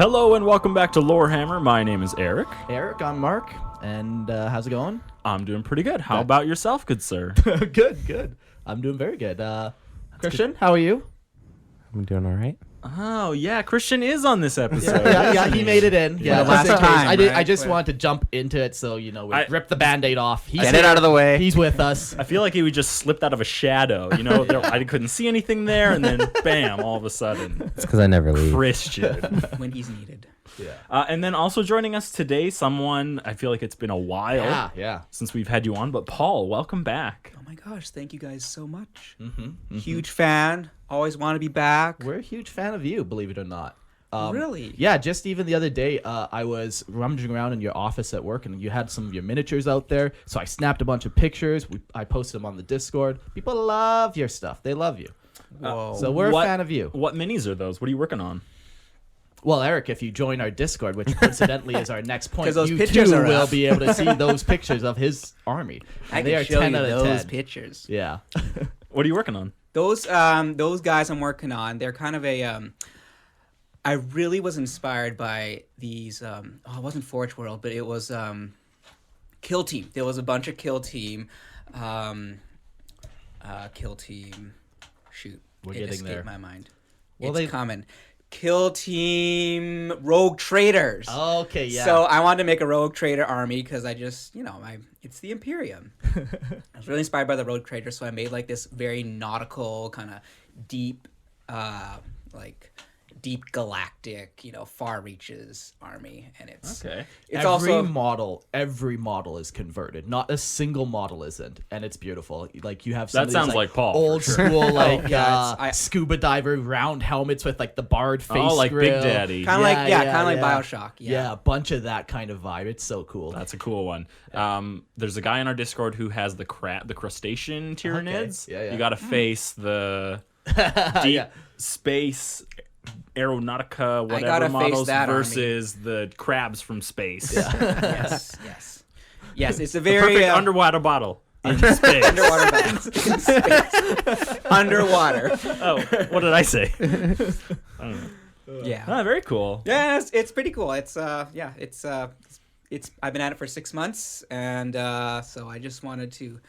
Hello and welcome back to Lorehammer. My name is Eric. Eric, I'm Mark. And how's it going? I'm doing pretty good. How about yourself, good sir? Good. I'm doing very good. Christian, how are you? I'm doing all right. Oh, yeah, Christian is on this episode. Yeah, he made it in. Yeah, last just in time, case. right? I just wanted to jump into it so, we rip the Band-Aid off. He's Get it out of the way. He's with us. I feel like he just slipped out of a shadow. I couldn't see anything there, and then bam, all of a sudden. It's because I never leave. Christian. when he's needed. Yeah. And then also joining us today, someone, I feel like it's been a while Yeah. since we've had you on, but Paul, welcome back. Oh my gosh, thank you guys so much. Mm-hmm. Huge fan. Always want to be back. We're a huge fan of you, believe it or not. Really? Yeah, just even the other day, I was rummaging around in your office at work, and you had some of your miniatures out there. So I snapped a bunch of pictures. I posted them on the Discord. People love your stuff. They love you. Whoa. So we're a fan of you. What minis are those? What are you working on? Well, Eric, if you join our Discord, which coincidentally is our next point, 'Cause those you pictures too are will up. be able to see those pictures of his army. I And they can are show 10 you out of those 10. pictures. Yeah. What are you working on? Those guys I'm working on, they're kind of a I really was inspired by these it wasn't Forge World, but it was Kill Team. There was a bunch of Kill Team shoot. We're it getting escaped there. my mind. Well, It's they- coming. Kill Team Rogue Traders. Okay, yeah. So I wanted to make a Rogue Trader army because I just, it's the Imperium. I was really inspired by the Rogue Trader, so I made like this very nautical kind of deep, deep galactic, far reaches army, and it's Okay. It's every model is converted. Not a single model isn't, and it's beautiful. Like you have some That of these, sounds like Paul, for old sure. school yeah, scuba diver round helmets with like the barred face. Oh, like Big grill. Daddy. kind of Yeah, like yeah, kind of yeah. like Bioshock. Yeah, a bunch of that kind of vibe. It's so cool. That's a cool one. There's a guy in our Discord who has the Crustacean Tyranids. Okay. Yeah. You got to face the deep space aeronautica gotta whatever face models that army. versus the crabs from space. Yes. It's a The very perfect underwater bottle in space. underwater balance in space. Underwater. Oh, what did I say? I don't know. Yeah. Oh, very cool. Yeah, it's pretty cool. It's I've been at it for 6 months, and so I just wanted to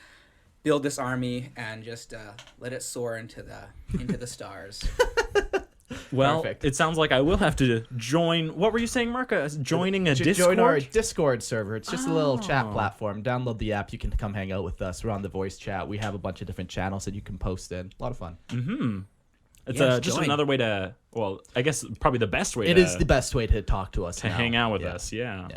build this army and just let it soar into the stars. Well, Perfect. it sounds like I will have to join. What were you saying, Marka? Joining a Discord? Join our Discord server. It's just a little chat platform. Download the app. You can come hang out with us. We're on the voice chat. We have a bunch of different channels that you can post in. A lot of fun. It's Yes, just join. another way to, well, I guess probably the best way It is the best way to talk to us to now. hang out with us, yeah.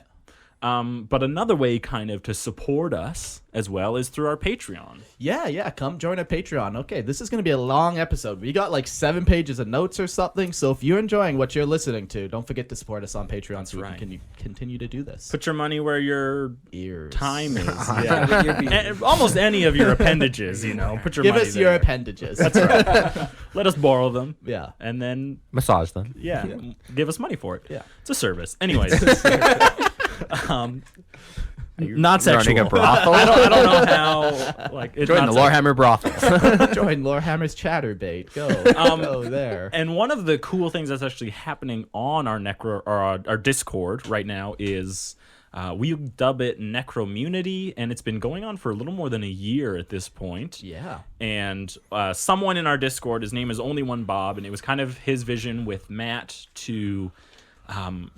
But another way kind of to support us as well is through our Patreon. Yeah. Come join our Patreon. Okay, this is going to be a long episode. We got like 7 pages of notes or something. So if you're enjoying what you're listening to, don't forget to support us on Patreon so we can continue to do this. Put your money where your Ears. time is. Yeah, with your And almost any of your appendages, put your Give money us your there. appendages. That's right. Let us borrow them. Yeah. And then, Massage them. give us money for it. Yeah. It's a service. Anyways. Not sexual. Running a brothel? I don't know how. Like, it's Join not the Lorehammer brothel. Join Lorehammer's Chatterbait. Go. Go there. And one of the cool things that's actually happening on our our Discord right now is we dub it Necromunity, and it's been going on for a little more than a year at this point. Yeah. And someone in our Discord, his name is Only One Bob, and it was kind of his vision with Matt to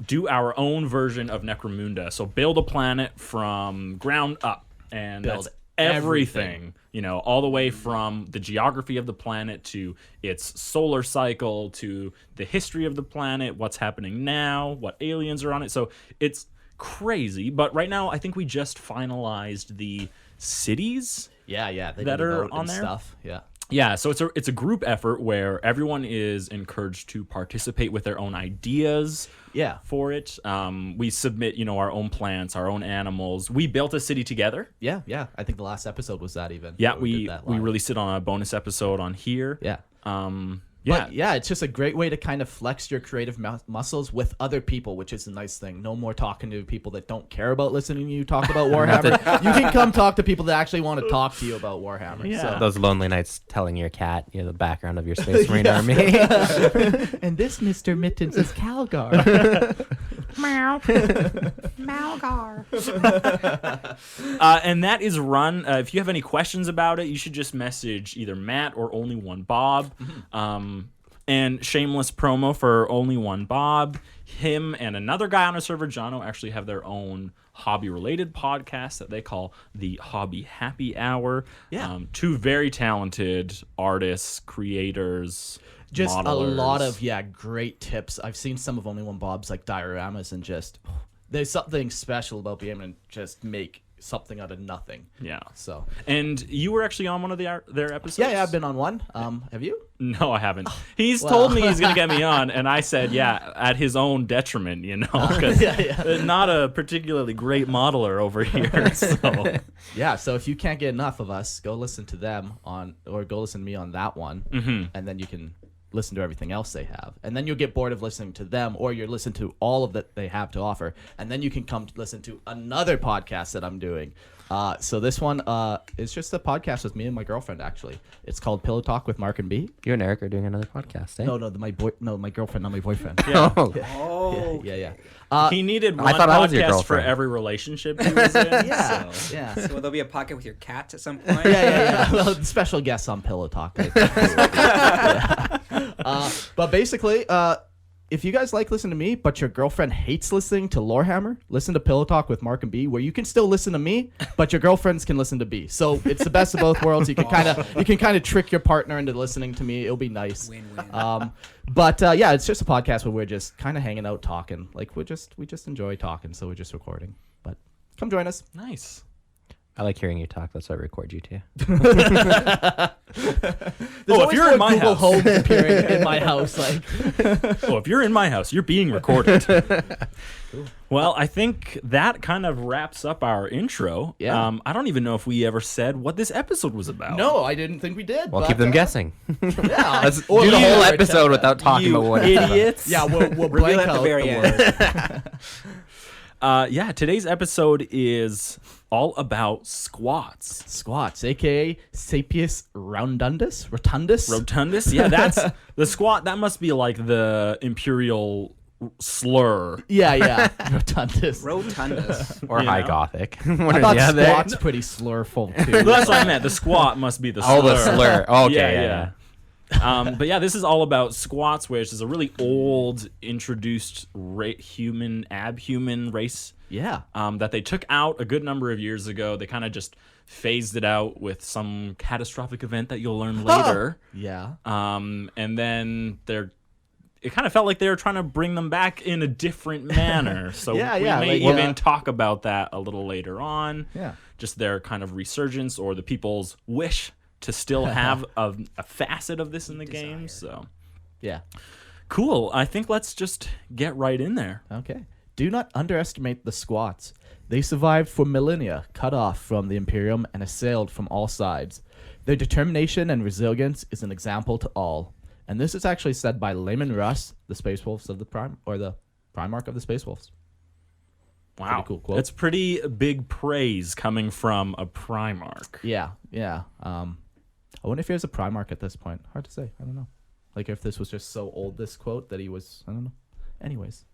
do our own version of Necromunda. So build a planet from ground up, and Build that's everything. All the way from the geography of the planet to its solar cycle to the history of the planet, what's happening now, what aliens are on it. So it's crazy. But right now, I think we just finalized the cities. Yeah. They That do the are vote on and there? stuff. Yeah. Yeah, so it's a group effort where everyone is encouraged to participate with their own ideas. Yeah. For it, we submit our own plants, our own animals. We built a city together. Yeah. I think the last episode was that even. Yeah, where we did that we live. released it on a bonus episode on here. Yeah. But yeah, it's just a great way to kind of flex your creative muscles with other people, which is a nice thing. No more talking to people that don't care about listening to you talk about Warhammer. You can come talk to people that actually want to talk to you about Warhammer. Yeah. So. Those lonely nights telling your cat, the background of your Space Marine army. And this Mr. Mittens is Calgar. Meow. Malgar. And that is run. If you have any questions about it, you should just message either Matt or Only One Bob. And shameless promo for Only One Bob. Him and another guy on our server, Jono, actually have their own hobby-related podcast that they call the Hobby Happy Hour. Yeah. Two very talented artists, creators, Just modelers. a lot of great tips. I've seen some of Only One Bob's like dioramas, and just there's something special about being able to just make something out of nothing. Yeah. So And you were actually on one of their episodes? yeah, I've been on one. Have you? No, I haven't. He's Well. told me he's going to get me on, and I said, yeah, at his own detriment, because not a particularly great modeler over here. So. Yeah. So if you can't get enough of us, go listen to them or go listen to me on that one, and then you can listen to everything else they have, and then you'll get bored of listening to them, or you listen to all of that they have to offer, and then you can come listen to another podcast that I'm doing. So this one is just a podcast with me and my girlfriend. Actually, it's called Pillow Talk with Mark and B. You and Eric are doing another podcast, eh? No, my girlfriend, not my boyfriend. Yeah. Oh. Yeah. He needed one thought I was your podcast for girlfriend. every relationship he was in. Yeah. So. Yeah. So there'll be a pocket with your cats at some point. Yeah. Well, special guests on Pillow Talk. I think. But basically, if you guys like listening to me, but your girlfriend hates listening to Lorehammer, listen to Pillow Talk with Mark and B, where you can still listen to me, but your girlfriends can listen to B. So it's the best of both worlds. You can kind of trick your partner into listening to me. It'll be nice. Win-win. But it's just a podcast where we're just kind of hanging out talking. Like we just enjoy talking, so we're just recording. But come join us. Nice. I like hearing you talk. That's why I record you too. If you're in my Google house. Home appearing in my house, like If you're in my house, you're being recorded. Well, I think that kind of wraps up our intro. Yeah. I don't even know if we ever said what this episode was about. no, I didn't think we did. Well, but, keep them guessing. Yeah, Let's or do the you whole would episode tell without talking You about what it's about. idiots. Yeah, we'll Reveal blank at the out very the end. word. Today's episode is all about squats. Squats, aka Sapius rotundus. Rotundus? Yeah, that's the squat. That must be like the imperial slur. Yeah, rotundus. Rotundus. Or You High know? Gothic. I One or thought the other. squat's pretty slurful too. Well, that's what I meant. The squat must be the slur. Oh, the slur. Okay, yeah. But yeah, this is all about squats, which is a really old introduced abhuman race. Yeah. That they took out a good number of years ago. They kind of just phased it out with some catastrophic event that you'll learn later. Yeah. And then it kind of felt like they were trying to bring them back in a different manner. So we may like, even talk about that a little later on. Yeah. Just their kind of resurgence or the people's wish to still have a facet of this in the game. So Yeah. cool. I think let's just get right in there. Okay. Do not underestimate the squats. They survived for millennia, cut off from the Imperium and assailed from all sides. Their determination and resilience is an example to all. And this is actually said by Layman Russ, the Space Wolves of the Primarch of the Space Wolves. Wow. Pretty cool quote. It's pretty big praise coming from a Primarch. Yeah. I wonder if he was a Primarch at this point. Hard to say. I don't know. Like if this was just so old, this quote, that he was, I don't know. Anyways.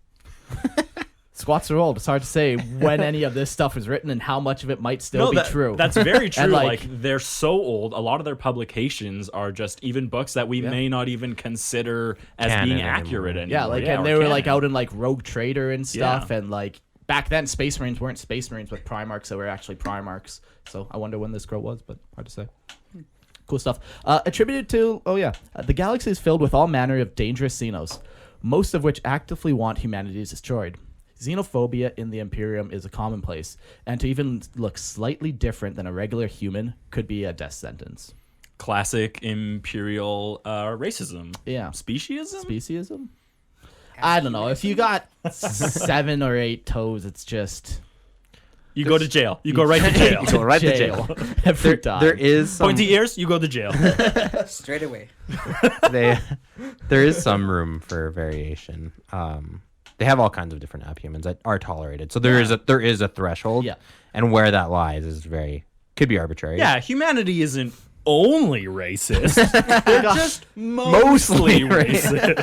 Squats are old. It's hard to say when any of this stuff was written and how much of it might still be true. That's very true. And, like they're so old. A lot of their publications are just even books that we may not even consider as Canon being anymore. accurate anymore. Yeah, like, or and they were like canon. out in like Rogue Trader and stuff, Yeah. and like back then, Space Marines weren't Space Marines with Primarchs; they were actually Primarchs. So I wonder when this quote was, but hard to say. Cool stuff. Attributed to the galaxy is filled with all manner of dangerous xenos, most of which actively want humanity destroyed. Xenophobia in the Imperium is a commonplace, and to even look slightly different than a regular human could be a death sentence. classic imperial racism. Yeah. Speciesism? Speciesism? I don't know. If you got 7 or 8 toes, it's just... You go to jail. You go right to jail. Go right to jail. Every time. There is some, Pointy ears, you go to jail. Straight away. There is some room for variation. They have all kinds of different abhumans that are tolerated. So there is a threshold. Yeah. And where that lies is could be arbitrary. Yeah, humanity isn't only racist. They're just mostly racist.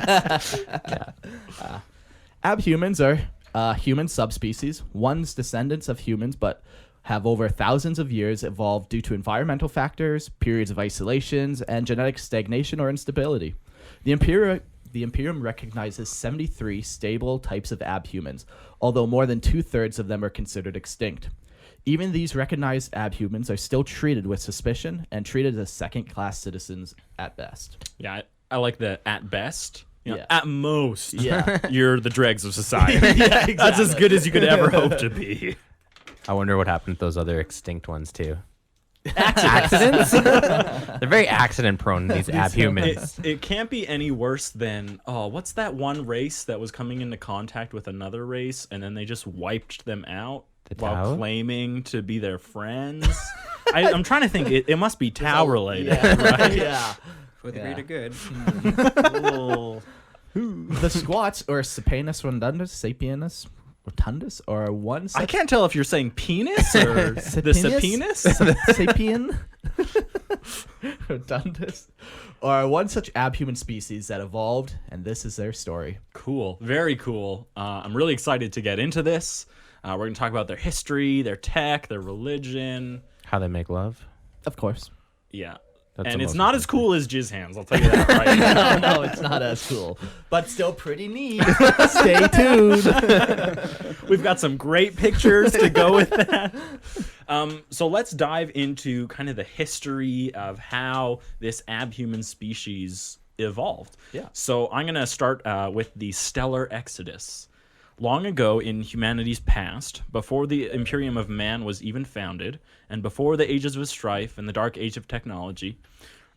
Abhumans are human subspecies, one's descendants of humans, but have over thousands of years evolved due to environmental factors, periods of isolations, and genetic stagnation or instability. The Imperium recognizes 73 stable types of abhumans, although more than 2/3 of them are considered extinct. Even these recognized abhumans are still treated with suspicion and treated as second-class citizens at best. Yeah, I like the at best. You know, Yeah. At most, Yeah. you're the dregs of society. Yeah, That's as good as you could ever hope to be. I wonder what happened to those other extinct ones too. Accidents? They're very accident prone, these abhumans. It can't be any worse than, what's that one race that was coming into contact with another race and then they just wiped them out while Tau? claiming to be their friends? I'm trying to think. It must be Tau related. Yeah, Right? yeah. For the Yeah. greater good. The squats, or Sapienus rotundus, are one I such can't tell if you're saying penis or the Sapienus? sapinus. sapien rotundus, are one such abhuman species that evolved, and this is their story. Cool. Very cool. I'm really excited to get into this. We're going to talk about their history, their tech, their religion. How they make love. Of course. Yeah. That's And the it's most not as cool as Jizz Hands, I'll tell you that right now. No, it's not as cool, but still pretty neat. Stay tuned. We've got some great pictures to go with that. So let's dive into kind of the history of how this abhuman species evolved. Yeah. So I'm going to start with the stellar exodus. Long ago in humanity's past, before the Imperium of Man was even founded, and before the ages of strife and the dark age of technology,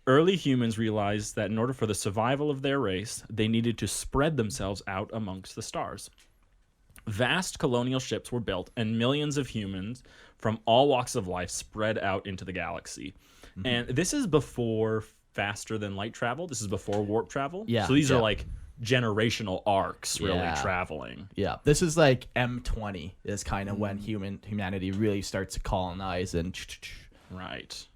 early humans realized that in order for the survival of their race, they needed to spread themselves out amongst the stars. Vast colonial ships were built, and millions of humans from all walks of life spread out into the galaxy. Mm-hmm. And this is before faster than light travel. This is before warp travel. Yeah, So these yeah. are like generational arcs really Yeah. traveling. Yeah, this is like M20 is kind of when humanity really starts to colonize and. Right.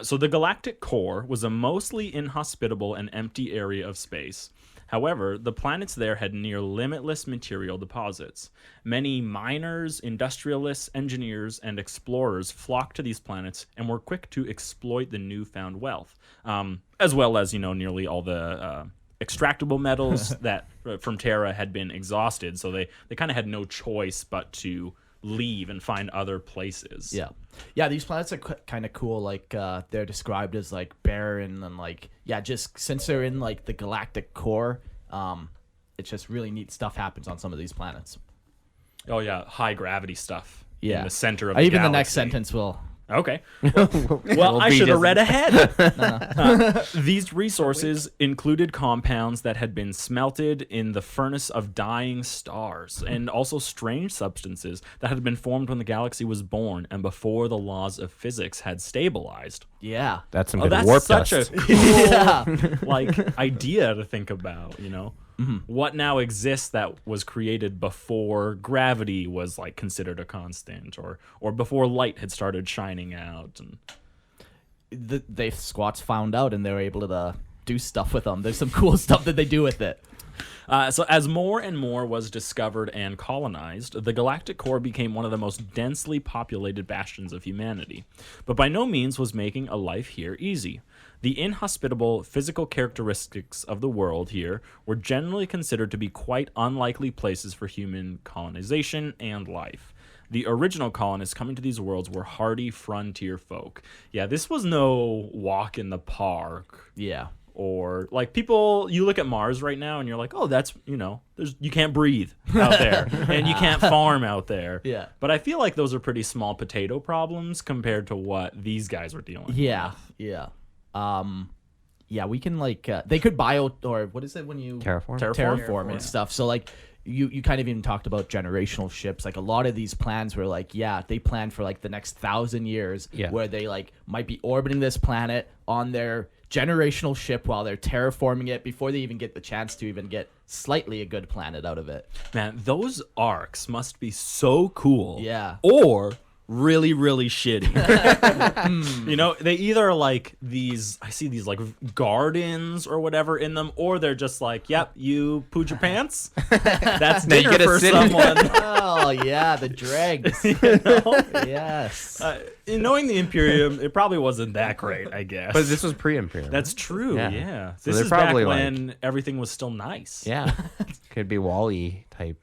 So the galactic core was a mostly inhospitable and empty area of space. However, the planets there had near limitless material deposits. Many miners, industrialists, engineers, and explorers flocked to these planets and were quick to exploit the newfound wealth, as well as, nearly all the extractable metals that from Terra had been exhausted. So they kind of had no choice but to leave and find other places. Yeah, these planets are kind of cool. Like they're described as like barren and like just since they're in like the galactic core, it's just really neat stuff happens on some of these planets. Oh yeah, high gravity stuff. Yeah, in the center of the even galaxy. the next sentence will. Okay. Well, I be should have just- read ahead. These resources included compounds that had been smelted in the furnace of dying stars, and also strange substances that had been formed when the galaxy was born and before the laws of physics had stabilized. Yeah, That's some Oh, good that's warp such dust. a cool yeah, idea to think about, What now exists that was created before gravity was like considered a constant, or before light had started shining out. And they squats found out and they were able to do stuff with them. There's some cool stuff that they do with it. So as more and more was discovered and colonized, the galactic core became one of the most densely populated bastions of humanity, but by no means was making a life here easy. The inhospitable physical characteristics of the world here were generally considered to be quite unlikely places for human colonization and life. The original colonists coming to these worlds were hardy frontier folk. Yeah, this was no walk in the park. Yeah. Or like people, you look at Mars right now and you're like, oh, that's, you can't breathe out there and you can't farm out there. Yeah. But I feel like those are pretty small potato problems compared to what these guys were dealing with. Yeah. We can like they could bio, or what is it when you Terraform? and stuff. So like you kind of even talked about generational ships. Like a lot of these plans were like, they plan for like the next 1,000 years, Yeah. where they like might be orbiting this planet on their generational ship while they're terraforming it before they even get the chance to even get slightly a good planet out of it. Man, those arcs must be so cool. Yeah. Or really, really shitty. You know, they either are like these, I see these like gardens or whatever in them, or they're just like, yep, you pooed your pants. That's Now you dinner get a for city. someone. Oh yeah, the dregs. Yes. Knowing the Imperium, it probably wasn't that great, I guess. But this was pre-Imperium. That's true, Yeah. yeah. So This they're is back probably when everything was still nice. yeah. Could be Wall-E type.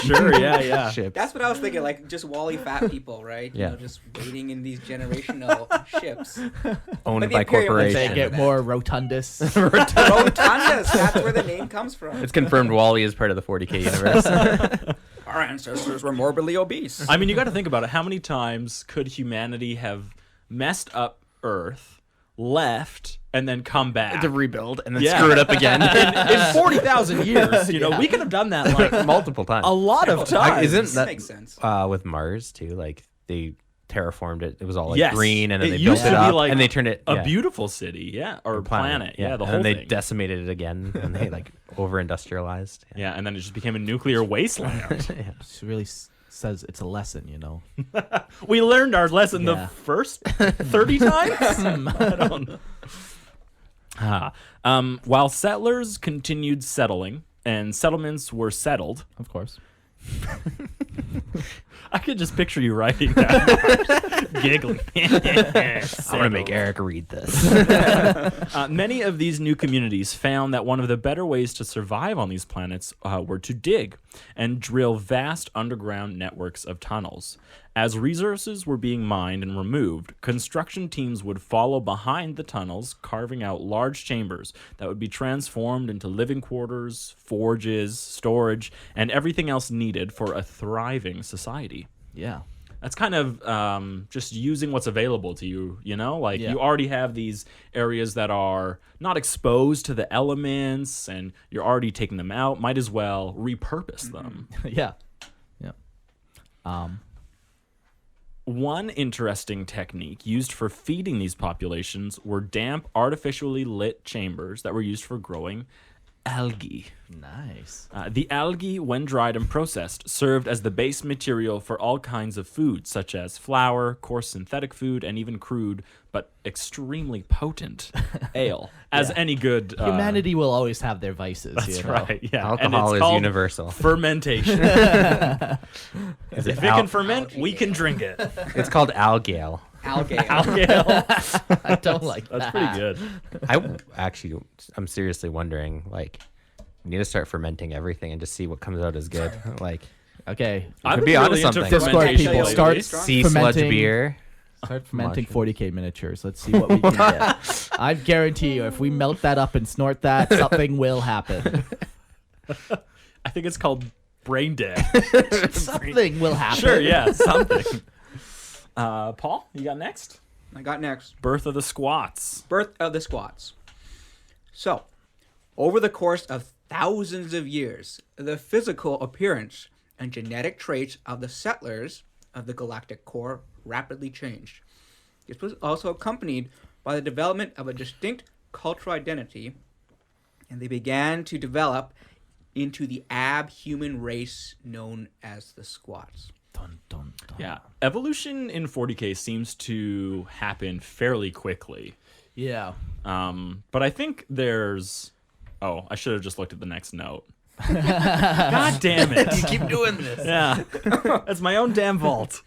Sure, yeah. Ship. That's what I was thinking, like just Wally fat people, right? Yeah. You know, just waiting in these generational ships. Owned But the by Imperium was corporation. They get more rotundous. Rotundas, that's where the name comes from. It's confirmed Wall-E is part of the 40K universe. Our ancestors were morbidly obese. I mean, you got to think about it. How many times could humanity have messed up Earth, left, and then come back? to rebuild and then Yeah. screw it up again. in 40,000 years, you know, we could have done that like multiple times. a lot of times. Isn't This that makes sense. with Mars too? Like they terraformed it. It was all like Yes. green, and then It they used built it to be up, like and they turned it a beautiful city, yeah, or planet, yeah, the and whole then they thing. decimated it again, and they like over-industrialized. Yeah, and then it just became a nuclear wasteland. It really says it's a lesson, you know. We learned our lesson the Yeah. first 30 times? I don't know. While settlers continued settling and settlements were settled, Of course. I could just picture you writing that. Giggling. I'm gonna make Eric read this. Many of these new communities found that one of the better ways to survive on these planets were to dig and drill vast underground networks of tunnels. As resources were being mined and removed, construction teams would follow behind the tunnels, carving out large chambers that would be transformed into living quarters, forges, storage, and everything else needed for a thriving society. Yeah. That's kind of just using what's available to you, you know? Like, Yeah. you already have these areas that are not exposed to the elements, and you're already taking them out. Might as well repurpose them. Yeah. One interesting technique used for feeding these populations were damp, artificially lit chambers that were used for growing algae. Nice. The algae, when dried and processed, served as the base material for all kinds of food, such as flour, coarse synthetic food, and even crude but extremely potent ale. As any good Humanity will always have their vices. That's you know? right. Yeah, and Alcohol it's is called universal. fermentation. If it can ferment, we can drink it. It's called algale. Algae. Algae ale. I don't like That's that. pretty good. I'm seriously wondering, like, we need to start fermenting everything and just see what comes out as good. Like, Okay. I've could been be onto really into something. Discord fermentation people, lately. start sea sludge fermenting- beer. Start fermenting Mushroom. 40K miniatures. Let's see what we can get. I guarantee you, if we melt that up and snort that, something will happen. I think it's called brain dead. Something will happen. Sure, yeah, something. Paul, you got next? I got next. Birth of the Squats. Birth of the Squats. So, over the course of thousands of years, the physical appearance and genetic traits of the settlers of the galactic core rapidly changed. This was also accompanied by the development of a distinct cultural identity, and they began to develop into the abhuman race known as the Squats. Dun, dun, dun. Yeah, evolution in 40K seems to happen fairly quickly. Yeah. But I think there's... Oh, I should have just looked at the next note. God damn it. You keep doing this. Yeah. That's my own damn vault.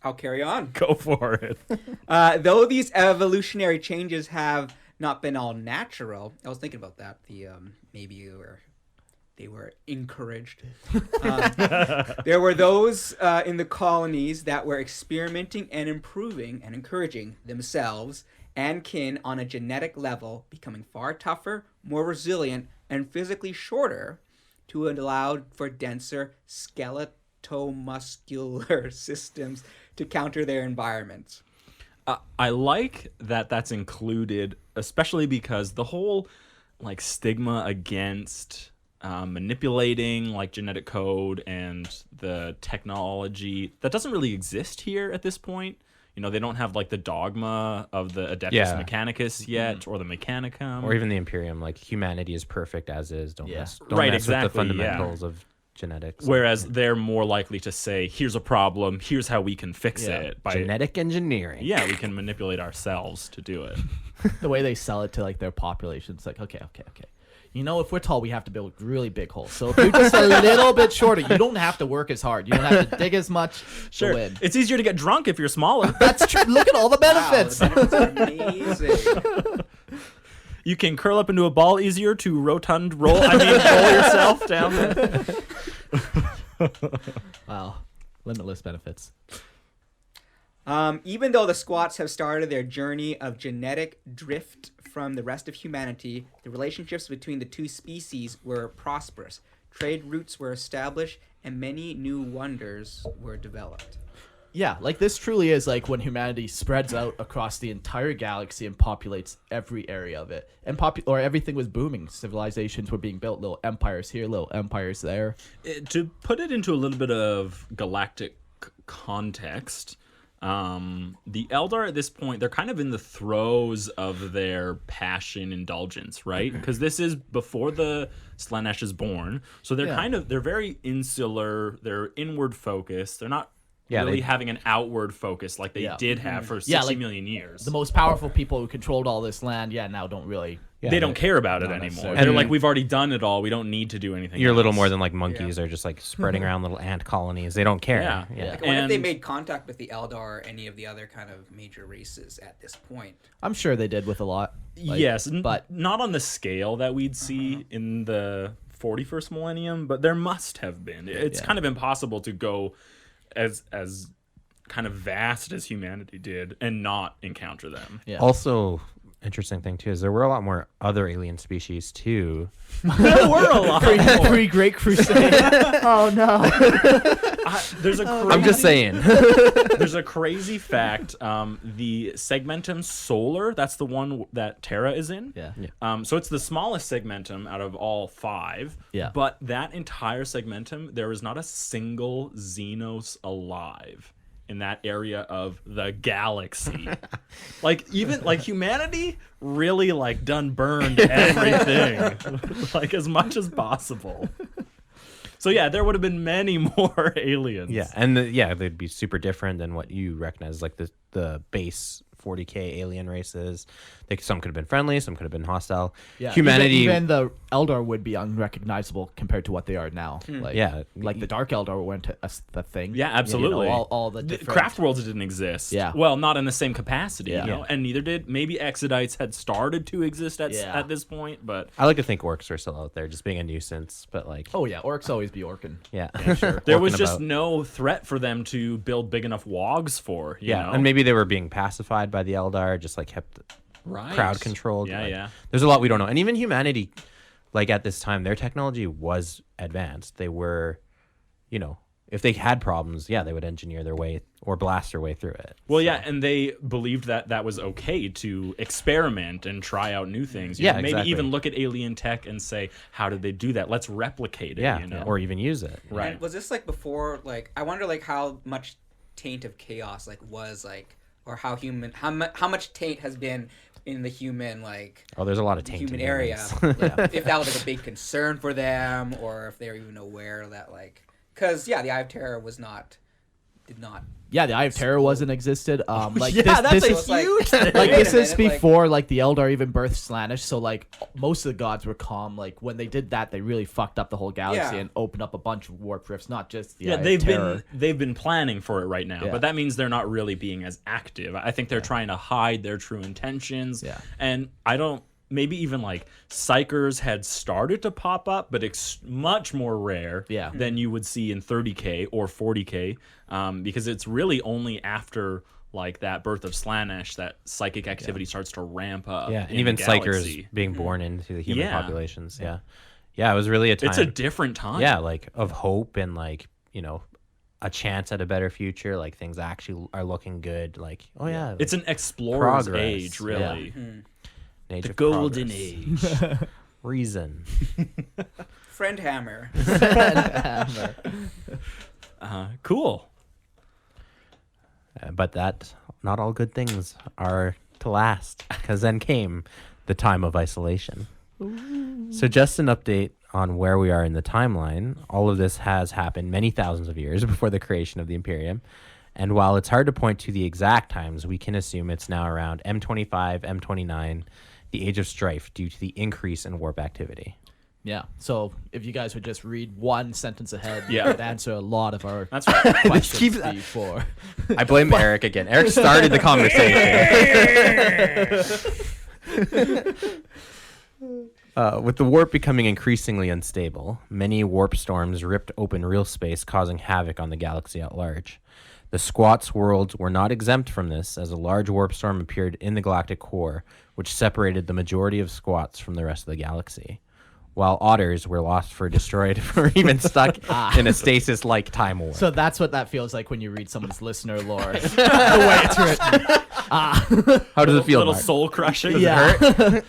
I'll carry on. Go for it. Though these evolutionary changes have not been all natural, I was thinking about that. Maybe they were encouraged. There were those in the colonies that were experimenting and improving and encouraging themselves and kin on a genetic level, becoming far tougher, more resilient, and physically shorter to allow for denser skeletal-muscular systems to counter their environments. I like that that's included, especially because the whole like stigma against manipulating like genetic code and the technology that doesn't really exist here at this point. they don't have like the dogma of the Adeptus Yeah. Mechanicus yet, or the Mechanicum, Or even the Imperium, like humanity is perfect as is. Don't Yeah. mess, don't Right, mess with the exactly, yeah. fundamentals of genetics. whereas they're more likely to say, "Here's a problem. Here's how we can fix Yeah. it." By Genetic engineering. yeah, we can manipulate ourselves to do it. The way they sell it to like their population, it's like, okay. If we're tall, we have to build really big holes. So if you're just a little bit shorter, you don't have to work as hard. You don't have to dig as much to win. It's easier to get drunk if you're smaller. That's true. Look at all the Wow, benefits. the benefits are amazing. You can curl up into a ball easier to roll yourself down there. Wow. Limitless benefits. Even though the squats have started their journey of genetic drift from the rest of humanity, the relationships between the two species were prosperous. Trade routes were established, and many new wonders were developed. Yeah, like this truly is like when humanity spreads out across the entire galaxy and populates every area of it. And everything was booming. Civilizations were being built, little empires here, little empires there. To put it into a little bit of galactic context, the Eldar at this point, they're kind of in the throes of their passion indulgence, right? Because this is before the Slaanesh is born, so they're very insular, they're inward focused, they're not really having an outward focus like they did have for 60 million years. The most powerful people who controlled all this land, now don't really. They don't care about it anymore. necessarily. They're like, we've already done it all. We don't need to do anything You're a little else. more than like monkeys are just like spreading around little ant colonies. They don't care. Yeah. Like, what if they And- made contact with the Eldar or any of the other kind of major races at this point? I'm sure they did with a lot. Yes, but not on the scale that we'd see in the 41st millennium, but there must have been. It's kind of impossible to go as kind of vast as humanity did and not encounter them. Yeah. Also, interesting thing too is there were a lot more other alien species too. There were a lot. Pre-Great Crusade. Oh no. There's a I'm just saying. There's a crazy fact. The segmentum solar, that's the one that Terra is in. Yeah. So it's the smallest segmentum out of all 5. Yeah. But that entire segmentum, there is not a single Xenos alive in that area of the galaxy. Even humanity really done burned everything like as much as possible. So yeah, there would have been many more aliens. Yeah, and they'd be super different than what you recognize, like the base 40k alien races. Some could have been friendly, some could have been hostile. Yeah. Humanity, even the Eldar would be unrecognizable compared to what they are now. Like the Dark Eldar weren't a thing. Yeah, absolutely. All the different craft worlds didn't exist. Yeah. Well, not in the same capacity, Yeah. and neither did maybe Exodites had started to exist at this point, but I like to think orcs are still out there, just being a nuisance. But Oh yeah, orcs always be orcing. yeah, Sure. there was Orking just about. no threat for them to build big enough wogs for. You know? and maybe they were being pacified by the Eldar, just kept right. crowd controlled. Yeah. There's a lot we don't know, and even humanity, at this time, their technology was advanced. They were, if they had problems, they would engineer their way or blast their way through it. Well, yeah, and they believed that was okay to experiment and try out new things. You know, maybe exactly. even look at alien tech and say, how did they do that? Let's replicate it. Or even use it. Right. And was this before? I wonder how much taint of chaos was or how much taint has been in the human There's a lot of taint human in area. humans. If that was a big concern for them, or if they're even aware that because the Eye of Terror did not. Yeah, the Eye of Terror wasn't existed. that's this a is huge thing. this Wait a is minute, before the Eldar even birthed Slaanesh. So most of the gods were calm. When they did that, they really fucked up the whole galaxy Yeah. and opened up a bunch of warp rifts, not just the Eye Yeah, of Terror. they've been planning for it right now, Yeah. but that means they're not really being as active. I think they're trying to hide their true intentions. Yeah. And maybe even psychers had started to pop up, but it's much more rare than you would see in 30k or 40k, because it's really only after that birth of Slaanesh that psychic activity starts to ramp up. Yeah, and in even the galaxy. psychers being born into the human Yeah. populations. Yeah, it was really a time. It's a different time. Yeah, of hope and a chance at a better future. Things actually are looking good. It's an explorer's Progress. age, really. An age The of golden progress. age. Reason. Friend Hammer. Cool. But that not all good things are to last, because then came the time of isolation. So just an update on where we are in the timeline. All of this has happened many thousands of years before the creation of the Imperium. And while it's hard to point to the exact times, we can assume it's now around M25, M29, the Age of Strife, due to the increase in warp activity. Yeah. So if you guys would just read one sentence ahead, Yeah. you could answer a lot of our That's right. questions Keep that- before. I blame Eric again. Eric started the conversation. With the warp becoming increasingly unstable, many warp storms ripped open real space, causing havoc on the galaxy at large. The Squat's worlds were not exempt from this, as a large warp storm appeared in the galactic core, which separated the majority of Squats from the rest of the galaxy, while otters were lost or destroyed or even stuck in a stasis-like time warp. So that's what that feels like when you read someone's listener lore. The way it's written. How does it feel, Little Mark? soul crushing. Yeah.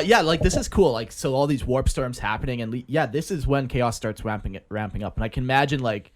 Yeah, like this is cool. Like, so all these warp storms happening, and yeah, this is when chaos starts ramping up. And I can imagine like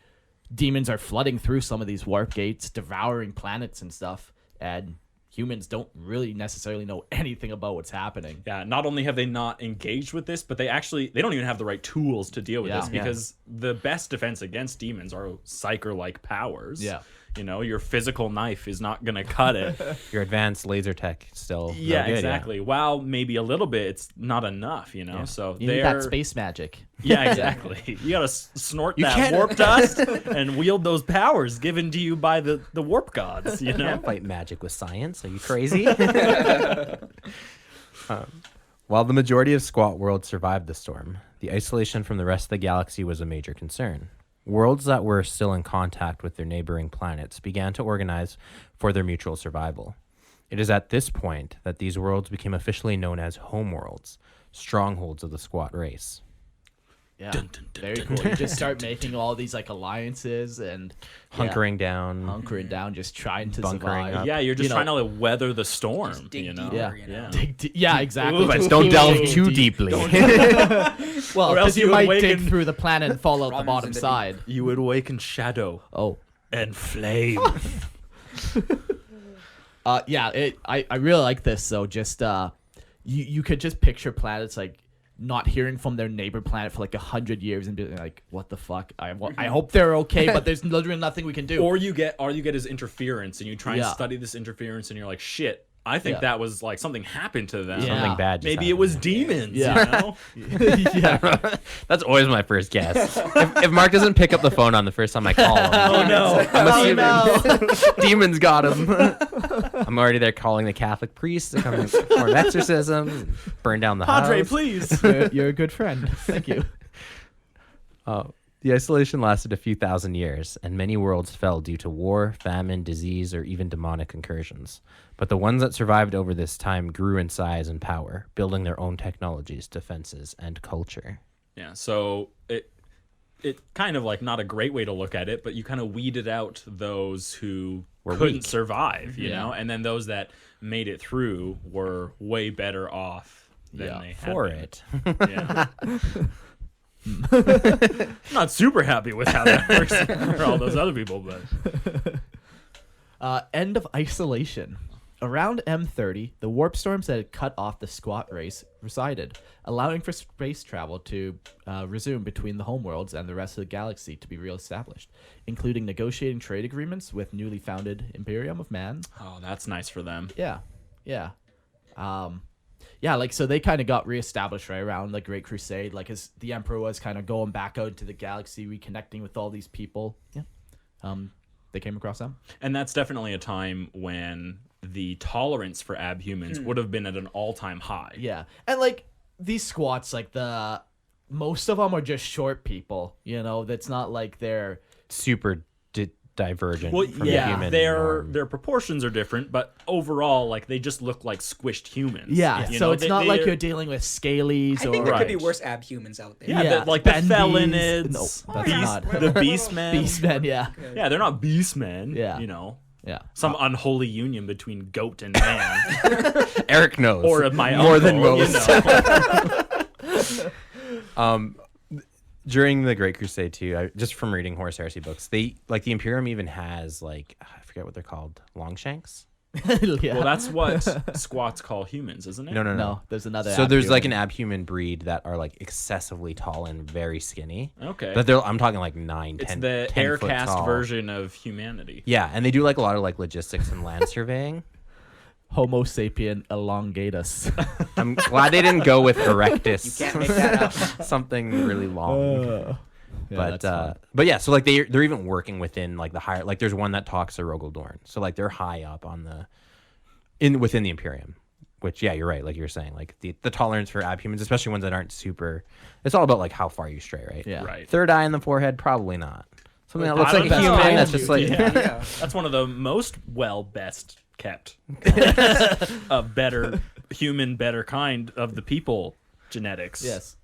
demons are flooding through some of these warp gates, devouring planets and stuff, and humans don't really necessarily know anything about what's happening. Yeah, not only have they not engaged with this, but they don't even have the right tools to deal with Yeah. this, because the best defense against demons are psyker-like powers. Yeah. You know, your physical knife is not going to cut it. Your advanced laser tech still. Yeah, no good, exactly. While maybe a little bit, it's not enough, you know? So You need that space magic. Yeah, exactly. You got to snort You that can't- warp dust and wield those powers given to you by the warp gods, you You know? can't fight magic with science. Are you crazy? While the majority of Squat worlds survived the storm, the isolation from the rest of the galaxy was a major concern. Worlds that were still in contact with their neighboring planets began to organize for their mutual survival. It is at this point that these worlds became officially known as homeworlds, strongholds of the Squat race. Yeah, Dun, dun, dun, very dun, cool. dun, You just start making all these like alliances and Hunkering down. hunkering down, just trying to Bunkering survive. up. Yeah, you're just You trying know, to like, weather the storm, Just dig you know? deeper, Yeah. you know? Yeah. Yeah, exactly. Ooh, but Just Don't keep delve digging too deep. deeply. Well, Or else because you you might awaken- dig through the planet and fall out the Runs bottom into side. You would awaken shadow Oh. and flame. Yeah, I really like this. So just you could just picture planets like not hearing from their neighbor planet for like 100 years and be like, what the fuck? I hope they're okay, but there's literally nothing we can do. Or you get is interference, and you try and Yeah. study this interference, and you're like, shit, I think Yeah. that was like something happened to them. Yeah. Something bad. just Maybe it happened. was demons, Yeah. you know? Yeah. That's always my first guess. If Mark doesn't pick up the phone on the first time I call him, Oh no. I'm assuming demons got him. I'm already there calling the Catholic priest to come and perform exorcisms, burn down the Padre, house. please. You're a good friend. Thank you. The isolation lasted a few thousand years, and many worlds fell due to war, famine, disease, or even demonic incursions. But the ones that survived over this time grew in size and power, building their own technologies, defenses, and culture. Yeah, so it kind of like not a great way to look at it, but you kind of weeded out those who couldn't weak. survive, you Yeah. know, and then those that made it through were way better off than Yeah, they had For been. it. Yeah. Not super happy with how that works for all those other people, but End of isolation. Around M30, the warp storms that had cut off the Squat race resided, allowing for space travel to resume between the homeworlds and the rest of the galaxy to be reestablished, including negotiating trade agreements with newly founded Imperium of Man. oh, that's nice for them. Yeah, yeah. Yeah, like, so they kind of got reestablished right around the Great Crusade, like, as the Emperor was kind of going back out into the galaxy, reconnecting with all these people. Yeah. They came across them. And that's definitely a time when the tolerance for abhumans would have been at an all-time high. Yeah, and like these squats, like most of them are just short people. You know, that's not like they're Super divergent Well, from yeah, human their norm. proportions are different, but overall, like they just look like squished humans. yeah. You So know, it's not like they're- you're dealing with scalies I or think there could be Right. worse abhumans out there. Yeah, Yeah, like the Bendies. Felinids, No, that's not. the Beastmen. beastmen. Yeah, Yeah, they're not Beastmen. Yeah. You know, yeah. some unholy union between goat and man. Eric knows. Or of my more uncle, than you most. know. during the Great Crusade too, just from reading Horus Heresy books, they like the Imperium even has like I forget what they're called, longshanks. Yeah. Well, that's what squats call humans, isn't it? No. There's another. So there's like an abhuman. abhuman breed that are like excessively tall and very skinny. Okay. But I'm talking like 9, It's 10, the 10 foot aircast tall. version of humanity. Yeah, and they do like a lot of like logistics and land surveying. Homo sapien elongatus. I'm glad they didn't go with erectus. You can't make that up. Something really long. Yeah, but that's fun. but yeah, so like they're even working within like the higher, like there's one that talks to Rogaldorn, so like they're high up on within the Imperium, which yeah, you're right, like you're saying, like the tolerance for abhumans, especially ones that aren't super, it's all about like how far you stray, right? Yeah. Right. Third eye in the forehead, probably not. Something that I looks like don't a know. human that's just like Yeah. That's one of the most best kept, better human, better kind of the people genetics. Yes.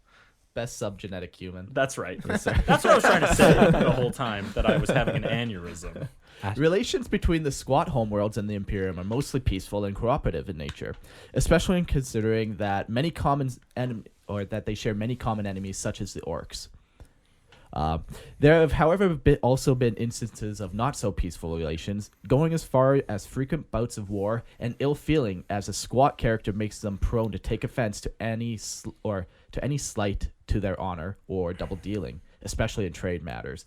Best subgenetic human. That's right. That's what I was trying to say the whole time, that I was having an aneurysm. Relations between the squat homeworlds and the Imperium are mostly peaceful and cooperative in nature, especially in considering that that they share many common enemies, such as the orcs. There have, however, also been instances of not so peaceful relations, going as far as frequent bouts of war and ill feeling, as a squat character makes them prone to take offense to any slight to their honor or double dealing, especially in trade matters.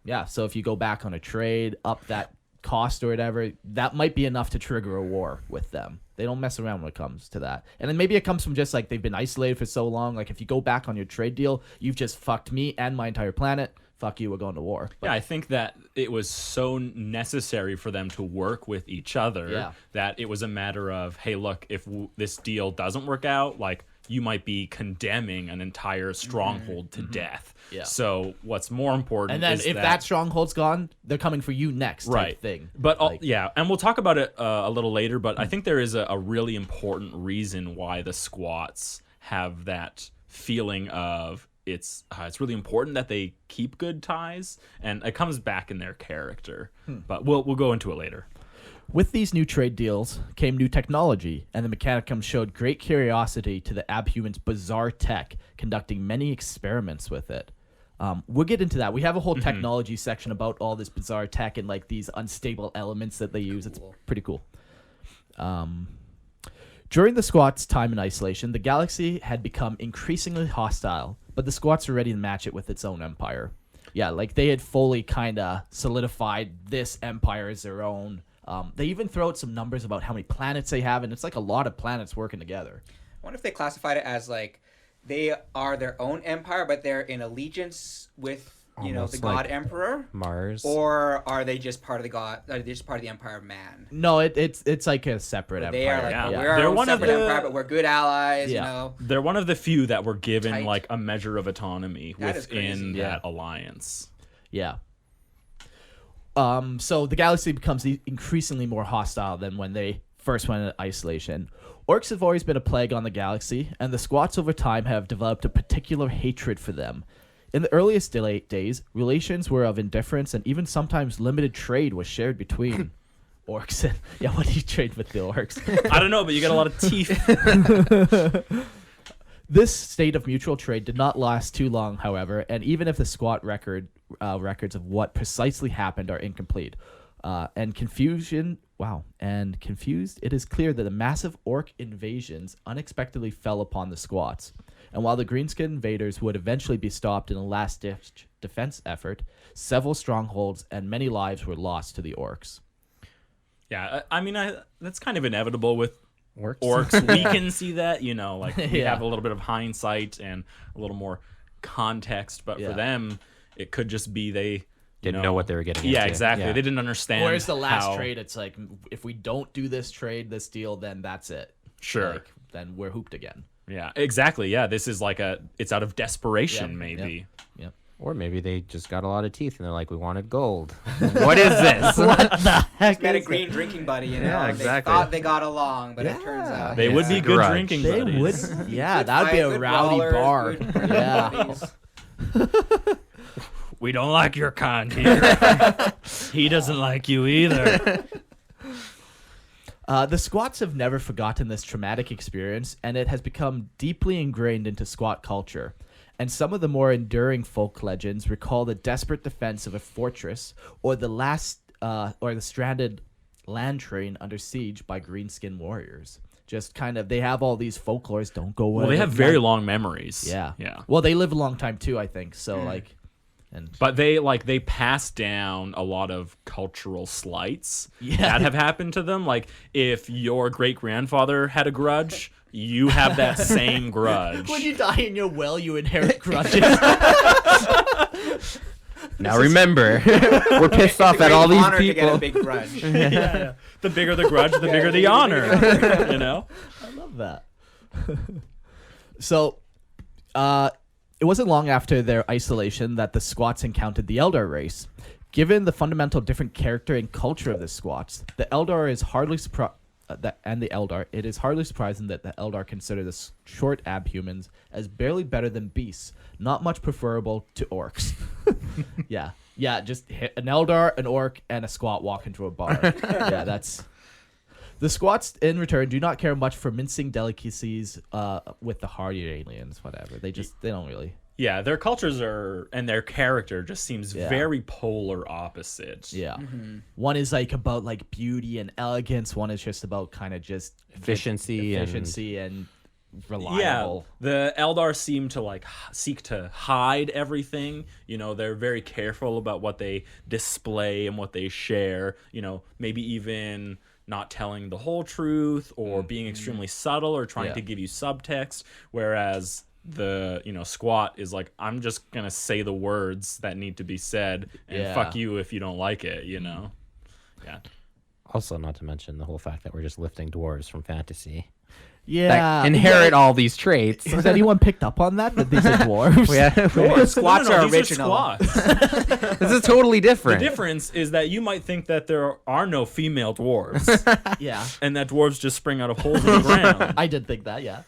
Yeah, so if you go back on a trade, up that cost or whatever, that might be enough to trigger a war with them. They don't mess around when it comes to that. And then maybe it comes from just like they've been isolated for so long. Like if you go back on your trade deal, you've just fucked me and my entire planet. Fuck you, we're going to war. But Yeah, I think that it was so necessary for them to work with each other that it was a matter of, hey, look, if this deal doesn't work out, like you might be condemning an entire stronghold to death. Yeah. So what's more important and then is if that stronghold's gone, they're coming for you next type thing. But Like, yeah, and we'll talk about it a little later, but I think there is a really important reason why the squats have that feeling of it's really important that they keep good ties, and it comes back in their character. But we'll go into it later. With these new trade deals came new technology, and the Mechanicum showed great curiosity to the abhumans' bizarre tech, conducting many experiments with it. We'll get into that. We have a whole technology section about all this bizarre tech and like these unstable elements that they use. It's pretty cool. During the squats' time in isolation, the galaxy had become increasingly hostile, but the squats were ready to match it with its own empire. Yeah, like they had fully kind of solidified this empire as their own. They even throw out some numbers about how many planets they have, and it's like a lot of planets working together. I wonder if they classified it as like they are their own empire, but they're in allegiance with Almost the God like Emperor, Mars. or are they just part of the God? Are they just part of the Empire of Man? No, it's like a separate empire. They are like Yeah. we're our They're own one of separate the- empire, but we're good allies. Yeah. You know, They're one of the few that were given Tight. like a measure of autonomy That is within crazy. that alliance. Yeah. So the galaxy becomes increasingly more hostile than when they first went into isolation. Orcs have always been a plague on the galaxy, and the squats over time have developed a particular hatred for them. In the earliest days, relations were of indifference, and even sometimes limited trade was shared between orcs. Yeah, what do you trade with the orcs? I don't know, but you got a lot of teeth. This state of mutual trade did not last too long, however, and even if the squat records of what precisely happened are incomplete and confused, it is clear that the massive orc invasions unexpectedly fell upon the squats. And while the greenskin invaders would eventually be stopped in a last-ditch defense effort, several strongholds and many lives were lost to the orcs. Yeah, I mean, that's kind of inevitable with Orcs. orcs. We can see that, like we Yeah. have a little bit of hindsight and a little more context, but Yeah. for them, it could just be they Didn't know what they were getting Yeah, into. exactly. Yeah. They didn't understand. Whereas the last how- trade, it's like, if we don't do this deal, then that's it. Sure. Like, then we're hooped again. Yeah, exactly. Yeah, this is like it's out of desperation, Yep, maybe. Yep. Or maybe they just got a lot of teeth and they're like, we wanted gold. What is this? Heck got a is green drinking buddy. You know, Yeah, exactly. They thought they got along, but it turns out They would be good Grudge. drinking They buddies. would, yeah, Good that would be fight, a good rowdy brawlers, bar. good Yeah. buddies. We don't like your kind here. He doesn't like you either. The squats have never forgotten this traumatic experience, and it has become deeply ingrained into squat culture. And some of the more enduring folk legends recall the desperate defense of a fortress or the stranded land train under siege by green-skinned warriors. Just kind of, they have all these folklores. Don't go away. Well, they have very long memories. Yeah. Yeah. Well, they live a long time too, I think. So But they pass down a lot of cultural slights Yeah. that have happened to them. Like if your great grandfather had a grudge, you have that same grudge. when you die in your will, you inherit grudges. Now remember, we're pissed off at all these Honor to get people. a big grudge. Yeah. The bigger the grudge, the bigger the honor. You know? I love that. So, it wasn't long after their isolation that the Squats encountered the Eldar race. Given the fundamental different character and culture of the Squats, the Eldar is hardly it is hardly surprising that the Eldar consider the short abhumans as barely better than beasts, not much preferable to orcs. Yeah, just hit an Eldar, an orc, and a Squat walk into a bar. Yeah, that's... The Squats, in return, do not care much for mincing delicacies with the hardy aliens, whatever. They don't really... Yeah, their cultures and their character just seems Yeah. very polar opposite. Yeah. One is like about like beauty and elegance. One is just about kind of just Efficiency and reliable. Yeah, the Eldar seem to like seek to hide everything. You know, they're very careful about what they display and what they share. You know, maybe even not telling the whole truth or being extremely subtle or trying to give you subtext. Whereas the Squat is like, I'm just gonna say the words that need to be said and fuck you if you don't like it. You know. Yeah. Also, not to mention the whole fact that we're just lifting dwarves from fantasy. Yeah. That inherit all these traits. Has anyone picked up on that these are dwarves? Squats are these original. Squats. This is totally different. The difference is that you might think that there are no female dwarves Yeah. and that dwarves just spring out of holes in the ground. I did think that, yeah.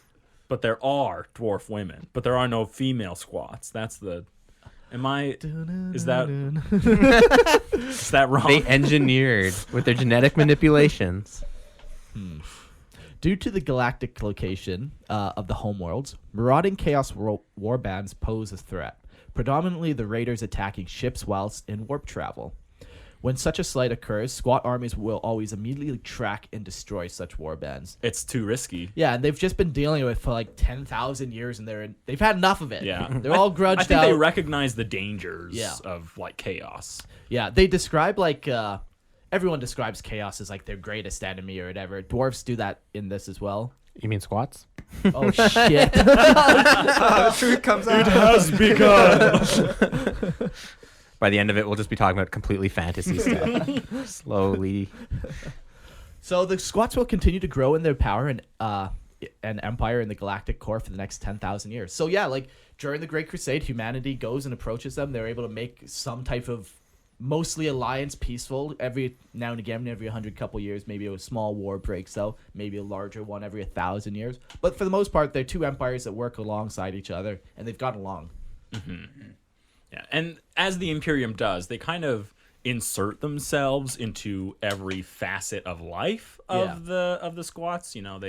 But there are dwarf women, but there are no female Squats. That's the... Is that wrong? They engineered with their genetic manipulations. Due to the galactic location of the homeworlds, marauding chaos war bands pose a threat, predominantly the raiders attacking ships whilst in warp travel. When such a slight occurs, Squat armies will always immediately track and destroy such war bands. It's too risky. Yeah, and they've just been dealing with it for like 10,000 years, and they've had enough of it. Yeah. They're all grudged I think out. they recognize the dangers Yeah. of like chaos. Yeah, they describe like everyone describes chaos as like their greatest enemy or whatever. Dwarves do that in this as well. You mean squats? Oh shit! The truth comes out. Has begun. By the end of it, we'll just be talking about completely fantasy stuff. Slowly. So the Squats will continue to grow in their power and empire in the galactic core for the next 10,000 years. So yeah, like during the Great Crusade, humanity goes and approaches them. They're able to make some type of mostly alliance, peaceful. Every now and again, every 100 couple years, maybe a small war breaks out. Maybe a larger one every 1,000 years. But for the most part, they're two empires that work alongside each other, and they've gotten along. Yeah, and as the Imperium does, they kind of insert themselves into every facet of life of the Squats. You know,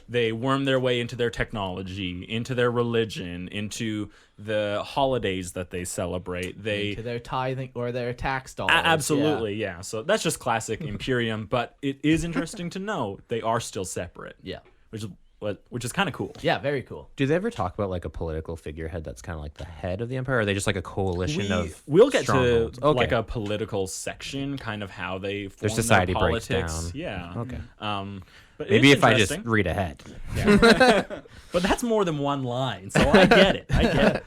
they worm their way into their technology, into their religion, into the holidays that they celebrate. To their tithing or their tax dollars. Absolutely, yeah. So that's just classic Imperium, but it is interesting to know they are still separate. Yeah. Which is kind of cool. Yeah, very cool. Do they ever talk about like a political figurehead that's kind of like the head of the empire? Or are they just like a coalition of We'll get to strongholds? Okay. like a political section, kind of how they form Their society their breaks politics. down. Yeah. Okay. But Maybe it's if I just interesting. read ahead. But that's more than one line, so I get it. I get it.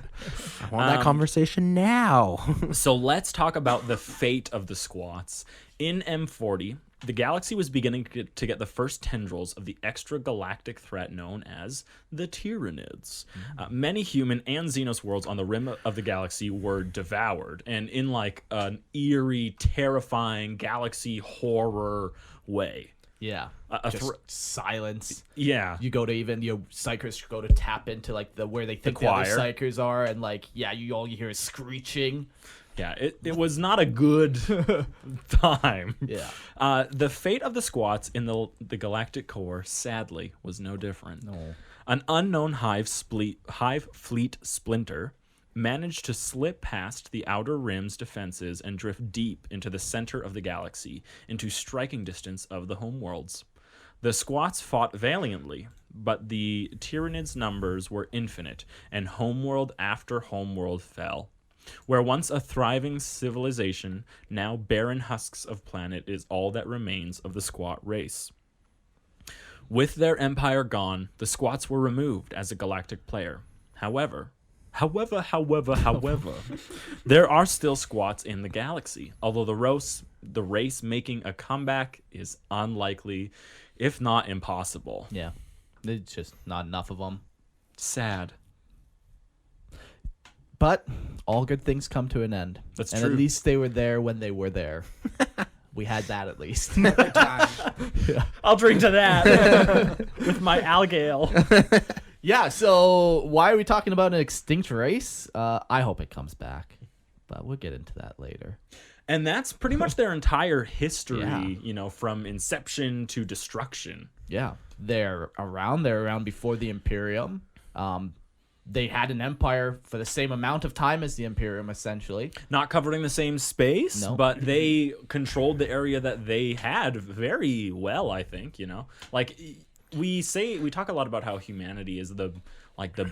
I want that conversation now. So let's talk about the fate of the Squats. In M40, the galaxy was beginning to get the first tendrils of the extragalactic threat known as the Tyranids. Many human and Xenos worlds on the rim of the galaxy were devoured, and in like an eerie, terrifying galaxy horror way. Yeah. Just silence. Yeah. You go to psychers go to tap into like where they think the other choir. psychers are, and like all you hear is screeching. Yeah, it was not a good time. Yeah. The fate of the Squats in the galactic core, sadly, was no different. No. An unknown hive fleet splinter managed to slip past the Outer Rim's defenses and drift deep into the center of the galaxy, into striking distance of the homeworlds. The squats fought valiantly, but the Tyranids' numbers were infinite, and homeworld after homeworld fell. Where once a thriving civilization, now barren husks of planet is all that remains of the squat race. With their empire gone, the squats were removed as a galactic player. However, there are still squats in the galaxy, although the race making a comeback is unlikely, if not impossible. Yeah. There's just not enough of them. Sad. But all good things come to an end. That's and true. At least they were there when they were there. We had that at least. I'll drink to that with my algale. Yeah, so why are we talking about an extinct race? I hope it comes back, but we'll get into that later. And that's pretty much their entire history, Yeah. From inception to destruction. Yeah, they're around before the Imperium. They had an empire for the same amount of time as the Imperium, essentially. Not covering the same space, No. but they controlled the area that they had very well, I think, Like we talk a lot about how humanity is the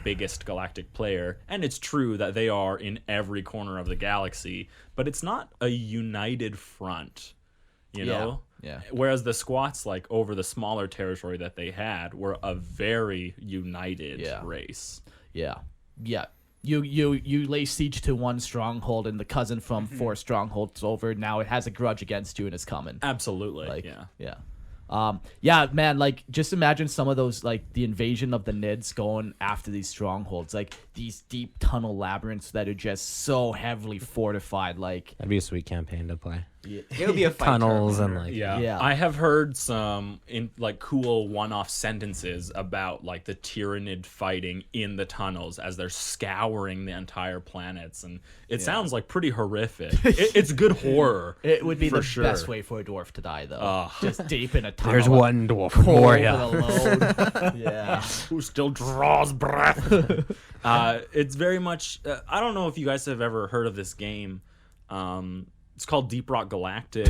biggest galactic player, and it's true that they are in every corner of the galaxy, but it's not a united front, you know? Yeah. Whereas the squats, over the smaller territory that they had, were a very united race. Yeah. You lay siege to one stronghold, and the cousin from 4 strongholds over, now it has a grudge against you and it's coming. Absolutely. Yeah. Man, just imagine some of those, the invasion of the Nids going after these strongholds, these deep tunnel labyrinths that are just so heavily fortified, That'd be a sweet campaign to play. It would be a fight Tunnels and tournament. Yeah. I have heard some cool one-off sentences about the Tyranid fighting in the tunnels as they're scouring the entire planets, and it sounds pretty horrific. It's good horror. It would be for the sure. best way for a dwarf to die, though. Just deep in a tunnel. There's one dwarf cold more, with yeah. a load. Yeah. Who still draws breath. It's very much I don't know if you guys have ever heard of this game. It's called Deep Rock Galactic.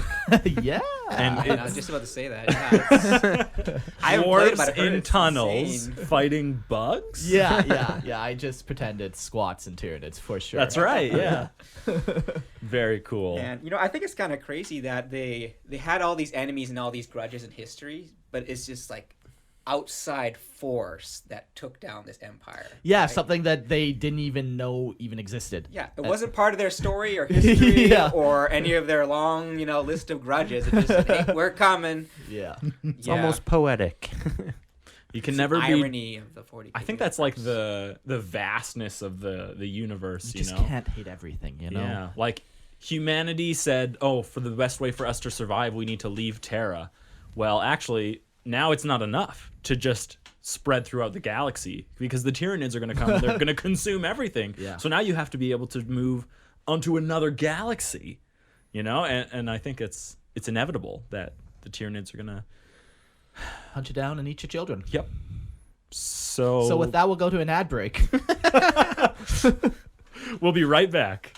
Yeah. And I was just about to say that. Yeah, I haven't played, but I dwarves heard in it's tunnels insane. fighting bugs. Yeah. I just pretend it's squats and Tyranids for sure. That's right. Yeah. Very cool. And I think it's kind of crazy that they had all these enemies and all these grudges in history, but it's just outside force that took down this empire. Yeah, right? something that they didn't even know even existed. Yeah, it wasn't part of their story or history Yeah. or any of their long, list of grudges. It just said, hey, we're coming. Yeah. It's almost poetic. You can It's never the be. irony of the 40. I think that's the vastness of the universe. You just know. can't hate everything, Yeah. Humanity said, "Oh, for the best way for us to survive, we need to leave Terra." Well, actually, now it's not enough to just spread throughout the galaxy because the Tyranids are going to come. They're going to consume everything. Yeah. So now you have to be able to move onto another galaxy, And I think it's inevitable that the Tyranids are going to. Hunt you down and eat your children. Yep. So with that, we'll go to an ad break. we'll be right back.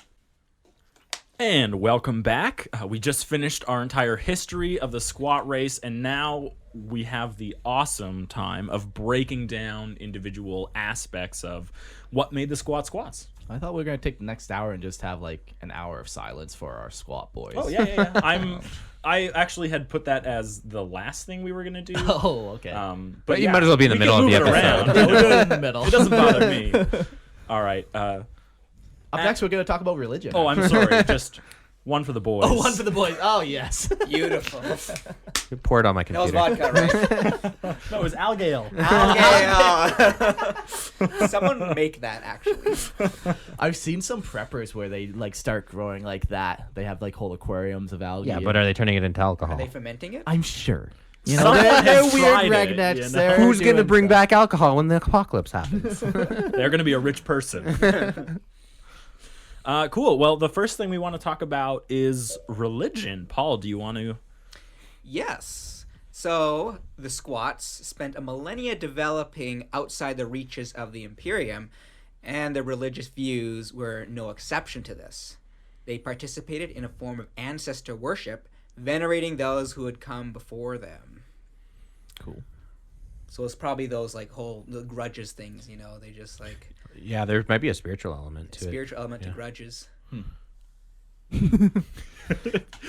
And welcome back. We just finished our entire history of the squat race, and now we have the awesome time of breaking down individual aspects of what made the squats. I thought we were going to take the next hour and just have an hour of silence for our squat boys. Oh, yeah. I actually had put that as the last thing we were going to do. Oh, okay. But you might as well be in the middle of the episode. We'll do it in the middle. It doesn't bother me. All right. Up next, we're going to talk about religion. Oh, I'm sorry. Just one for the boys. Oh, one for the boys. Oh, yes. beautiful. You pour it on my That was computer. vodka, right? No, it was algale. Okay. Someone make that actually. I've seen some preppers where they start growing like that. They have whole aquariums of algae. Yeah, but are they turning it into alcohol? Are they fermenting it? I'm sure. Someone they're has weird tried it, rednecks. They're Who's going to doing bring stuff. back alcohol when the apocalypse happens? They're going to be a rich person. Cool. Well, the first thing we want to talk about is religion. Paul, do you want to? Yes. So the squats spent a millennia developing outside the reaches of the Imperium, and their religious views were no exception to this. They participated in a form of ancestor worship, venerating those who had come before them. Cool. So it's probably those like the grudges things, you know. They just like Yeah, there might be a spiritual element to it. spiritual element to grudges.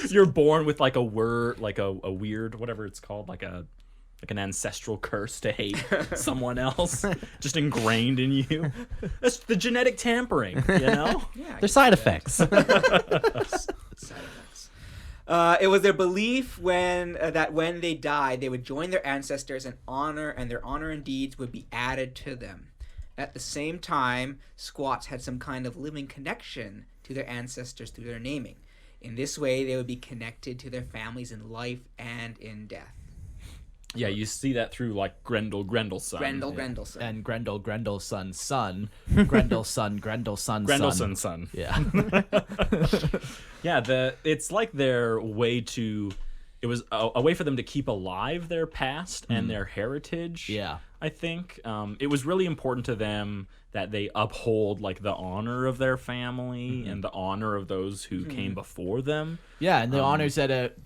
You're born with like a word, like a weird, whatever it's called, like an ancestral curse to hate someone else, just ingrained in you. That's the genetic tampering, you know. Yeah, There's side effects. side effects. It was their belief that when they died, they would join their ancestors in honor, and their honor and deeds would be added to them. At the same time, squats had some kind of living connection to their ancestors through their naming. In this way, they would be connected to their families in life and in death. Yeah, you see that through like Grendelson. Grendelson. And Grendel's son. Grendel's son. Grendelson's son. Yeah. Yeah, it's like their way to. It was a way for them to keep alive their past and their heritage. Yeah. I think it was really important to them that they uphold like the honor of their family and the honor of those who came before them. Yeah, and the honors that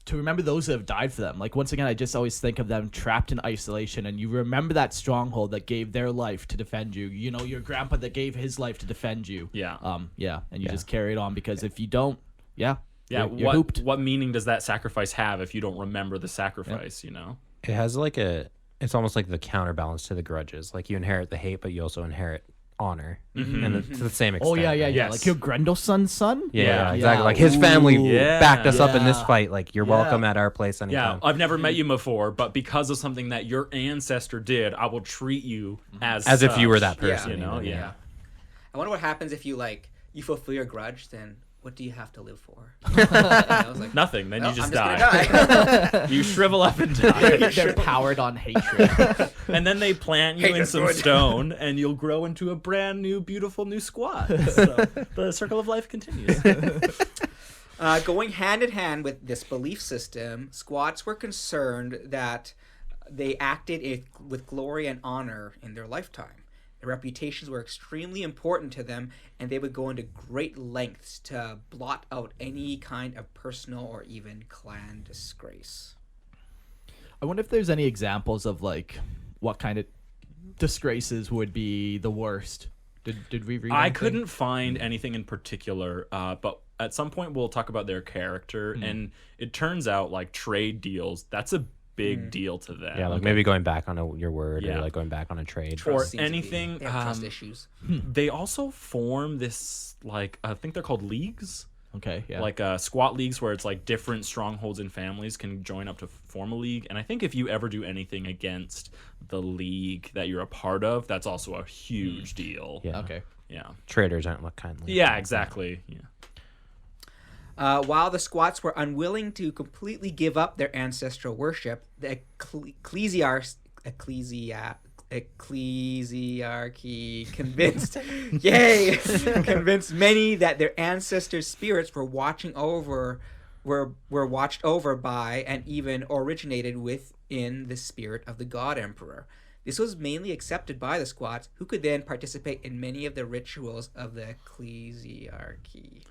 to remember those that have died for them. Like, once again, I just always think of them trapped in isolation, and you remember that stronghold that gave their life to defend you. You know, your grandpa that gave his life to defend you. Yeah. And you just carry it on, because if you don't, Yeah, you're hooped. what meaning does that sacrifice have if you don't remember the sacrifice, you know? It has like it's almost like the counterbalance to the grudges. Like, you inherit the hate, but you also inherit honor, and to the same extent. Oh, yeah. Yes. Like, you're Grendel's son? Yeah, exactly. Like, his family Yeah. backed us up in this Yeah. fight. Like, you're welcome at our place anytime. Yeah, I've never met you before, but because of something that your ancestor did, I will treat you as As if you were such, that person, you know? even, Yeah. I wonder what happens if you fulfill your grudge. Then what do you have to live for? I was like, Nothing. Then well, you just I'm die. gonna die. You shrivel up and die. They're powered on hatred. And then they plant you Hate in is some good. stone, and you'll grow into a brand new, beautiful new squat. So the circle of life continues. Going hand in hand with this belief system, squats were concerned that they acted with glory and honor in their lifetime. Their reputations were extremely important to them, and they would go into great lengths to blot out any kind of personal or even clan disgrace. I wonder if there's any examples of, like, what kind of disgraces would be the worst. Did we read I anything? couldn't find anything in particular, but at some point we'll talk about their character, and it turns out like trade deals, that's a big deal to them. Yeah, like maybe going back on your word, Yeah. or like going back on a trade. Or Seems to be- anything. They have trust issues. They also form this, like, I think they're called leagues. Okay, yeah. Like squat leagues where it's like different strongholds and families can join up to form a league. And I think if you ever do anything against the league that you're a part of, that's also a huge deal. Yeah. Okay. Yeah. Traders aren't looked kindly. Yeah, exactly. Yeah. While the squats were unwilling to completely give up their ancestral worship, the ecclesiarchy convinced many that their ancestors' spirits were watched over by and even originated within the spirit of the god emperor. This was mainly accepted by the squats, who could then participate in many of the rituals of the ecclesiarchy.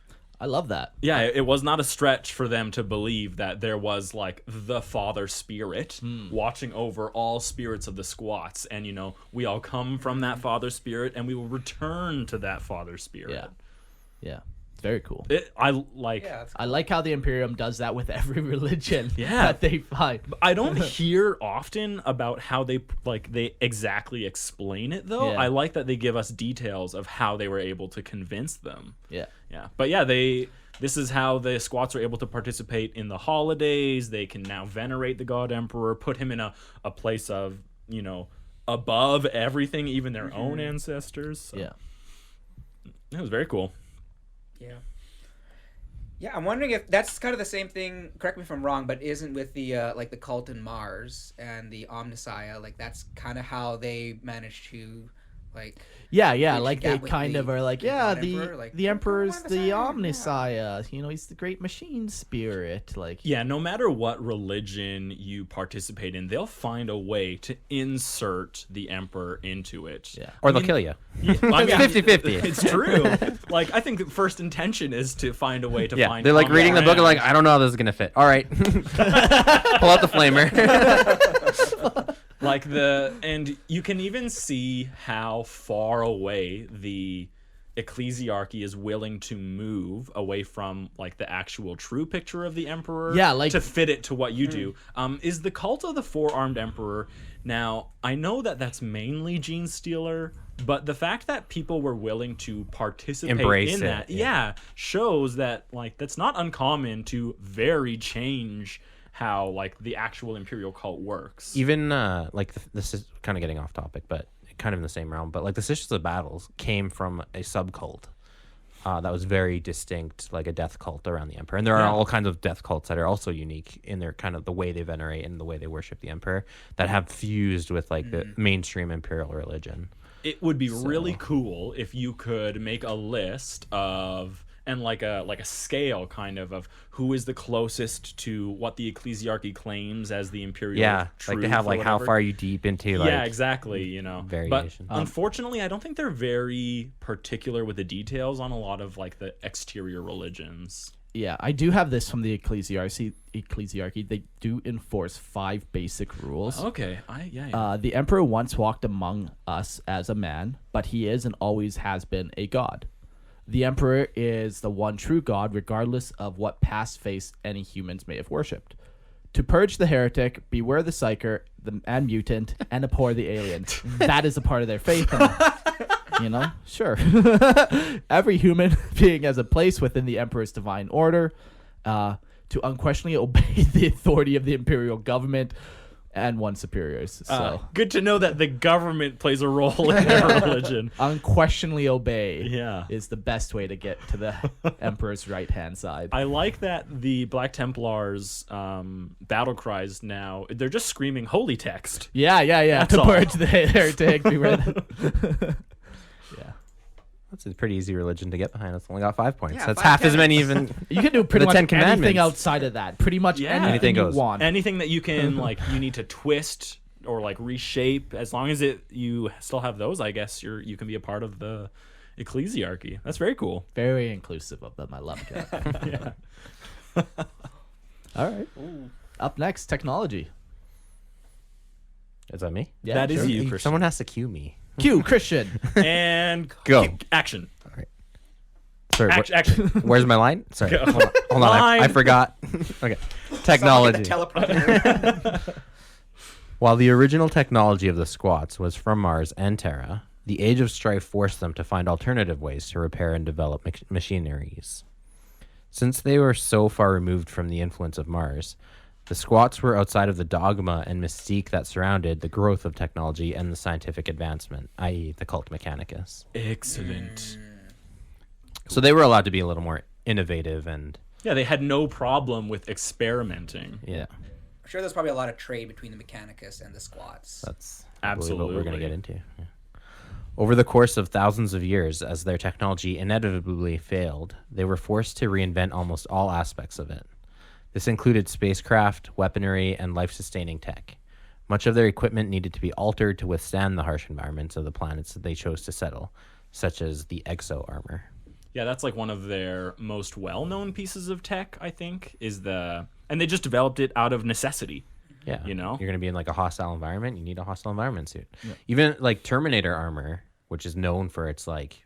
I love that. Yeah, it was not a stretch for them to believe that there was like the father spirit watching over all spirits of the squats, and you know, we all come from that father spirit and we will return to that father spirit. Yeah. Yeah. It's very cool. I like I like how the Imperium does that with every religion Yeah. that they find. I don't hear often about how they exactly explain it though. Yeah. I like that they give us details of how they were able to convince them. Yeah. Yeah, but yeah, this is how the squats are able to participate in the holidays. They can now venerate the god emperor, put him in a place of, you know, above everything, even their own ancestors. So Yeah. it was very cool. Yeah. Yeah, I'm wondering if that's kind of the same thing, correct me if I'm wrong, but isn't with the like the cult in Mars and the Omnissiah, like that's kind of how they managed to Like, Yeah, Did you like get they with kind the- of are like, the yeah, God the Emperor? Like, the emperor's Emperor the Messiah, Omnissiah. He's the great machine spirit. Like, Yeah, no matter what religion you participate in, they'll find a way to insert the emperor into it. Yeah. Or they'll kill you. I mean, 50-50. It's true. Like, I think the first intention is to find a way to Yeah, find. they're like common reading the book and ground. like, I don't know how this is gonna fit. All right, pull out the flamer. Like and you can even see how far away the ecclesiarchy is willing to move away from like the actual true picture of the emperor. Yeah, like- to fit it to what you do. Is the cult of the four-armed emperor. Now, I know that that's mainly Gene Stealer, but the fact that people were willing to participate Embrace in it, that, yeah. shows that like that's not uncommon to very change how like the actual imperial cult works. Even like this is kind of getting off topic, but kind of in the same realm. But like the Sisters of Battles came from a subcult that was very distinct, like a death cult around the emperor. And there are all kinds of death cults that are also unique in their kind of the way they venerate and the way they worship the emperor that have fused with like the mainstream imperial religion. It would be really cool if you could make a list of and like a scale kind of who is the closest to what the ecclesiarchy claims as the imperial Yeah, like they truth have or like how whatever. far are you deep into like Yeah, exactly, you know. variation. But unfortunately, I don't think they're very particular with the details on a lot of like the exterior religions. yeah, I do have this from the ecclesiarchy. They do enforce 5 basic rules. Okay, The emperor once walked among us as a man, but he is and always has been a god. The emperor is the one true god, regardless of what past face any humans may have worshipped. To purge the heretic, beware the psyker and mutant, and abhor the alien. That is a part of their faith. You know, sure. Every human being has a place within the emperor's divine order. To unquestionably obey the authority of the imperial government and one's superiors. So good to know that the government plays a role in their religion. unquestionably obey Yeah. is the best way to get to the emperor's right hand side. I like that the Black Templars battle cries now, they're just screaming holy text. Yeah. That's To all. purge the heretic. Yeah. That's a pretty easy religion to get behind. It's only got 5 points. Yeah, That's 5 half as tenets. many even. You can do pretty The much Ten anything Commandments. outside of that. Pretty much Yeah. anything Anything you goes. want. Anything that you can like you need to twist or like reshape, as long as you still have those, I guess you can be a part of the ecclesiarchy. That's very cool. Very inclusive of them. I love that. All right. Up next, technology. Is that me? Yeah, That is sure. you, Christian. Someone has to cue me. Q, Christian. And Go. action. Sorry, Action. where's my line? Sorry, Go. hold on. I Line. forgot. Okay, Someone technology. get the teleprompter. While the original technology of the squats was from Mars and Terra, the Age of Strife forced them to find alternative ways to repair and develop machineries. Since they were so far removed from the influence of Mars, the squats were outside of the dogma and mystique that surrounded the growth of technology and the scientific advancement, i.e. the cult mechanicus. Excellent. So they were allowed to be a little more innovative and, Yeah, they had no problem with experimenting. yeah, I'm sure there's probably a lot of trade between the Mechanicus and the squats. that's I believe what we're going to Absolutely. get into. Yeah. Over the course of thousands of years, as their technology inevitably failed, they were forced to reinvent almost all aspects of it. This included spacecraft, weaponry, and life-sustaining tech. Much of their equipment needed to be altered to withstand the harsh environments of the planets that they chose to settle, such as the exo armor. Yeah, that's like one of their most well-known pieces of tech, I think, and they just developed it out of necessity. Yeah, You know? you're going to be in like a hostile environment. You need a hostile environment suit. Yeah. Even like Terminator armor, which is known for its like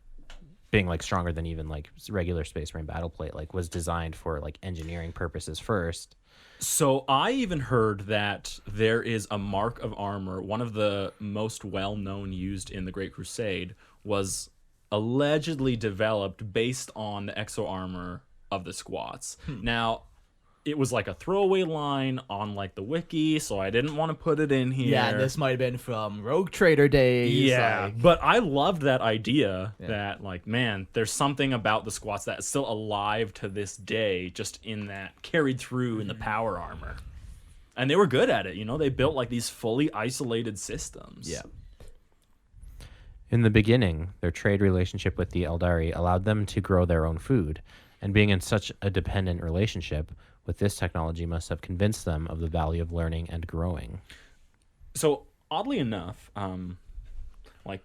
being like stronger than even like regular Space Marine battle plate, like was designed for like engineering purposes first. So I even heard that there is a mark of armor, one of the most well-known used in the Great Crusade, was allegedly developed based on the exo armor of the squats. Now, it was like a throwaway line on like the wiki, so I didn't want to put it in here. Yeah, this might have been from Rogue Trader days. Yeah, like- but I loved that idea that, like, man, there's something about the squats that's still alive to this day, just in that carried through in the power armor. And they were good at it, you know? They built, like, these fully isolated systems. Yeah. In the beginning, their trade relationship with the Eldari allowed them to grow their own food, and being in such a dependent relationship with this technology must have convinced them of the value of learning and growing. So oddly enough, like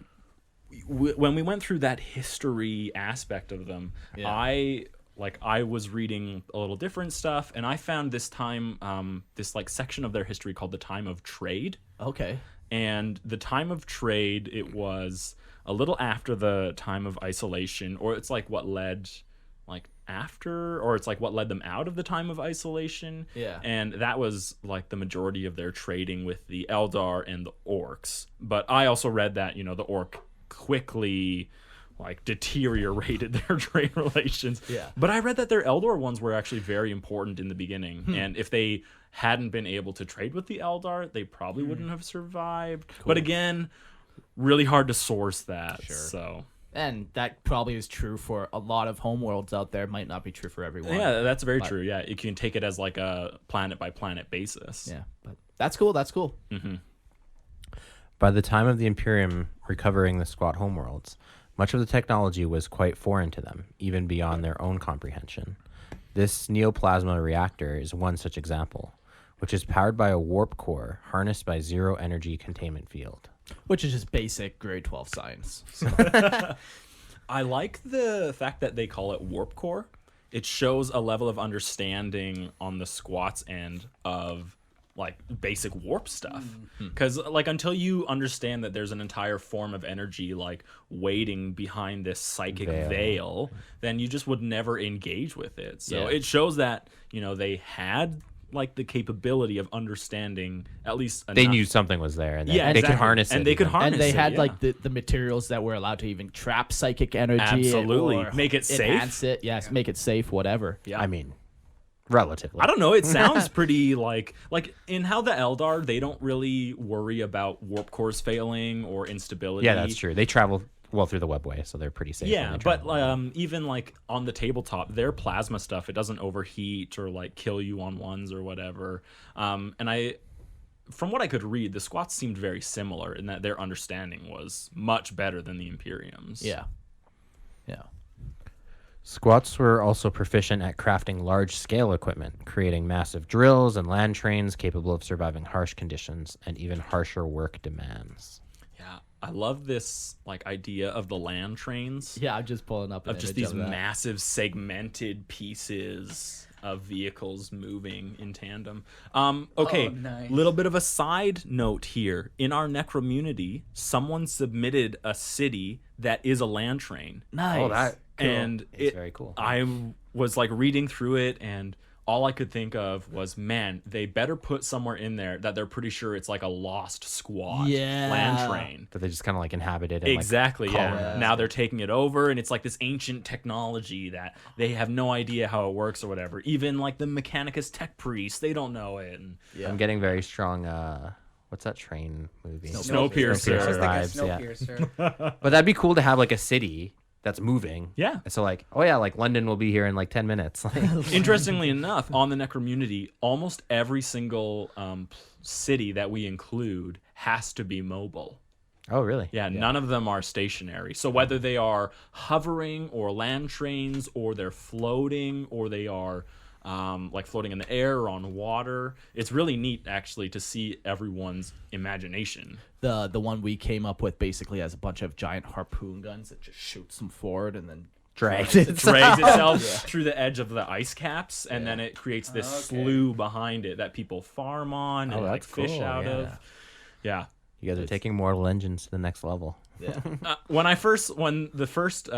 when we went through that history aspect of them, I was reading a little different stuff, and I found this time, this like section of their history called the Time of Trade. Okay. And the Time of Trade, it was a little after the Time of Isolation, or it's like what led like after, or it's like what led them out of the Time of Isolation. Yeah. And that was like the majority of their trading with the Eldar and the Orcs. But I also read that, you know, the Orc quickly like deteriorated their trade relations. Yeah. But I read that their Eldar ones were actually very important in the beginning. And if they hadn't been able to trade with the Eldar, they probably wouldn't have survived. Cool. But again, really hard to source that. Sure. So. And that probably is true for a lot of homeworlds out there. It might not be true for everyone. Yeah, that's very true. Yeah, you can take it as like a planet by planet basis. Yeah, but that's cool. That's cool. Mm-hmm. By the time of the Imperium recovering the squat homeworlds, much of the technology was quite foreign to them, even beyond their own comprehension. This neoplasma reactor is one such example, which is powered by a warp core harnessed by zero energy containment field. Which is just basic grade 12 science. So. I like the fact that they call it warp core. It shows a level of understanding on the squats end of like basic warp stuff. Because like until you understand that there's an entire form of energy like waiting behind this psychic veil, then you just would never engage with it. So it shows that, you know, they had like the capability of understanding at least enough. They knew something was there, and they could harness it. And they could harness it. And they had like the materials that were allowed to even trap psychic energy. Absolutely. Or make it safe. Enhance it. Yes, make it safe, whatever. Yeah. I mean, relatively. I don't know. It sounds pretty like in how the Eldar, they don't really worry about warp cores failing or instability. Yeah, that's true. They travel well through the webway, so they're pretty safe. Yeah, but even like on the tabletop, their plasma stuff, it doesn't overheat or like kill you on ones or whatever. And from what I could read, the squats seemed very similar in that their understanding was much better than the Imperium's. Yeah. Yeah. Squats were also proficient at crafting large-scale equipment, creating massive drills and land trains capable of surviving harsh conditions and even harsher work demands. Yeah, I love this like idea of the land trains. Yeah, I'm just pulling up an of just image these of that. massive segmented pieces of vehicles moving in tandem. Okay, nice. Little bit of a side note here. In our Necromunity, someone submitted a city that is a land train. Nice. Oh, that And it's very cool. I was like reading through it, and all I could think of was, man, they better put somewhere in there that they're pretty sure it's like a lost squad land train. That they just kind of like inhabited. And, Exactly, like, yeah. colonized. Now they're taking it over, and it's like this ancient technology that they have no idea how it works or whatever. Even like the Mechanicus Tech Priests, they don't know it. And I'm getting very strong. What's that train movie? Snowpiercer. I was vibes, thinking yeah. Snowpiercer. But that'd be cool to have like a city that's moving. Yeah. So like, oh yeah, like London will be here in like 10 minutes. Interestingly enough, on the Necromunity, almost every single city that we include has to be mobile. Oh really? Yeah, none of them are stationary. So whether they are hovering or land trains, or they're floating, or they are like floating in the air or on water, it's really neat actually to see everyone's imagination. The one we came up with basically has a bunch of giant harpoon guns that just shoots them forward and then Drags It it. drags itself through the edge of the ice caps, and then it creates this slough behind it that people farm on and like that's fish cool, out yeah. of. Yeah. You guys are taking Mortal Engines to the next level. Yeah. When the first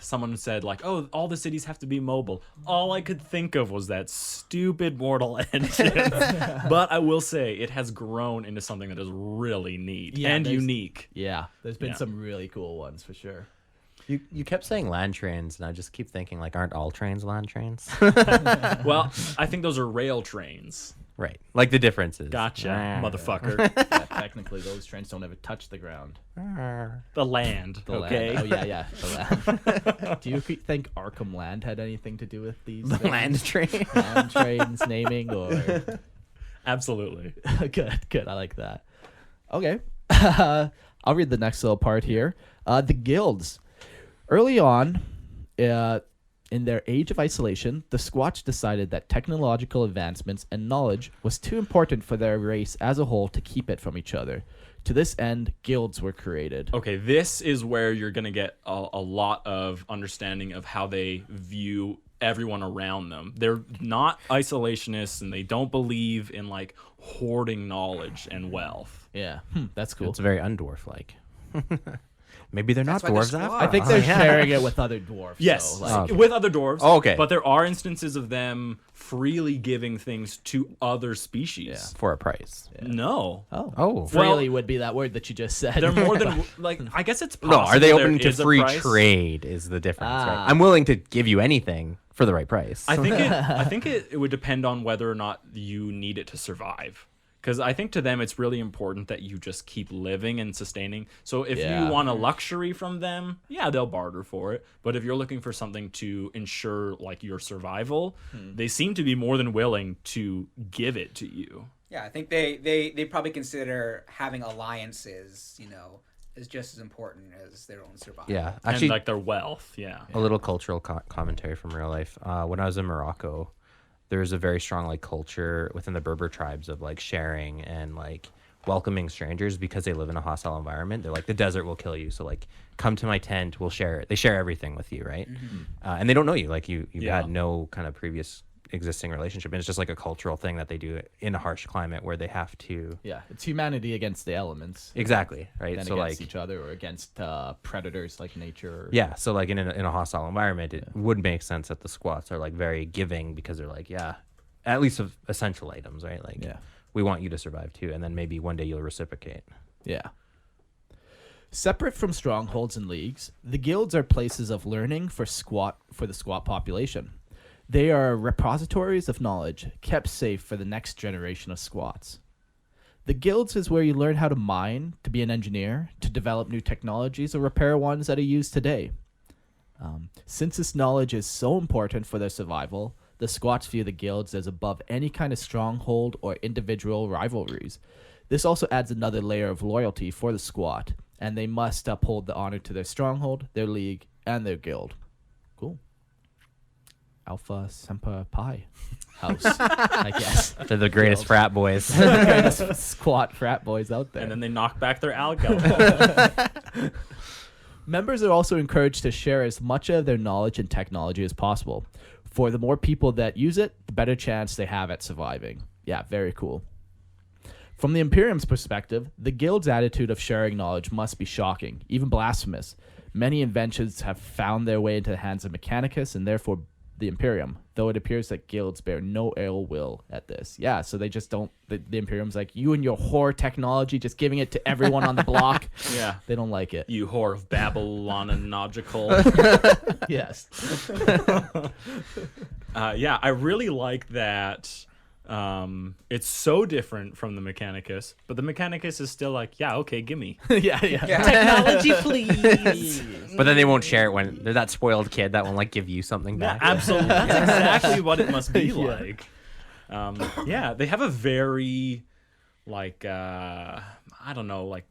someone said like, oh, all the cities have to be mobile, all I could think of was that stupid Mortal Engine. But I will say it has grown into something that is really neat and unique. Yeah. There's been Yeah. some really cool ones for sure. You kept saying land trains, and I just keep thinking like, aren't all trains land trains? Well, I think those are rail trains. Right. Like the differences. Gotcha, Ah. motherfucker. Yeah, technically, those trains don't ever touch the ground. The land, The okay? land. Oh, yeah. The land. Do you think Arkham Land had anything to do with these things? Land train. Land trains naming? Or Absolutely. Good. I like that. Okay. I'll read the next little part here. The guilds. Early on, in their age of isolation, the Squatch decided that technological advancements and knowledge was too important for their race as a whole to keep it from each other. To this end, guilds were created. Okay, this is where you're going to get a lot of understanding of how they view everyone around them. They're not isolationists, and they don't believe in like hoarding knowledge and wealth. Yeah, that's cool. It's very undwarf-like. Maybe they're not That's why dwarves they're after. I think they're sharing it with other dwarves. Yes, so, like, with other dwarves. Oh, okay. But there are instances of them freely giving things to other species. for a price. No. Oh. freely would be that word that you just said. They're more than, like, I guess it's No, possible. are they there open to is a free price. trade is the difference, right? Ah. I'm willing to give you anything for the right price. I think it would depend on whether or not you need it to survive. Because I think to them it's really important that you just keep living and sustaining. So if Yeah. you want a luxury from them, yeah, they'll barter for it. But if you're looking for something to ensure like your survival, they seem to be more than willing to give it to you. Yeah, I think they probably consider having alliances, is just as important as their own survival. yeah. And Actually, like their wealth, yeah. a little cultural commentary from real life. When I was in Morocco, there's a very strong like culture within the Berber tribes of like sharing and like welcoming strangers because they live in a hostile environment. They're like, the desert will kill you, so like come to my tent, we'll share it. They share everything with you, right? And they don't know you, like you Yeah. had no kind of previous existing relationship, and it's just like a cultural thing that they do in a harsh climate where they have to Yeah, it's humanity against the elements. exactly right. Then So against like each other or against predators like nature. yeah, so like in a hostile environment, it would make sense that the squats are like very giving because they're like, yeah, at least of essential items, right? Like, Yeah. we want you to survive too, and then maybe one day you'll reciprocate. Yeah. Separate from strongholds and leagues, the guilds are places of learning for the squat population. They are repositories of knowledge kept safe for the next generation of squats. The guilds is where you learn how to mine, to be an engineer, to develop new technologies, or repair ones that are used today. Since this knowledge is so important for their survival, the squats view the guilds as above any kind of stronghold or individual rivalries. This also adds another layer of loyalty for the squat, and they must uphold the honor to their stronghold, their league, and their guild. Cool. Alpha Semper Pi house, I guess. They're the greatest frat boys. Greatest squat frat boys out there. And then they knock back their alcohol. Members are also encouraged to share as much of their knowledge and technology as possible. For the more people that use it, the better chance they have at surviving. Yeah, very cool. From the Imperium's perspective, the guild's attitude of sharing knowledge must be shocking, even blasphemous. Many inventions have found their way into the hands of Mechanicus and therefore the Imperium, though it appears that guilds bear no ill will at this. Yeah, so they just don't... The Imperium's like, you and your whore technology, just giving it to everyone on the block. Yeah. They don't like it. You whore of Babylonological. Yes. Yeah, I really like that. It's so different from the Mechanicus, but the Mechanicus is still like, yeah, okay, gimme. Yeah. Technology, please. But then they won't share it when they're that spoiled kid that won't like give you something Yeah, back. absolutely. That's exactly what it must be Yeah. like. Yeah, they have a very, like, I don't know, like,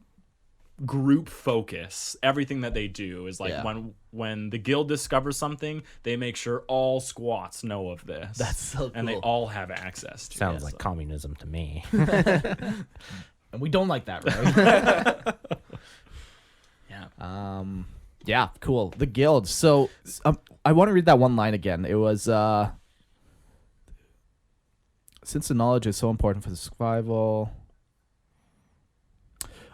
group focus. Everything that they do is like Yeah. when the guild discovers something, they make sure all squats know of this. That's so And they cool. all have access to Sounds it. like communism to me. And we don't like that, right? Yeah. Yeah, cool. The guilds. So I want to read that one line again. It was since the knowledge is so important for the survival.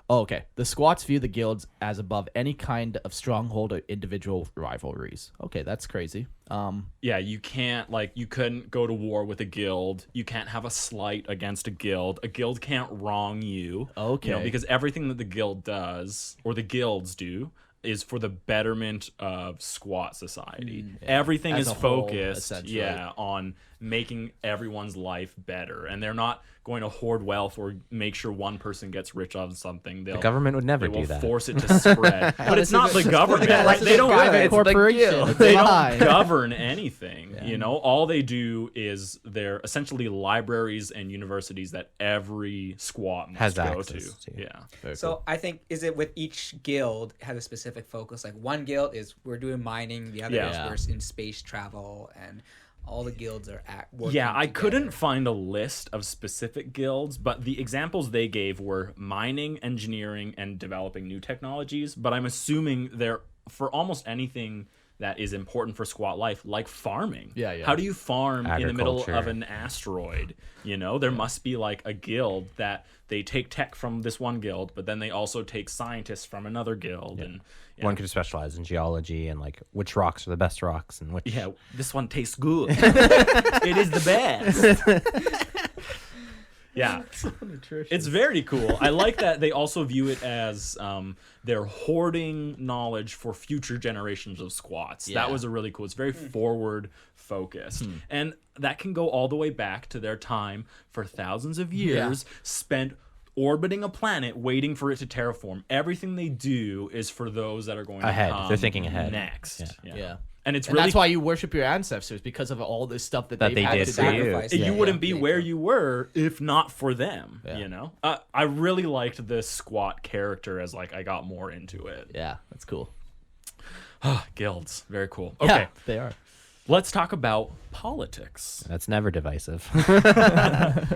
Oh, okay. The squats view the guilds as above any kind of stronghold or individual rivalries. Okay, that's crazy. Yeah, you can't, like, you couldn't go to war with a guild. You can't have a slight against a guild. A guild can't wrong you. Okay. You know, because everything that the guild does, or the guilds do, is for the betterment of squat society. Everything As is a whole, focused, essentially. yeah, on making everyone's life better. And they're not going to hoard wealth or make sure one person gets rich on something. The government would never They will do that. force it to spread. But it's not the government. Yeah, Right? They don't. private it's the corporation. guild. It's They mine. don't govern anything. You know, all they do is they're essentially libraries and universities that every squat must Has go access to. Yeah. Very So I think is it with each guild has a specific focus. Like one guild is we're doing mining, the other Yeah. is we're in space travel, and all the guilds are working Yeah, I together. couldn't find a list of specific guilds, but the examples they gave were mining, engineering, and developing new technologies. But I'm assuming they're for almost anything that is important for squat life, like farming. Yeah, yeah. How do you farm in the middle of Agriculture. an asteroid? You know, there must be like a guild that they take tech from this one guild, but then they also take scientists from another guild. And One could specialize in geology and like which rocks are the best rocks and which. yeah, this one tastes good. It is the best. Yeah. It's very cool. I like that they also view it as they're hoarding knowledge for future generations of squats. Yeah. That was a really cool. It's very forward focused. And that can go all the way back to their time for thousands of years spent orbiting a planet waiting for it to terraform. Everything they do is for those that are going Ahead. to come They're thinking ahead. next. Yeah. And it's And really that's why you worship your ancestors, because of all this stuff that That they've they had did to for do. you. Sacrifice. you Yeah, wouldn't be yeah, where yeah. you were if not for them. Yeah. You know, I really liked this squat character as like I got more into it. Yeah, that's cool. Guilds, very cool. Yeah, Okay, they are. let's talk about politics. That's never divisive.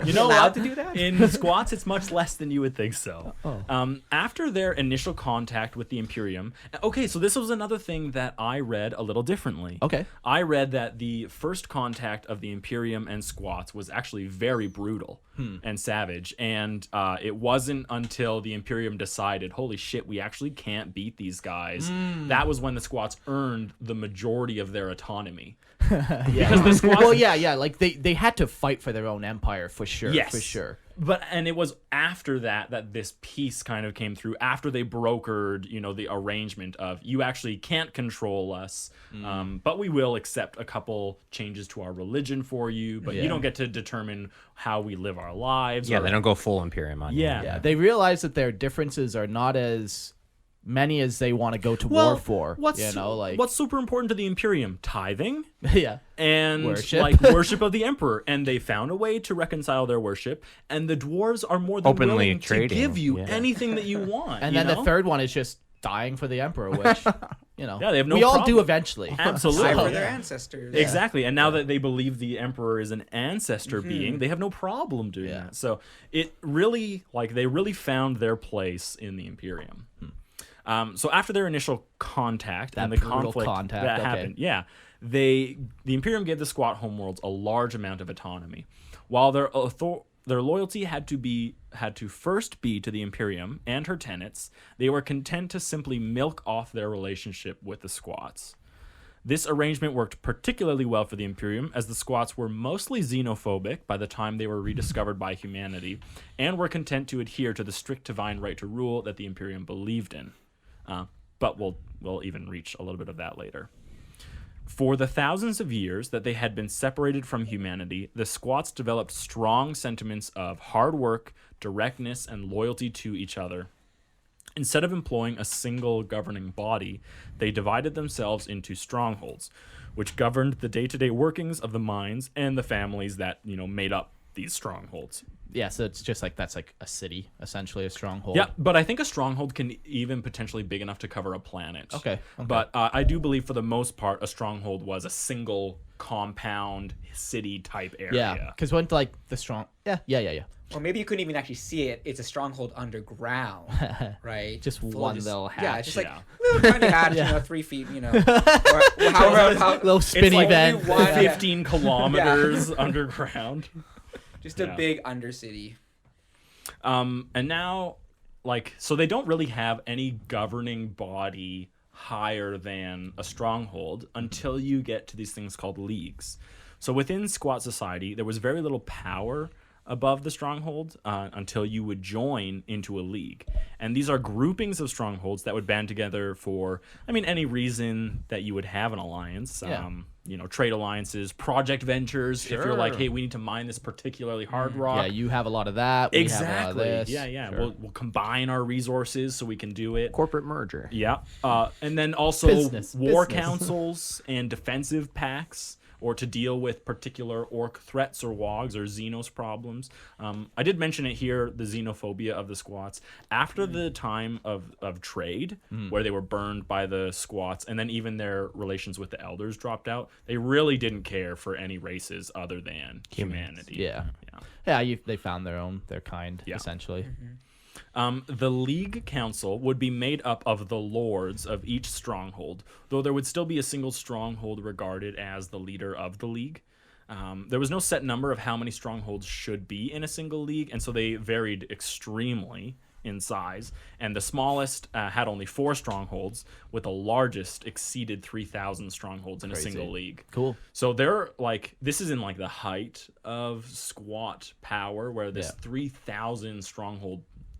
You know allowed what? to do that? In squats, it's much less than you would think so. Oh. After their initial contact with the Imperium, okay, so this was another thing that I read a little differently. Okay. I read that the first contact of the Imperium and squats was actually very brutal and savage, and it wasn't until the Imperium decided, holy shit, we actually can't beat these guys. That was when the squats earned the majority of their autonomy. Yeah. Because the squats Well, yeah, like they had to fight for their own empire for sure. Yes, For sure. But and it was after that this peace kind of came through, after they brokered, the arrangement of you actually can't control us, but we will accept a couple changes to our religion for you, but you Yeah. don't get to determine how we live our lives. Yeah, or- they don't go full Imperium on you. Yeah. Yeah, they realize that their differences are not as many as they want to go to war for. What's what's super important to the Imperium? Tithing. yeah. And Worship. worship of the emperor, and they found a way to reconcile their worship, and the dwarves are more than Openly willing trading, to give you yeah. anything that you want. And you then know? the third one is just dying for the emperor, which Yeah, they have no we all problem. do eventually. Absolutely. Die for So- their ancestors. Exactly. And now that they believe the emperor is an ancestor being, they have no problem doing Yeah. that. So it really, they really found their place in the Imperium. So after their initial contact That and the brutal conflict contact, that okay. happened, the Imperium gave the squat homeworlds a large amount of autonomy, while their loyalty had to first be to the Imperium and her tenets. They were content to simply milk off their relationship with the squats. This arrangement worked particularly well for the Imperium, as the squats were mostly xenophobic by the time they were rediscovered by humanity, and were content to adhere to the strict divine right to rule that the Imperium believed in. But we'll even reach a little bit of that later. For the thousands of years that they had been separated from humanity, the squats developed strong sentiments of hard work, directness, and loyalty to each other. Instead of employing a single governing body, they divided themselves into strongholds, which governed the day-to-day workings of the mines and the families that, made up these strongholds. Yeah, so it's just that's like a city, essentially a stronghold. Yeah, but I think a stronghold can even potentially big enough to cover a planet. Okay. But I do believe for the most part, a stronghold was a single compound city type area. Yeah, because when the strong. Yeah. Or maybe you couldn't even actually see it. It's a stronghold underground, right? Just one little Yeah, hatch. just like Yeah. little tiny hatch, 3 feet, or however, Little spinny It's like vent. one- Yeah. 15 kilometers underground. just a Yeah. big undercity. And now, so they don't really have any governing body higher than a stronghold until you get to these things called leagues. So within squat society, there was very little power above the stronghold until you would join into a league. And these are groupings of strongholds that would band together for, any reason that you would have an alliance. Yeah. Trade alliances, project ventures. If you're like, hey, we need to mine this particularly hard rock. Yeah, you have a lot of that. We have a lot of Exactly. this. Yeah. Sure. We'll combine our resources so we can do it. Corporate merger. Yeah. And then also Business. councils and defensive pacts, or to deal with particular orc threats or wogs or xenos problems. I did mention it here, the xenophobia of the squats. After the time of trade, where they were burned by the squats, and then even their relations with the elders dropped out, they really didn't care for any races other than humanity. Yeah. They found their kind, essentially. The League Council would be made up of the lords of each stronghold, though there would still be a single stronghold regarded as the leader of the league. There was no set number of how many strongholds should be in a single league, and so they varied extremely in size. And the smallest had only 4 strongholds, with the largest exceeded 3,000 strongholds in a single league. Cool. So they're like, this is in like the height of squat power, where this 3,000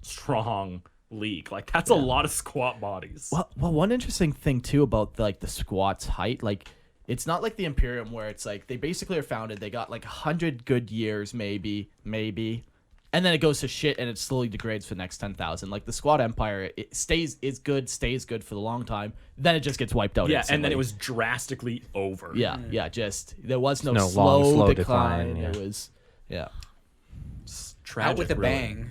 strong league, like that's a lot of squat bodies. Well, one interesting thing too about the squat's height, like it's not like the Imperium where it's like they basically are founded, they got like 100 good years, maybe, and then it goes to shit and it slowly degrades for the next 10,000. Like the Squat Empire, it stays good for the long time, then it just gets wiped out. And then it was drastically over. Just there was no, No slow, long, slow decline. decline, It was It's tragic, Out with a really. bang.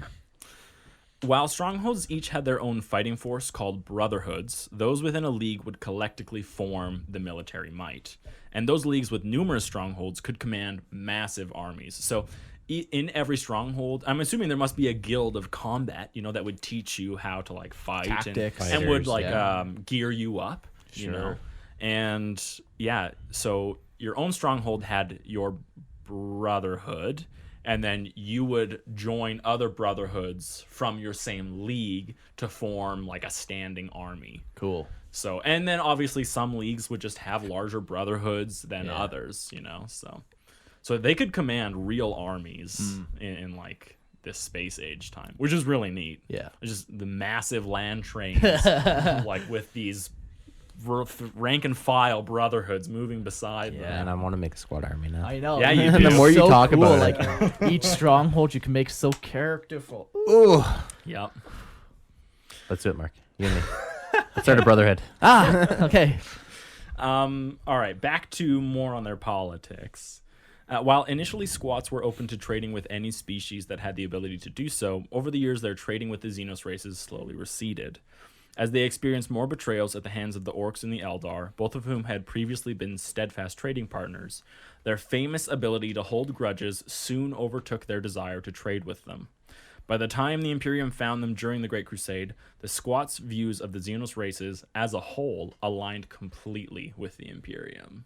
While strongholds each had their own fighting force called brotherhoods, those within a league would collectively form the military might. And those leagues with numerous strongholds could command massive armies. So in every stronghold, I'm assuming there must be a guild of combat, that would teach you how to like fight Tactics. and would Fighters, like gear you up, And so your own stronghold had your brotherhood, and then you would join other brotherhoods from your same league to form like a standing army. cool. So, and then obviously some leagues would just have larger brotherhoods than others, so they could command real armies in like this space age time, which is really neat. Yeah. It's just the massive land trains, like with these rank and file brotherhoods moving beside them. And I want to make a squad army now. I know. Yeah, you And the do. more you So talk cool. about it. like each stronghold you can make so characterful. Ooh. Yep. Let's do it, Mark. You and me. Let's start a brotherhood. Okay. All right, back to more on their politics. While initially squats were open to trading with any species that had the ability to do so, over the years their trading with the Xenos races slowly receded. As they experienced more betrayals at the hands of the Orcs and the Eldar, both of whom had previously been steadfast trading partners, their famous ability to hold grudges soon overtook their desire to trade with them. By the time the Imperium found them during the Great Crusade, the squats' views of the Xenos races as a whole aligned completely with the Imperium.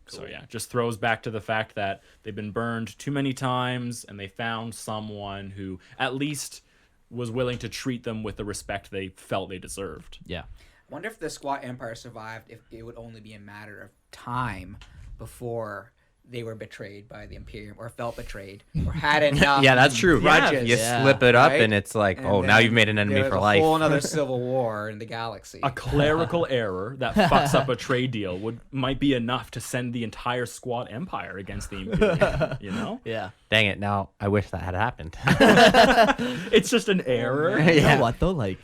So just throws back to the fact that they've been burned too many times, and they found someone who at least was willing to treat them with the respect they felt they deserved. Yeah. I wonder if the Squat Empire survived, if it would only be a matter of time before they were betrayed by the Imperium, or felt betrayed, or had enough. Yeah, that's true. Grudges, You slip it up, right? and it's like, And oh, now then you've made an enemy there's for a life. whole another civil war in the galaxy. A clerical error that fucks up a trade deal might be enough to send the entire Squat Empire against the Imperium, Yeah. Dang it! Now I wish that had happened. It's just an error. You know what though? Like,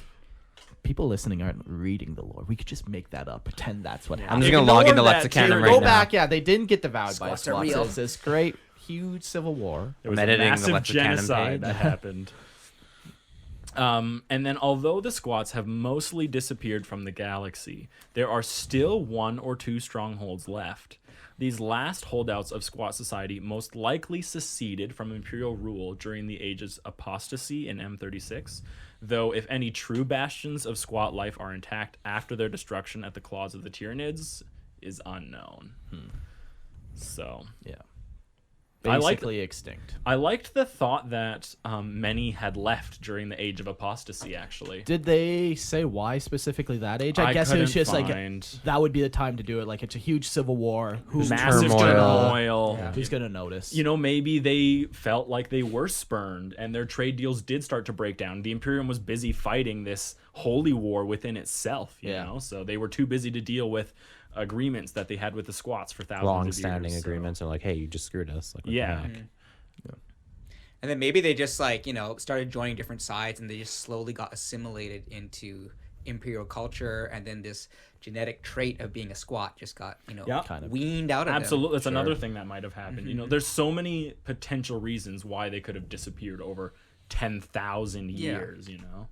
people listening aren't reading the lore. We could just make that up. Pretend that's what I'm happened. just gonna log into Ignore that Lexicanum too. right Go now. back. Yeah, they didn't get devoured by Squats are squats. real. It's this great, huge civil war. There was I'm a editing the massive Lexicanum genocide page. that happened. And then although the squats have mostly disappeared from the galaxy, there are still 1 or 2 strongholds left. These last holdouts of squat society most likely seceded from imperial rule during the age's apostasy in M36, though if any true bastions of squat life are intact after their destruction at the claws of the Tyranids is unknown. So Yeah. basically extinct. I liked the thought that many had left during the Age of Apostasy, actually. Did they say why specifically that age? I guess it was couldn't just like find- that would be the time to do it. Like it's a huge civil war. Who's Massive turmoil. turmoil. Who's gonna notice? You know, maybe they felt like they were spurned and their trade deals did start to break down. The Imperium was busy fighting this holy war within itself, you know? So they were too busy to deal with agreements that they had with the squats for thousands of Long-standing years. agreements are like, hey, you just screwed us. Like, what the Yeah. heck? And then maybe they just like, started joining different sides and they just slowly got assimilated into imperial culture, and then this genetic trait of being a squat just got, Yeah. Kind of. weaned out of them. Absolutely. That's another thing that might have happened. You know, there's so many potential reasons why they could have disappeared over 10,000 years, you know?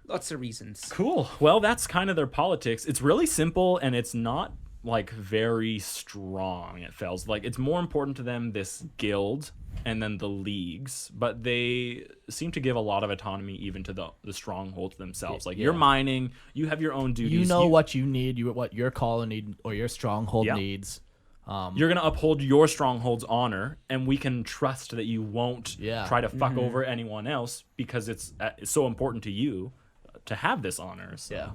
Lots of reasons. Cool. Well, that's kind of their politics. It's really simple and it's not like very strong. It feels like it's more important to them this guild and then the leagues, but they seem to give a lot of autonomy even to the strongholds themselves. Like you're mining, you have your own duties. You know what you need, what your colony or your stronghold Yeah. needs. You're going to uphold your stronghold's honor, and we can trust that you won't try to fuck over anyone else because it's so important to you to have this honor. So. Yeah.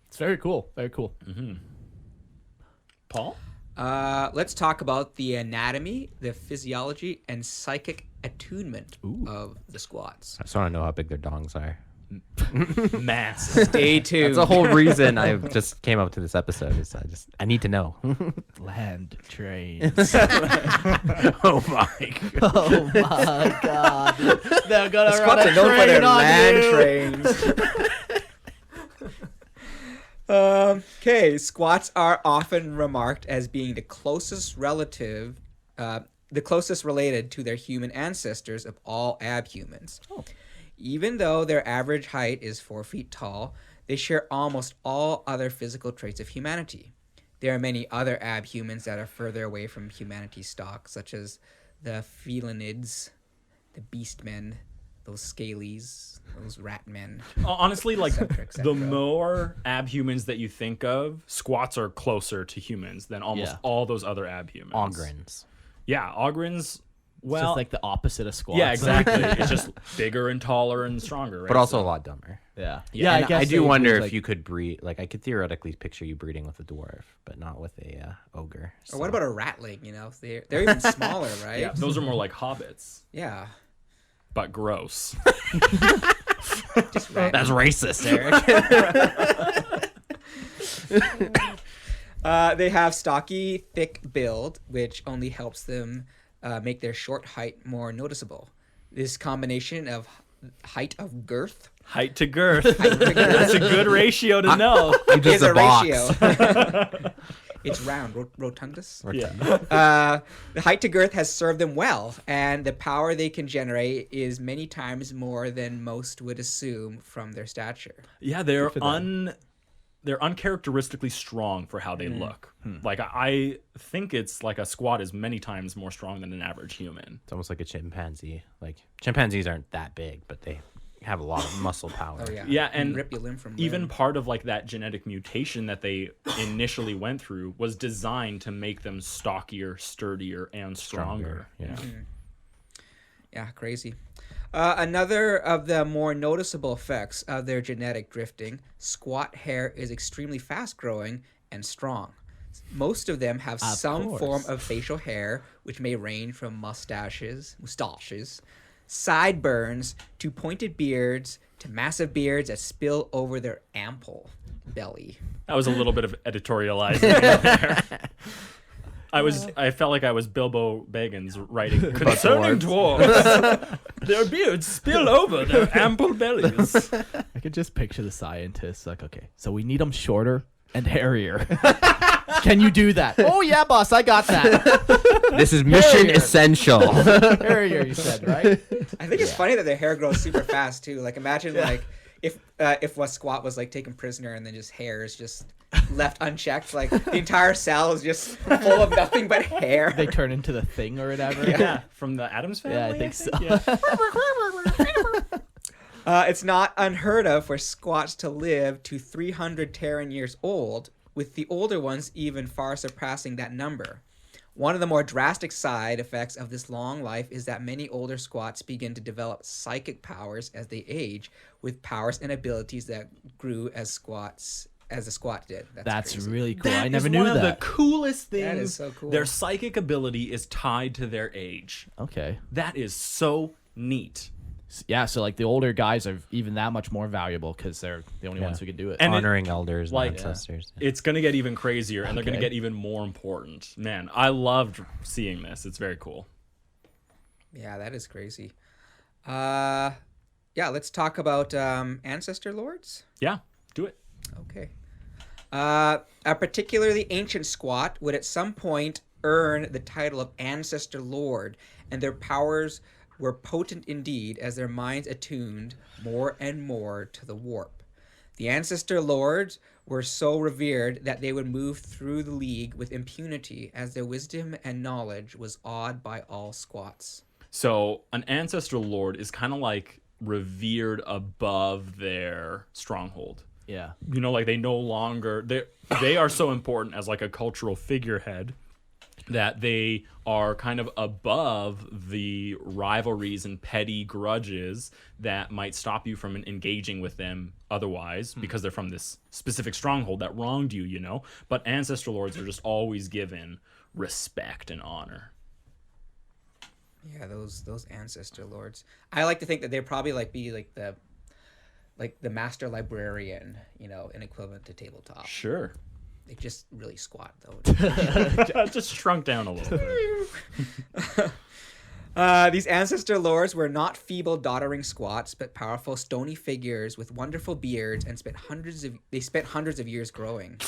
It's very cool. Very cool. Paul? Let's talk about the anatomy, the physiology, and psychic attunement of the squats. I just want to know how big their dongs are. Mass. Stay tuned. That's the whole reason I just came up to this episode. Is I need to know. Land trains. Oh my god. Oh my god. They're gonna Squats run are a known for their train on land you. trains. Okay, squats are often remarked as being the closest related to their human ancestors of all abhumans. Even though their average height is 4 feet tall, they share almost all other physical traits of humanity. There are many other abhumans that are further away from humanity's stock, such as the felinids, the beastmen, those scalies, those ratmen. Honestly, like cetera, et cetera. the more abhumans that you think of, squats are closer to humans than almost all those other abhumans. Ogrins. Yeah, Ogrins. Well, Just like the opposite of squats. yeah, exactly. It's just bigger and taller and stronger, right? But also So- a lot dumber. Yeah. Yeah, And I do wonder if like, you could breed. Like, I could theoretically picture you breeding with a dwarf, but not with a ogre. Or what about a ratling? They're even smaller, right? Yeah, those are more like hobbits, Yeah. but gross. Just rat. That's racist, Eric. They have stocky, thick build, which only helps them make their short height more noticeable. This combination of height of girth Height to girth. That's a good ratio to know. is a box. ratio. It's round, rotundus. Yeah. The height to girth has served them well, and the power they can generate is many times more than most would assume from their stature. Yeah, they're uncharacteristically strong for how they look. Like I think it's like a squat is many times more strong than an average human. It's almost like a chimpanzee. Like, chimpanzees aren't that big, but they have a lot of muscle power. Oh yeah. Yeah, and rip you limb from even limb. part of like that genetic mutation that they initially went through was designed to make them stockier, sturdier, and stronger. Yeah. Yeah, crazy. Another of the more noticeable effects of their genetic drifting, squat hair is extremely fast growing and strong. Most of them have some course. form of facial hair, which may range from mustaches, sideburns, to pointed beards, to massive beards that spill over their ample belly. That was a little bit of editorializing there. I felt like I was Bilbo Baggins writing concerning dwarves. Their beards spill over their ample bellies. I could just picture the scientists like, okay, so we need them shorter and hairier. Can you do that? Oh yeah, boss, I got that. This is mission Hairier. essential. Hairier, you said, right? I think it's funny that their hair grows super fast too. Like imagine like if a squat was like taken prisoner and then just hair is just left unchecked, like the entire cell is just full of nothing but hair. They turn into the Thing or whatever. Yeah, from the Addams Family. Yeah, I think so. Yeah. It's not unheard of for squats to live to 300 Terran years old, with the older ones even far surpassing that number. One of the more drastic side effects of this long life is that many older squats begin to develop psychic powers as they age, with powers and abilities that grew as the squat did. That's crazy. really cool. That I never is knew one of that. the coolest things. That is so cool. Their psychic ability is tied to their age. Okay. That is so neat. Yeah, so like the older guys are even that much more valuable because they're the only ones who can do it. And Honoring elders like, and ancestors. It's going to get even crazier, and they're going to Okay. get even more important. Man, I loved seeing this. It's very cool. Yeah, that is crazy. Yeah, let's talk about Ancestor Lords. Yeah, do it. Okay. A particularly ancient squat would at some point earn the title of Ancestor Lord, and their powers were potent indeed as their minds attuned more and more to the warp. The Ancestor Lords were so revered that they would move through the league with impunity, as their wisdom and knowledge was awed by all squats. So an Ancestor Lord is kind of like revered above their stronghold. Yeah. You know, like they no longer they are so important as like a cultural figurehead that they are kind of above the rivalries and petty grudges that might stop you from engaging with them otherwise because they're from this specific stronghold that wronged you, you know. But Ancestor Lords are just always given respect and honor. Yeah, those Ancestor Lords. I like to think that they'd probably be like the master librarian, you know, an equivalent to tabletop. Sure. They just really squat though. Just shrunk down a little bit. These Ancestor Lords were not feeble, doddering squats, but powerful, stony figures with wonderful beards, and spent hundreds of years growing.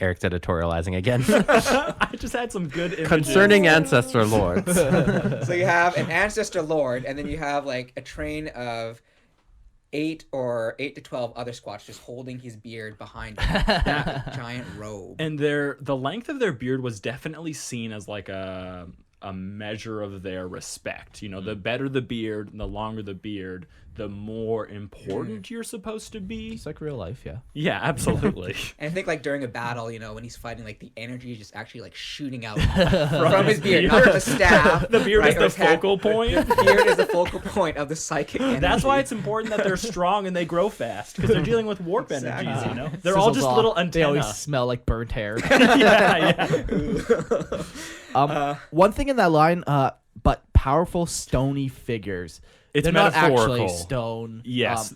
Eric's editorializing again. I just had some good images. Concerning Ancestor Lords. So you have an Ancestor Lord, and then you have like a train of 8 to 12 other squats just holding his beard behind him. That giant robe. And the length of their beard was definitely seen as like a measure of their respect. You know, the better the beard and the longer the beard, the more important you're supposed to be. It's like real life, yeah. Yeah, absolutely. And I think like during a battle, you know, when he's fighting, like the energy is just actually like shooting out from his beard, not from the staff. The beard right, is or the his head. focal point. The beard is the focal point of the psychic energy. That's why it's important that they're strong and they grow fast, because they're dealing with warp energies, you know? They're all Sizzles just off. little They antennae. always smell like burnt hair. yeah. One thing in that line, but powerful stony figures. It's They're not actually metaphorical. stone. Yes.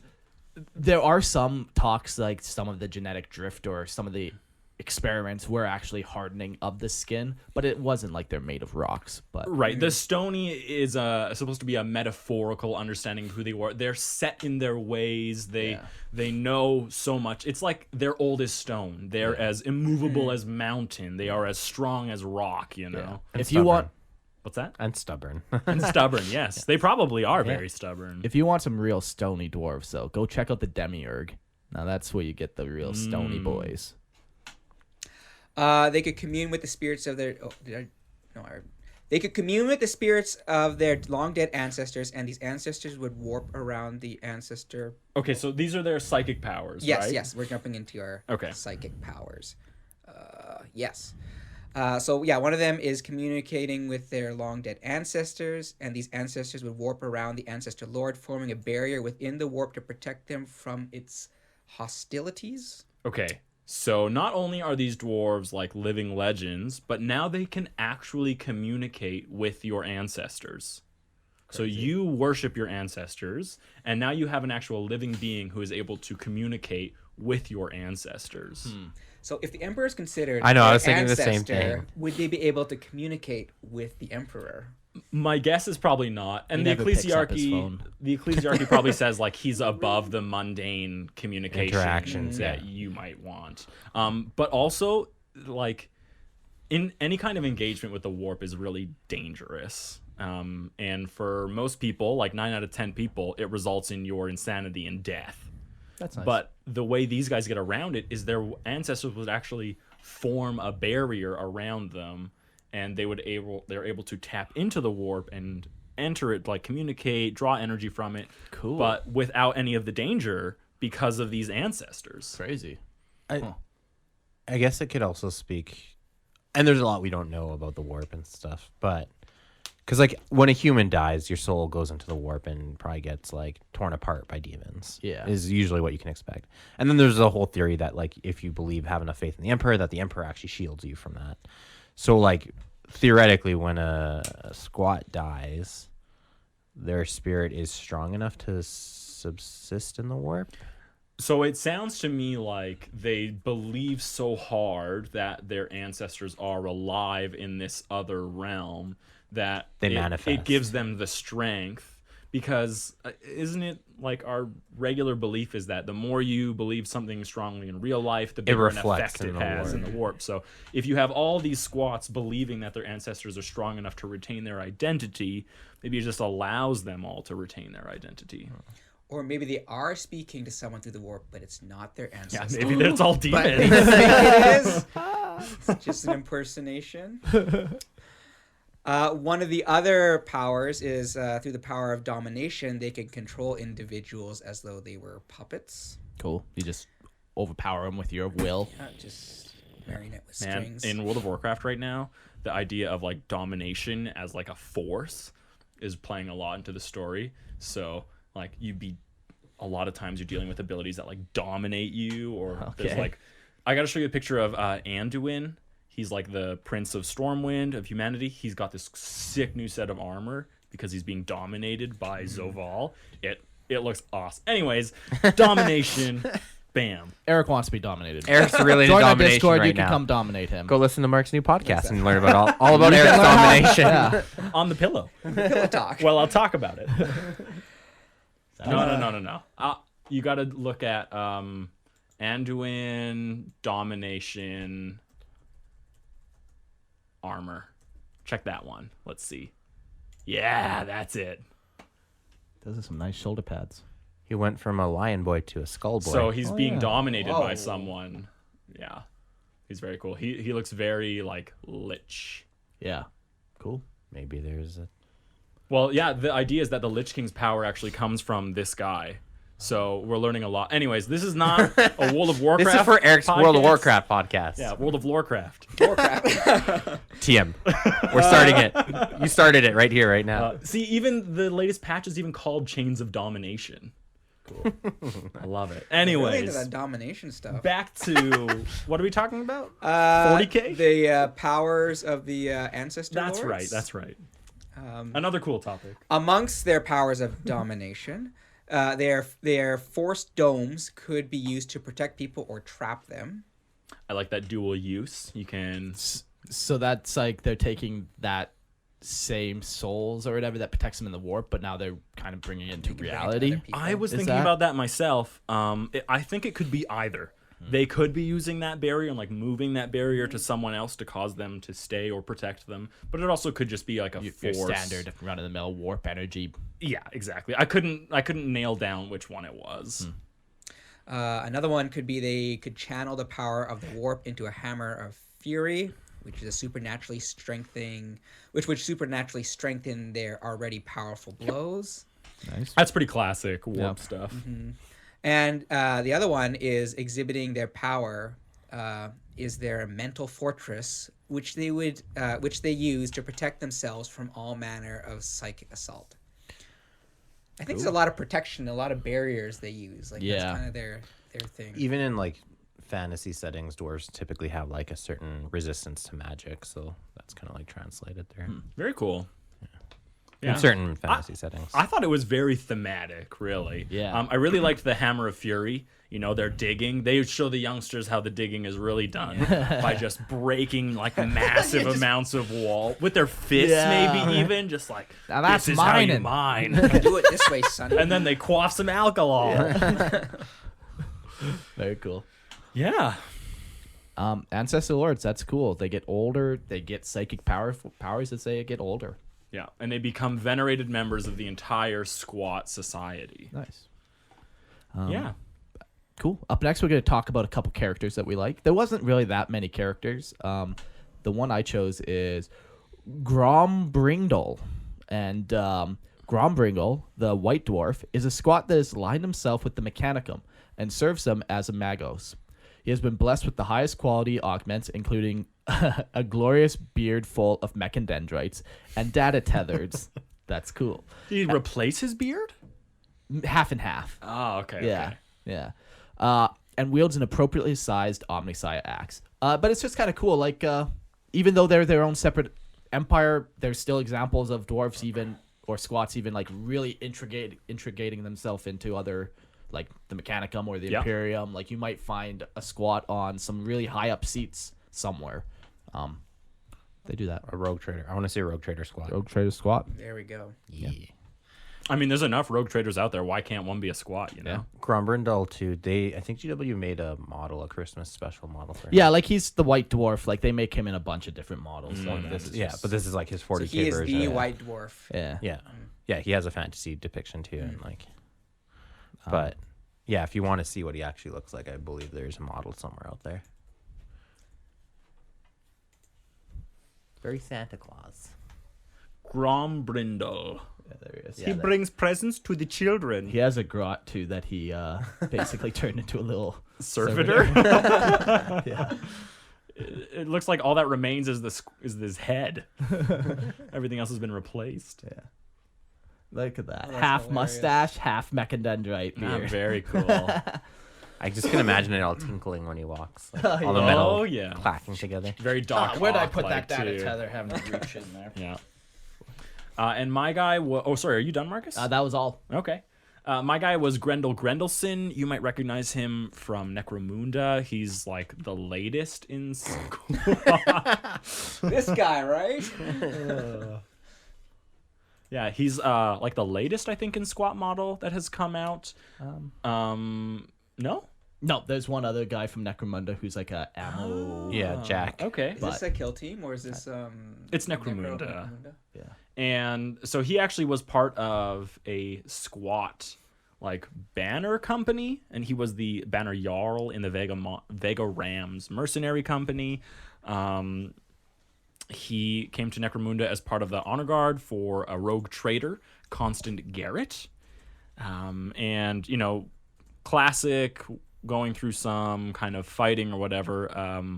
There are some talks, like some of the genetic drift or some of the experiments were actually hardening of the skin, but it wasn't like they're made of rocks. But Right. The stony is supposed to be a metaphorical understanding of who they were. They're set in their ways. They know so much. It's like they're old as stone. They're as immovable as mountain. They are as strong as rock, you know? if stubborn. you want, What's that? And stubborn. And stubborn, yes. They probably are very stubborn. if you want some real stony dwarves, though, go check out the Demiurg. Now that's where you get the real stony boys. They could commune with the spirits of their. They could commune with the spirits of their long dead ancestors, and these ancestors would warp around the ancestor. Okay, so these are their psychic powers, Yes, right? yes, we're jumping into our Okay. psychic powers. Yes. So yeah, one of them is communicating with their long dead ancestors, and these ancestors would warp around the Ancestor Lord, forming a barrier within the warp to protect them from its hostilities. Okay, so not only are these dwarves like living legends, but now they can actually communicate with your ancestors. So you worship your ancestors, and now you have an actual living being who is able to communicate with your ancestors. So if the emperor is considered I know, I their was thinking the same ancestor, thing. would they be able to communicate with the emperor? My guess is probably not. And He the never picks up his ecclesiarchy, phone. the ecclesiarchy probably says like he's above the mundane communication Interactions, that you might want. But also like in any kind of engagement with the warp is really dangerous. And for most people, like 9 out of 10 people, it results in your insanity and death. That's nice. But the way these guys get around it is their ancestors would actually form a barrier around them, and they're able to tap into the warp and enter it, like communicate, draw energy from it. Cool. But without any of the danger because of these ancestors. Crazy. I guess it could also speak And there's a lot we don't know about the warp and stuff, but because like when a human dies, your soul goes into the warp and probably gets like torn apart by demons. Yeah. Is usually what you can expect. And then there's a whole theory that like if you have enough faith in the Emperor, that the Emperor actually shields you from that. So like theoretically, when a squat dies, their spirit is strong enough to subsist in the warp. So it sounds to me like they believe so hard that their ancestors are alive in this other realm that They it manifest. gives them the strength, because isn't it like our regular belief is that the more you believe something strongly in real life, the bigger an reflects effect in it the has in warp. the warp. So if you have all these squats believing that their ancestors are strong enough to retain their identity, maybe it just allows them all to retain their identity. Or maybe they are speaking to someone through the warp, but it's not their Yeah, ancestor. maybe that's all But they demons. think it is. It's just an impersonation. One of the other powers is through the power of domination, they can control individuals as though they were puppets. Cool. You just overpower them with your will. Just marionette with Man, strings. in World of Warcraft right now, the idea of like domination as like a force is playing a lot into the story. So like a lot of times you're dealing with abilities that like dominate you, or there's Okay. like, I gotta show you a picture of Anduin. He's like the Prince of Stormwind of humanity. He's got this sick new set of armor because he's being dominated by Zoval. It looks awesome. Anyways, domination, bam. Eric wants to be dominated. Eric's really into Join our domination Discord. right You can now. come dominate him. Go listen to Mark's new podcast and learn about all about Eric's domination. Yeah. On the pillow. Pillow talk. Well, I'll talk about it. No. You got to look at Anduin, domination, armor. Check that one. Let's see. Yeah, that's it. Those are some nice shoulder pads. He went from a lion boy to a skull boy. So he's being yeah. dominated by Whoa. someone. Yeah. He's very cool. He looks very like lich. Yeah. Cool. Maybe there's a Well, yeah, the idea is that the Lich King's power actually comes from this guy. So we're learning a lot. Anyways, this is not a World of Warcraft. This is for Eric's World of podcast. Warcraft podcast. Yeah, World of Warcraft. TM. We're starting it. You started it right here, right now. See, even the latest patch is even called Chains of Domination. Cool. I love it. Really into Anyways, that domination stuff. back to what are we talking about? 40K? The powers of the Ancestor That's Lords. right. That's right. Another cool topic. Amongst their powers of domination, their forced domes could be used to protect people or trap them. I like that dual use. You can. So that's like they're taking that same souls or whatever that protects them in the warp, but now they're kind of bringing it into They can bring it to reality. other people. I was Is thinking that- about that myself. I think it could be either. They could be using that barrier and like moving that barrier to someone else to cause them to stay or protect them, but it also could just be like a Your force. standard run-of-the-mill warp energy. Yeah, exactly. I couldn't nail down which one it was. Another one could be they could channel the power of the warp into a hammer of fury, which would supernaturally strengthen their already powerful blows. Nice. That's pretty classic warp Yeah. stuff. And the other one is exhibiting their power is their mental fortress, which they use to protect themselves from all manner of psychic assault. I think there's a lot of protection, a lot of barriers they use. Like Yeah. that's kind of their thing. Even in like fantasy settings, dwarves typically have like a certain resistance to magic, so that's kind of like translated there. Very cool. In certain fantasy settings. I thought it was very thematic, really. Yeah. I really liked the Hammer of Fury. You know, they're digging. They show the youngsters how the digging is really done by just breaking like massive amounts of wall with their fists, Yeah. maybe even just like Now that's this is how you mining." mine. Do it this way, son. And then they quaff some alcohol. Very cool. Yeah. Ancestor Lords, that's cool. They get older. They get psychic powers as they get older. Yeah. And they become venerated members of the entire squat society. Nice. Yeah. Cool. Up next, we're going to talk about a couple characters that we like. There wasn't really that many characters. The one I chose is Grombringle. And Grombringle, the White Dwarf, is a squat that has aligned himself with the Mechanicum and serves them as a Magos. He has been blessed with the highest quality augments, including a glorious beard full of mechadendrites and data tethers. That's cool. Did he replace his beard? Half and half. Oh, okay. Yeah, Okay. yeah. And wields an appropriately sized Omnisci axe. But it's just kind of cool. Like, even though they're their own separate empire, there's still examples of dwarves even, or squats even, like really integrating themselves into other, like the Mechanicum or the Yeah. Imperium. Like you might find a squat on some really high up seats somewhere. They do that. A rogue trader. I want to see a rogue trader squad. Rogue Trader squat. There we go. Yeah. I mean, there's enough rogue traders out there. Why can't one be a squat? You know. Yeah. Grombrindal too. I think GW made a Christmas special model for him. Yeah, like he's the White Dwarf. Like they make him in a bunch of different models. So This this is, but this is like his 40K So he is version. the White Dwarf. yeah. Yeah, he has a fantasy depiction too, and like, but yeah, if you want to see what he actually looks like, I believe there's a model somewhere out there. Very Santa Claus. Grombrindal. Yeah, there he is. He brings presents to the children. He has a grot too that he basically turned into a little Servitor. yeah. It looks like all that remains is this head. Everything else has been replaced. Yeah. Look at that. Oh, that's Half hilarious. mustache, half mechadendrite Ah, beard. very cool. I just can imagine it all tinkling when he walks. Like, all the metal Oh yeah. clacking together. Very Doc Where'd I Ock put like, that data too. tether having to reach in there? Yeah. And my guy was... Oh, sorry. Are you done, Marcus? That was all. Okay. My guy was Grendel Grendelson. You might recognize him from Necromunda. He's like the latest in This guy, right? Yeah, he's like the latest, I think, in squat model that has come out. No? No, there's one other guy from Necromunda who's like a ammo. Yeah, Jack. Okay. Is this a kill team or is this It's Necromunda. Yeah. And so he actually was part of a squat like banner company, and he was the banner Jarl in the Vega Rams mercenary company. He came to Necromunda as part of the honor guard for a rogue trader, Constant Garrett. And, you know, classic, going through some kind of fighting or whatever.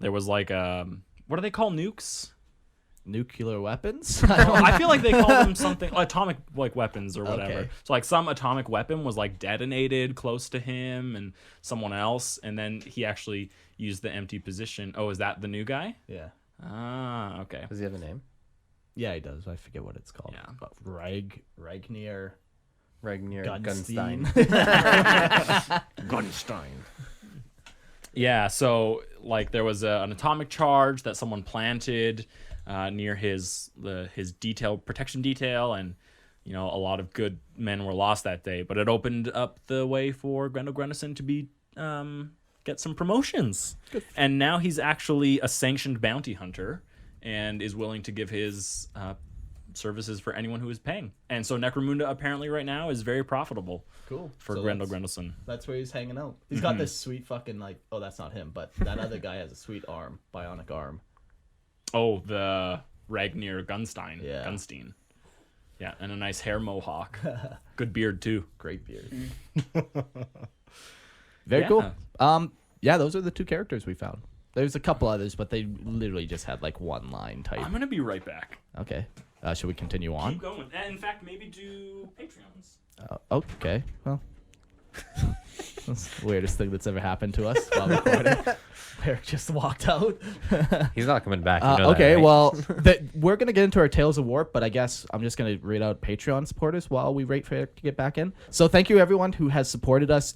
There was like, what do they call nukes? Nuclear weapons? I feel like they call them something atomic like weapons or whatever. Okay. So like some atomic weapon was like detonated close to him and someone else, and then he actually used the empty position. Oh, is that the new guy? Yeah. Ah, okay. Does he have a name? Yeah, he does. I forget what it's called. Yeah. But Ragnar Ragnar Gunstein. Gunstein. Yeah, so like there was an atomic charge that someone planted near his protection detail, and you know a lot of good men were lost that day. But it opened up the way for Grendel Grendelson to be get some promotions, and now he's actually a sanctioned bounty hunter and is willing to give his services for anyone who is paying. And so Necromunda apparently right now is very profitable. Cool. For So Grendel that's- Grendelson. That's where he's hanging out. He's got this sweet fucking like. Oh, that's not him, but that other guy has a sweet arm, bionic arm. Oh, the Ragnar Gunstein. Yeah. Gunstein. Yeah, and a nice hair mohawk. Good beard too. Great beard. Very cool. Yeah, those are the two characters we found. There's a couple others, but they literally just had like one line type. I'm gonna be right back. Okay. Should we continue on? Keep going. And in fact, maybe do Patreons. Okay. Well, that's the weirdest thing that's ever happened to us while recording. Eric just walked out. He's not coming back. You know that, Okay, right? well, we're going to get into our Tales of Warp, but I guess I'm just going to read out Patreon supporters while we wait for Eric to get back in. So thank you, everyone who has supported us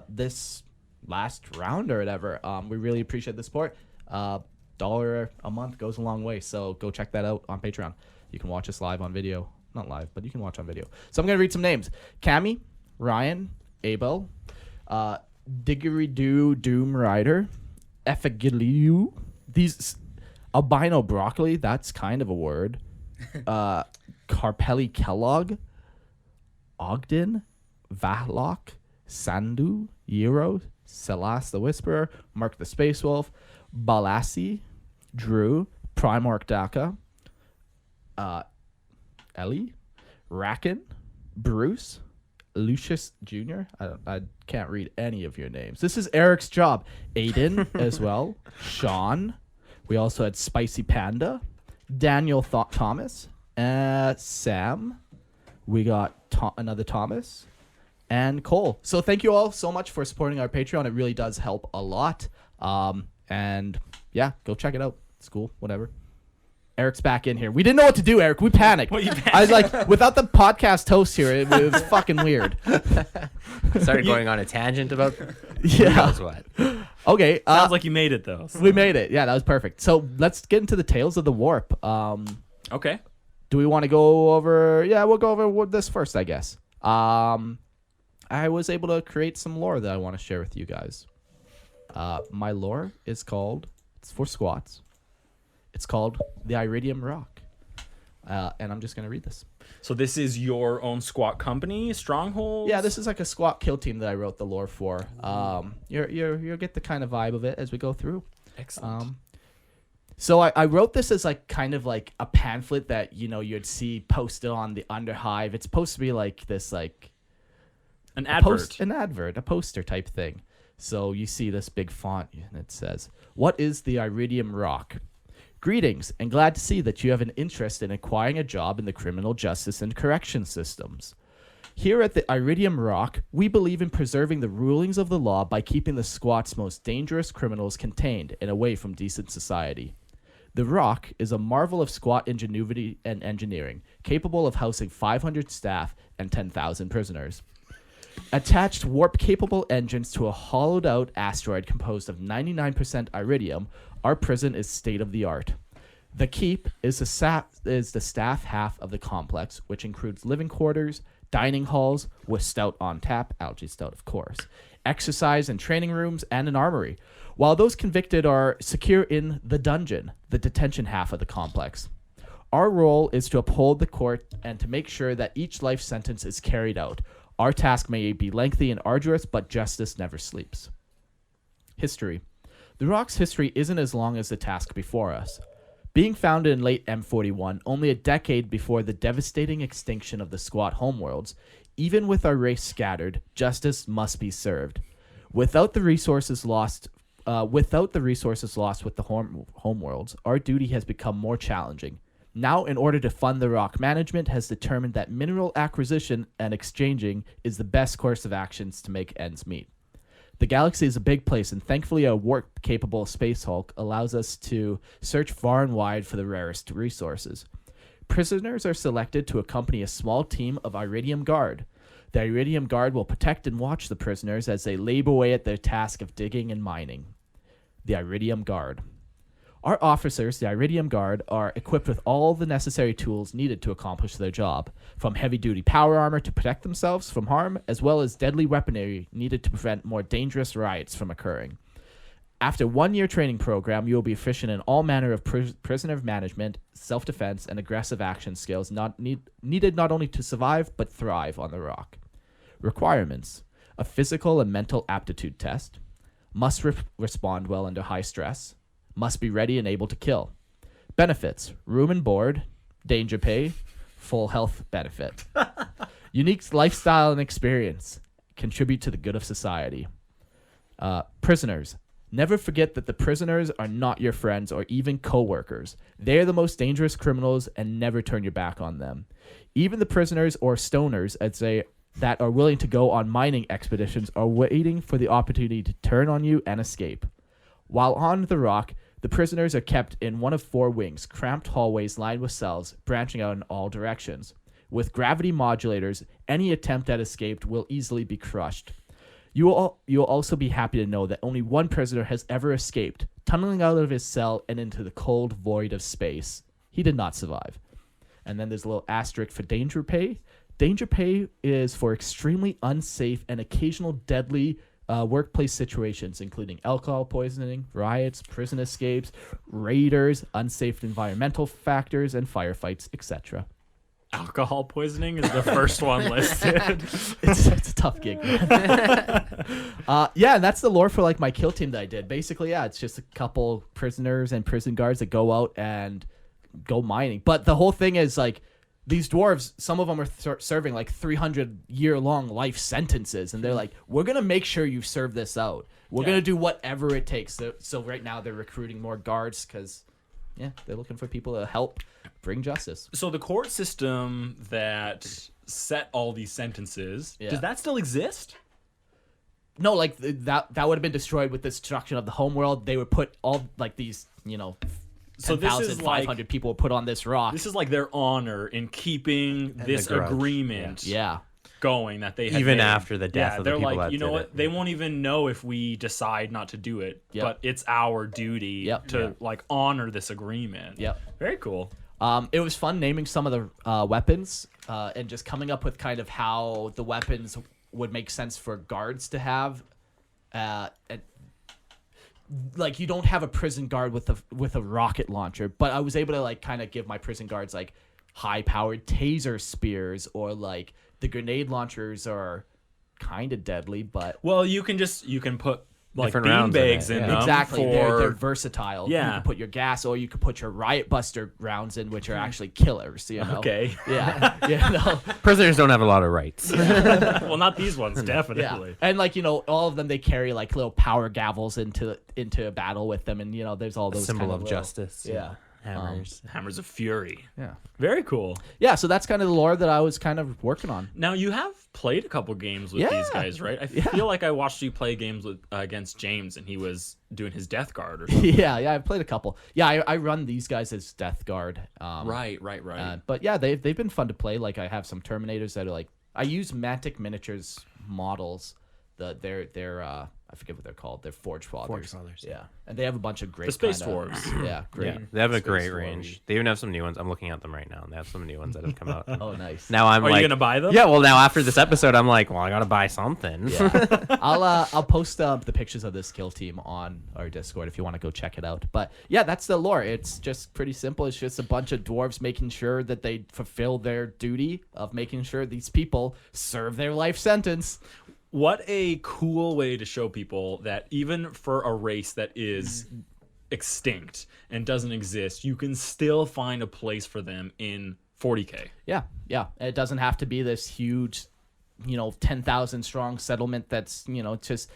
this last round or whatever. We really appreciate the support. $1 a month goes a long way, so go check that out on Patreon. You can watch us live on video. Not live, but you can watch on video. So I'm going to read some names. Cammy, Ryan, Abel, Diggery-Doo Doom Rider, Effigilu. These albino broccoli, that's kind of a word. Carpelli Kellogg, Ogden, Vatlock, Sandu, Euro, Selas the Whisperer, Mark the Space Wolf, Balassi, Drew, Primarch Daka, Ellie, Racken, Bruce, Lucius Jr. I can't read any of your names. This is Eric's job. Aiden as well. Sean. We also had Spicy Panda. Daniel Thomas. Sam. We got another Thomas. And Cole. So thank you all so much for supporting our Patreon. It really does help a lot. And yeah, go check it out. It's cool. Whatever. Eric's back in here. We didn't know what to do, Eric. We panicked. I was like, without the podcast host here, it was fucking weird. Started going on a tangent about Yeah. who knows what. Okay. Sounds like you made it though. So. We made it. Yeah, that was perfect. So let's get into the Tales of the Warp. Okay. Do we want to go over? Yeah, we'll go over this first, I guess. I was able to create some lore that I want to share with you guys. My lore is called, it's for squats. It's called the Iridium Rock. And I'm just going to read this. So this is your own squat company, Stronghold? Yeah, this is like a squat kill team that I wrote the lore for. You'll get the kind of vibe of it as we go through. Excellent. So I wrote this as like kind of like a pamphlet that, you know, you'd see posted on the Underhive. It's supposed to be like this like An advert. a poster type thing. So you see this big font and it says, "What is the Iridium Rock? Greetings, and glad to see that you have an interest in acquiring a job in the criminal justice and correction systems. Here at the Iridium Rock, we believe in preserving the rulings of the law by keeping the squat's most dangerous criminals contained and away from decent society. The Rock is a marvel of squat ingenuity and engineering, capable of housing 500 staff and 10,000 prisoners. Attached warp-capable engines to a hollowed-out asteroid composed of 99% iridium, our prison is state-of-the-art. The Keep is the staff half of the complex, which includes living quarters, dining halls with stout on tap, algae stout of course, exercise and training rooms, and an armory, while those convicted are secure in the dungeon, the detention half of the complex. Our role is to uphold the court and to make sure that each life sentence is carried out. Our task may be lengthy and arduous, but justice never sleeps." History. The Rock's history isn't as long as the task before us. Being founded in late M41, only a decade before the devastating extinction of the squat homeworlds, even with our race scattered, justice must be served. Without the resources lost with the homeworlds, our duty has become more challenging. Now, in order to fund the Rock, management has determined that mineral acquisition and exchanging is the best course of actions to make ends meet. The galaxy is a big place, and thankfully a warp-capable Space Hulk allows us to search far and wide for the rarest resources. Prisoners are selected to accompany a small team of Iridium Guard. The Iridium Guard will protect and watch the prisoners as they labor away at their task of digging and mining. The Iridium Guard. Our officers, the Iridium Guard, are equipped with all the necessary tools needed to accomplish their job, from heavy-duty power armor to protect themselves from harm, as well as deadly weaponry needed to prevent more dangerous riots from occurring. After 1-year training program, you will be efficient in all manner of prisoner management, self-defense, and aggressive action skills needed not only to survive, but thrive on the Rock. Requirements. A physical and mental aptitude test. Must respond well under high stress. Must be ready and able to kill. Benefits: room and board, danger pay, full health benefit. Unique lifestyle and experience. Contribute to the good of society. Prisoners. Never forget that the prisoners are not your friends or even co-workers. They are the most dangerous criminals, and never turn your back on them. Even the prisoners, or stoners as they that are willing to go on mining expeditions, are waiting for the opportunity to turn on you and escape. While on the Rock, the prisoners are kept in one of 4 wings, cramped hallways lined with cells, branching out in all directions. With gravity modulators, any attempt at escape will easily be crushed. You will also be happy to know that only one prisoner has ever escaped, tunneling out of his cell and into the cold void of space. He did not survive. And then there's a little asterisk for danger pay. Danger pay is for extremely unsafe and occasional deadly workplace situations, including alcohol poisoning, riots, prison escapes, raiders, unsafe environmental factors, and firefights, etc. Alcohol poisoning is the first one listed. It's a tough gig, man. Yeah, and that's the lore for like my kill team that I did. Basically, yeah, it's just a couple prisoners and prison guards that go out and go mining. But the whole thing is like, these dwarves, some of them are serving like 300-year-long life sentences, and they're like, we're gonna make sure you serve this out. We're gonna do whatever it takes. So right now they're recruiting more guards because, they're looking for people to help bring justice. So the court system that set all these sentences, does that still exist? No, like that would have been destroyed with the destruction of the homeworld. They would put all like these, So this is 10,500 like people were put on this rock. this is like their honor in keeping this the grudge. agreement going that they had Even made. after the death of the they're people like, that you know did what? it. They won't even know if we decide not to do it, but it's our duty to like honor this agreement. Yep. Very cool. It was fun naming some of the weapons and just coming up with kind of how the weapons would make sense for guards to have. Like you don't have a prison guard with a rocket launcher, but I was able to like kind of give my prison guards like high-powered taser spears, or like the grenade launchers are kind of deadly, but Well, you can put like Different rounds in beanbags it, in yeah. them exactly for they're versatile. You Yeah. can put your gas, or you could put your riot buster rounds in, which are actually killers. Okay. Yeah. Prisoners don't have a lot of rights. Well, not these ones, Yeah, definitely. and like all of them, they carry like little power gavels into a battle with them, and there's all A those symbol kind of little- justice. Yeah, Hammers. Hammers of Fury. yeah, Very cool. yeah. So that's kind of the lore that I was kind of working on. Now you have played a couple games with these guys, right? I feel like I watched you play games with against James, and he was doing his Death Guard or something. Yeah, I've played a couple. Yeah, I run these guys as Death Guard. Right. But yeah, they've been fun to play. Like I have some Terminators that are like, I use Mantic Miniatures models. They're I forget what they're called. They're Forge Fathers. Forge Fathers. Yeah, and they have a bunch of great The Space kinda- Dwarves. Yeah, great. Yeah, they have a Space great Dwarves. range. They even have some new ones. I'm looking at them right now, and they have some new ones that have come out. Oh, nice. Now I'm Are like, you gonna buy them? yeah. Well, now after this episode, I'm like, well, I gotta buy something. Yeah. I'll post the pictures of this kill team on our Discord if you want to go check it out. But yeah, that's the lore. It's just pretty simple. It's just a bunch of dwarves making sure that they fulfill their duty of making sure these people serve their life sentence. What a cool way to show people that even for a race that is extinct and doesn't exist, you can still find a place for them in 40K. Yeah. It doesn't have to be this huge, 10,000 strong settlement that's, just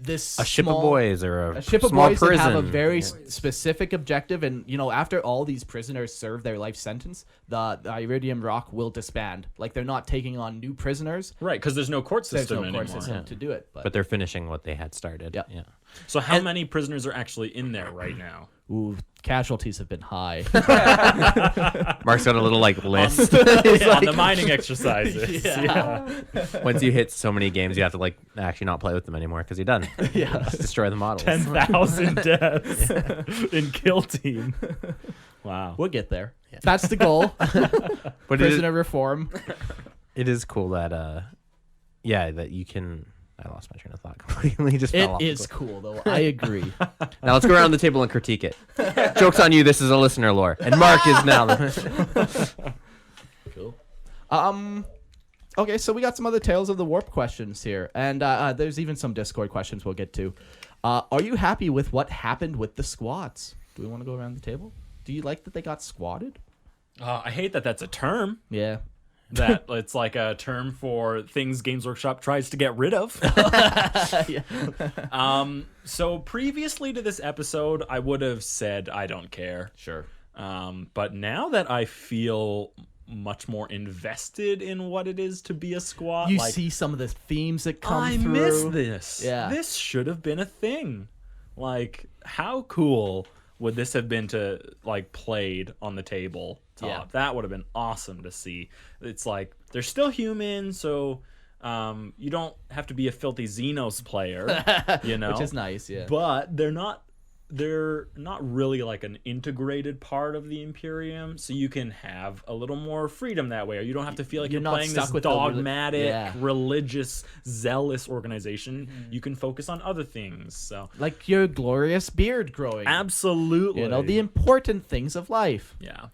this A ship small, of boys or a ship of small boys prison. that have a very specific objective, and after all these prisoners serve their life sentence, the Iridium Rock will disband. Like they're not taking on new prisoners. Right, because there's no court There's system no anymore. court system to do it. but they're finishing what they had started. Yep. Yeah. So how many prisoners are actually in there right now? Ooh, casualties have been high. Mark's got a little like list. On the mining exercises. Yeah. Once you hit so many games, you have to like actually not play with them anymore because you're done. Yeah. Just destroy the models. 10,000 deaths in kill team. Wow. We'll get there. That's the goal. But Prisoner reform. it is cool that that you can. I lost my train of thought completely. Just fell It off. is cool, though. I agree. Now let's go around the table and critique it. Joke's on you. This is a listener lore, and Mark is now. The Cool. Okay, so we got some other Tales of the Warp questions here, and there's even some Discord questions we'll get to. Are you happy with what happened with the squads? Do we want to go around the table? Do you like that they got squatted? I hate that that's a term. Yeah. That it's like a term for things Games Workshop tries to get rid of. So previously to this episode, I would have said I don't care. Sure. But now that I feel much more invested in what it is to be a squat, You like, see some of the themes that come I through. miss this. Yeah. This should have been a thing. Like, how cool would this have been to like played on the table top? Yeah. That would have been awesome to see. It's like they're still human, so you don't have to be a filthy Xenos player, Which is nice, yeah. But they're not really like an integrated part of the Imperium, so you can have a little more freedom that way, or you don't have to feel like you're not playing stuck this with dogmatic, yeah. religious, zealous organization. You can focus on other things. So Like your glorious beard growing. absolutely, The important things of life. yeah.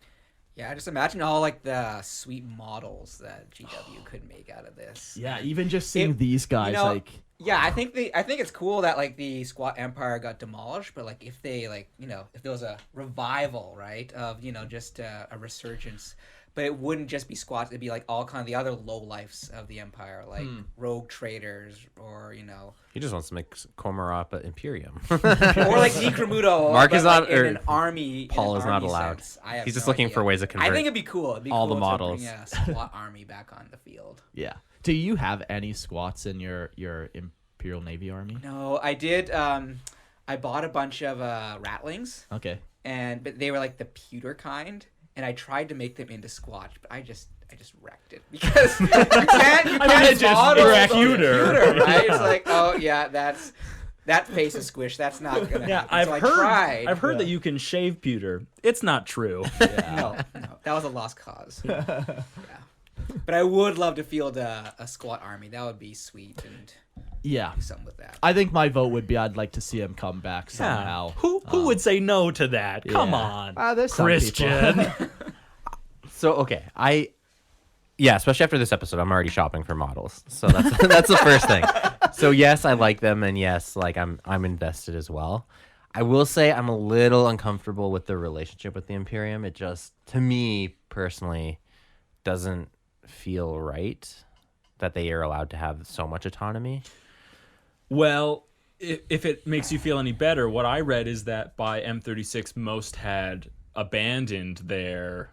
Yeah, just imagine all like the sweet models that GW could make out of this. Yeah, even just seeing It- these guys, Yeah, I think it's cool that like the Squat Empire got demolished, but like if they like if there was a revival, right, of just a resurgence but it wouldn't just be squats. It'd be like all kind of the other low lifes of the Empire, like rogue traders, or He just wants to make Komarapa Imperium. or like Necromuto. Mark but is not- like in or an army. Paul in is an not army allowed. sense. I have He's just no looking idea. for ways to I convert think it'd be cool. It'd be all cool the to models. bring a squat army back on the field. Yeah. Do you have any squats in your Imperial Navy army? No, I did. I bought a bunch of Rattlings, Okay. but they were like the pewter kind, and I tried to make them into squats, but I just wrecked it because you can't just model wreck the pewter. right? It's like, oh yeah, that face is squished. That's not gonna Yeah, happen. I've So heard. I tried. I've heard that you can shave pewter. It's not true. No, that was a lost cause. Yeah. But I would love to field a squat army. That would be sweet, and Yeah. do something with that. I think my vote would be I'd like to see him come back somehow. Who would say no to that? Come Yeah. on, There's some Christian. So okay, especially after this episode, I'm already shopping for models. So that's that's the first thing. So yes, I like them, and yes, like I'm invested as well. I will say I'm a little uncomfortable with the relationship with the Imperium. It just, to me personally, doesn't feel right that they are allowed to have so much autonomy. Well, if it makes you feel any better, what I read is that by M36, most had abandoned their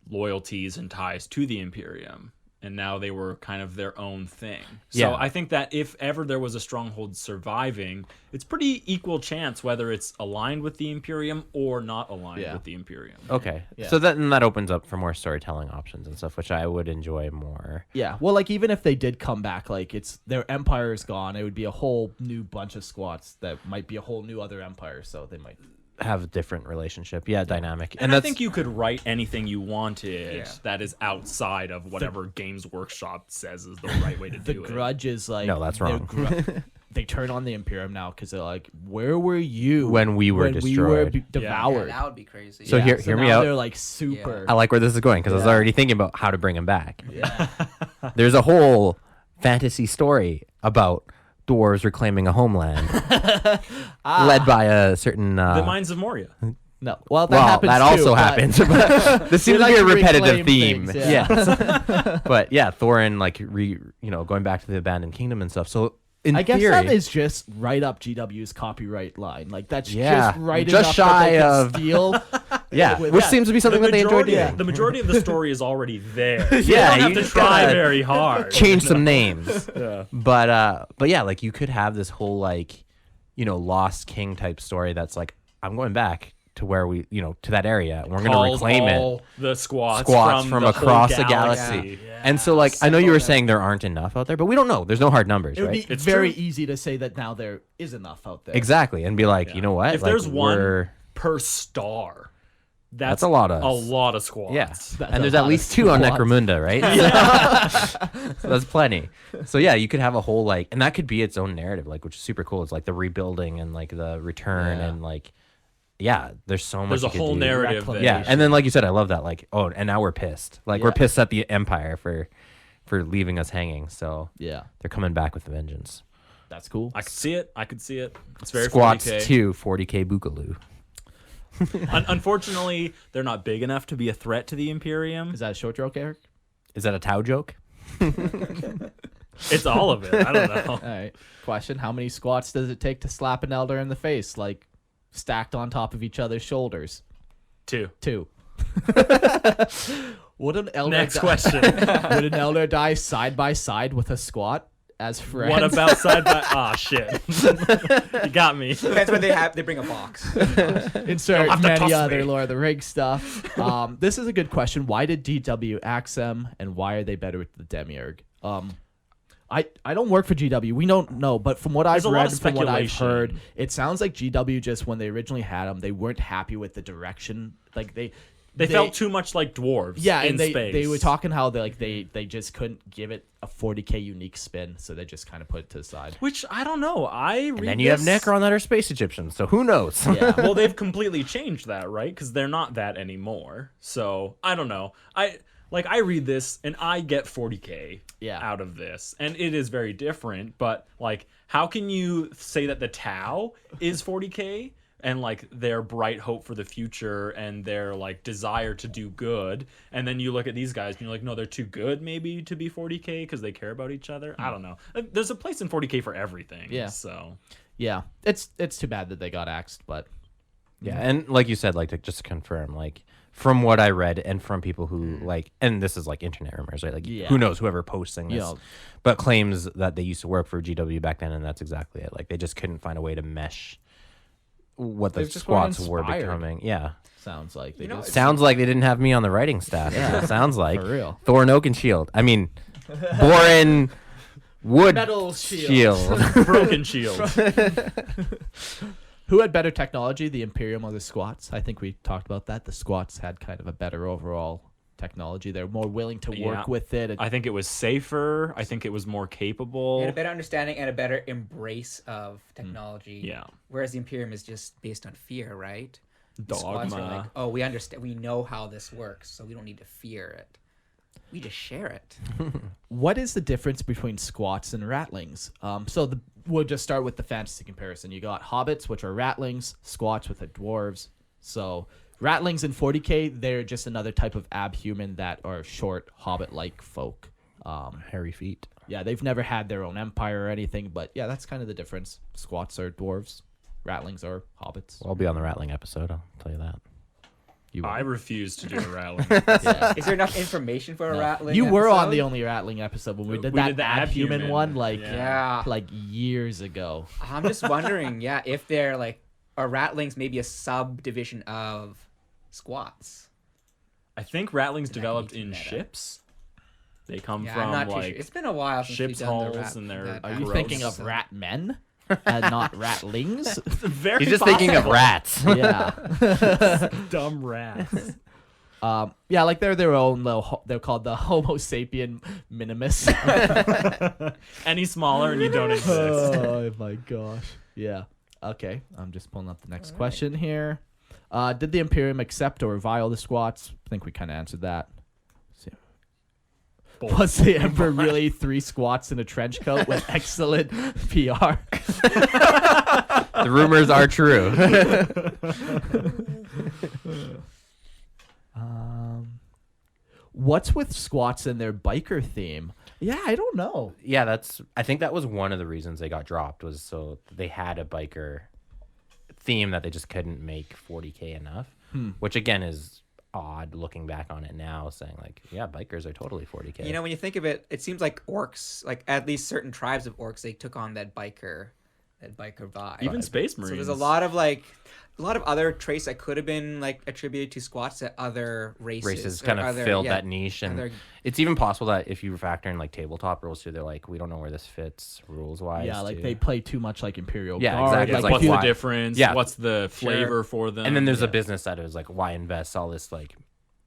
loyalties and ties to the Imperium, and now they were kind of their own thing. So Yeah. I think that if ever there was a stronghold surviving, it's pretty equal chance whether it's aligned with the Imperium or not aligned Yeah. with the Imperium. Okay, Yeah. so that opens up for more storytelling options and stuff, which I would enjoy more. Yeah. Well, like even if they did come back, like their empire is gone, it would be a whole new bunch of squats that might be a whole new other empire. So they might. Have a different relationship, dynamic, And I that's think you could write anything you wanted Yeah. that is outside of whatever Games Workshop says is the right way to The do it. grudge is like No, that's they're wrong. they turn on the Imperium now because they're like, where were you When we were destroyed. Yeah, devoured? that would be crazy. So Yeah, hear me now out. They're like super. I like where this is going because I was Yeah. already thinking about how to bring him back. Yeah. There's a whole fantasy story about dwarves reclaiming a homeland, led by a certain. The Mines of Moria. No. Well, that well, happens that too, also but- happens. But this seems to like be a to repetitive reclaim theme. things, yeah. Yes. But yeah, Thorin going back to the abandoned kingdom and stuff. So in I guess theory, that is just right up GW's copyright line. Like that's Yeah, just right just enough shy that they can of- steal. yeah, with which that. seems to be something that they enjoy majority, doing. the majority of the story is already there. Yeah, you don't have you to just try gotta very hard. Change some names. Yeah. But yeah, like you could have this whole like, Lost King type story that's like, I'm going back to where we, to that area, and we're going to Calls reclaim it. all the squats From the across whole the galaxy. Yeah. And so like, I know you were saying there aren't enough out there, but we don't know. There's no hard numbers, It would right? be It's very true. easy to say that now there is enough out there. Exactly. And be like, you know what? If Like, there's we're- one per star, that's a lot of squats. Yeah, That's and a there's at lot least of 2 on squats. Necromunda, right? So that's plenty. So yeah, you could have a whole like, and that could be its own narrative, like, which is super cool. It's like the rebuilding and like the return Yeah. and like, yeah, there's so much. There's a you could whole do. narrative there. Yeah, and then like you said, I love that. Like, oh, and now we're pissed. Like we're Yeah. pissed at the Empire for leaving us hanging. So Yeah, they're coming back with a vengeance. that's cool. I could see it. It's very Squats 40K. 2, 40K Boogaloo. Unfortunately, they're not big enough to be a threat to the Imperium. Is that a short joke, Eric? Is that a Tau joke? It's all of it. I don't know. All right. Question: how many squats does it take to slap an elder in the face, like stacked on top of each other's shoulders? 2. 2. Would an elder Next die- question. Would an elder die side by side with a squat as friends? What about side by? Ah, shit. You got me. Depends when they bring a box. Insert You'll have to many toss other me. Lord of the Rings stuff. This is a good question. Why did DW axe them, and why are they better with the Demiurg? I don't work for GW. We don't know, but from what I've There's a lot read of and from what I've speculation. heard, it sounds like GW just when they originally had them, they weren't happy with the direction. Like they felt too much like dwarves. yeah, in and they space. were talking how they just couldn't give it a 40K unique spin, so they just kind of put it to the side. Which I don't know. And then you have Necron that are space Egyptians. So who knows? Yeah. Well, they've completely changed that, right? Because they're not that anymore. So I don't know. I read this and I get 40K Yeah. out of this, and it is very different. But like, how can you say that the Tau is 40K? and like their bright hope for the future and their like desire to do good, and then you look at these guys and you're like, no, they're too good maybe to be 40K because they care about each other. I don't know. There's a place in 40K for everything. Yeah. So Yeah, it's too bad that they got axed, but Yeah, and like you said, like to just confirm, like from what I read and from people who like, and this is like internet rumors, right? Like Yeah. who knows whoever posting this, Yeah. but claims that they used to work for GW back then, and that's exactly it. Like they just couldn't find a way to mesh what the They just weren't squats were inspired. becoming. Yeah, sounds like they You know, just sounds like they didn't have me on the writing staff. Yeah, it sounds like for real. Thor, Oak, and Shield. I mean, Borin, Wood, Metal Shield. broken shields. Who had better technology, the Imperium or the Squats? I think we talked about that. The Squats had kind of a better overall technology. They're more willing to Yeah. work with it. I think it was safer. I think it was more They capable. had a better understanding and a better embrace of technology. Yeah. Whereas the Imperium is just based on fear, right? The squads are Dogma. like, oh, we understand. We know how this works, so we don't need to fear it. We just share it. What is the difference between Squats and Rattlings? We'll just start with the fantasy comparison. You got Hobbits, which are Rattlings, Squats, with the Dwarves. So Rattlings in 40K, they're just another type of abhuman that are short Hobbit-like folk. Hairy feet. Yeah, they've never had their own empire or anything, but yeah, that's kind of the difference. Squats are dwarves, Rattlings are hobbits. Well, I'll be on the Rattling episode. I'll tell you that. You I refuse to do a rattling. Is there enough information for a rattling? You were on episode? the only Rattling episode when we did We that did the abhuman abhuman. one, like Yeah. like years ago. I'm just wondering, yeah, if they're like, are rattlings maybe a subdivision of squats? I think rattlings That could be developed too in meta. ships. They come Yeah, from I'm not too like sure. It's been a while since ship's we've done the hulls and their- that Are you Gross. thinking of rat men and not rattlings? very He's just thinking of possible. rats. Yeah. dumb rats. Yeah, like they're their own little. They're called the Homo sapien minimus. Any smaller and you don't exist. Oh my gosh. Yeah. Okay. I'm just pulling up the next question here. Did the Imperium accept or revile the Squats? I think we kind of answered that. Was the Emperor really 3 squats in a trench coat with excellent PR? The rumors are true. What's with squats and their biker theme? Yeah, I don't know. Yeah, I think that was one of the reasons they got dropped, was so they had a biker theme that they just couldn't make 40K enough, which again is odd looking back on it now, saying like, yeah, bikers are totally 40K. You know, when you think of it, it seems like orcs, like at least certain tribes of orcs, they took on that biker vibe. Even Space So Marines. there's a lot of other traits that could have been like attributed to squats that other races kind or of other- filled yeah, that niche, and other- it's even possible that if you factor in like tabletop rules too, they're like, we don't know where this fits rules wise. Yeah, like they play too much like Imperial Yeah, Guard. exactly. Like, It's like, what's if you- the why- difference? Yeah. What's the flavor for them? And then there's a business side of it, is like, why invest all this like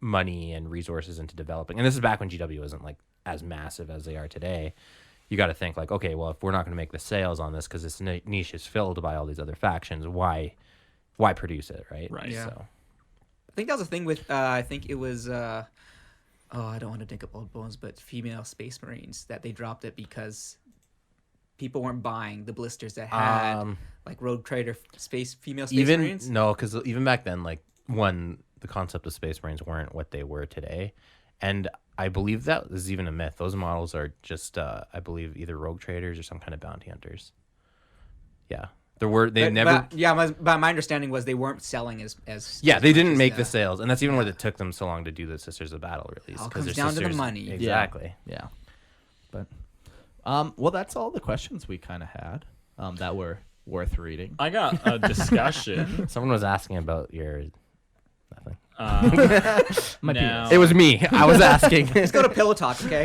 money and resources into developing? And this is back when GW wasn't like as massive as they are today. You got to think like, okay, well, if we're not going to make the sales on this because this niche is filled by all these other factions, why produce it, right? Right. Yeah. So, I think that was the thing with I think it was I don't want to dig up old bones, but female Space Marines, that they dropped it because people weren't buying the blisters that had like Road Trader female Space even Marines. no, because even back then, like the concept of Space Marines weren't what they were today, and I believe that is even a myth. Those models are just I believe either rogue traders or some kind of bounty hunters. Yeah, But my understanding was they weren't selling as Yeah, as they much didn't as make the sales, and that's even why it took them so long to do the Sisters of Battle release. All 'cause comes they're down to the sisters. money. Exactly. Yeah. But well, that's all the questions we kind of had that were worth reading. I got a discussion. Someone was asking about your nothing. My now- It was me. I was asking. Let's go to Pillow Talk, okay?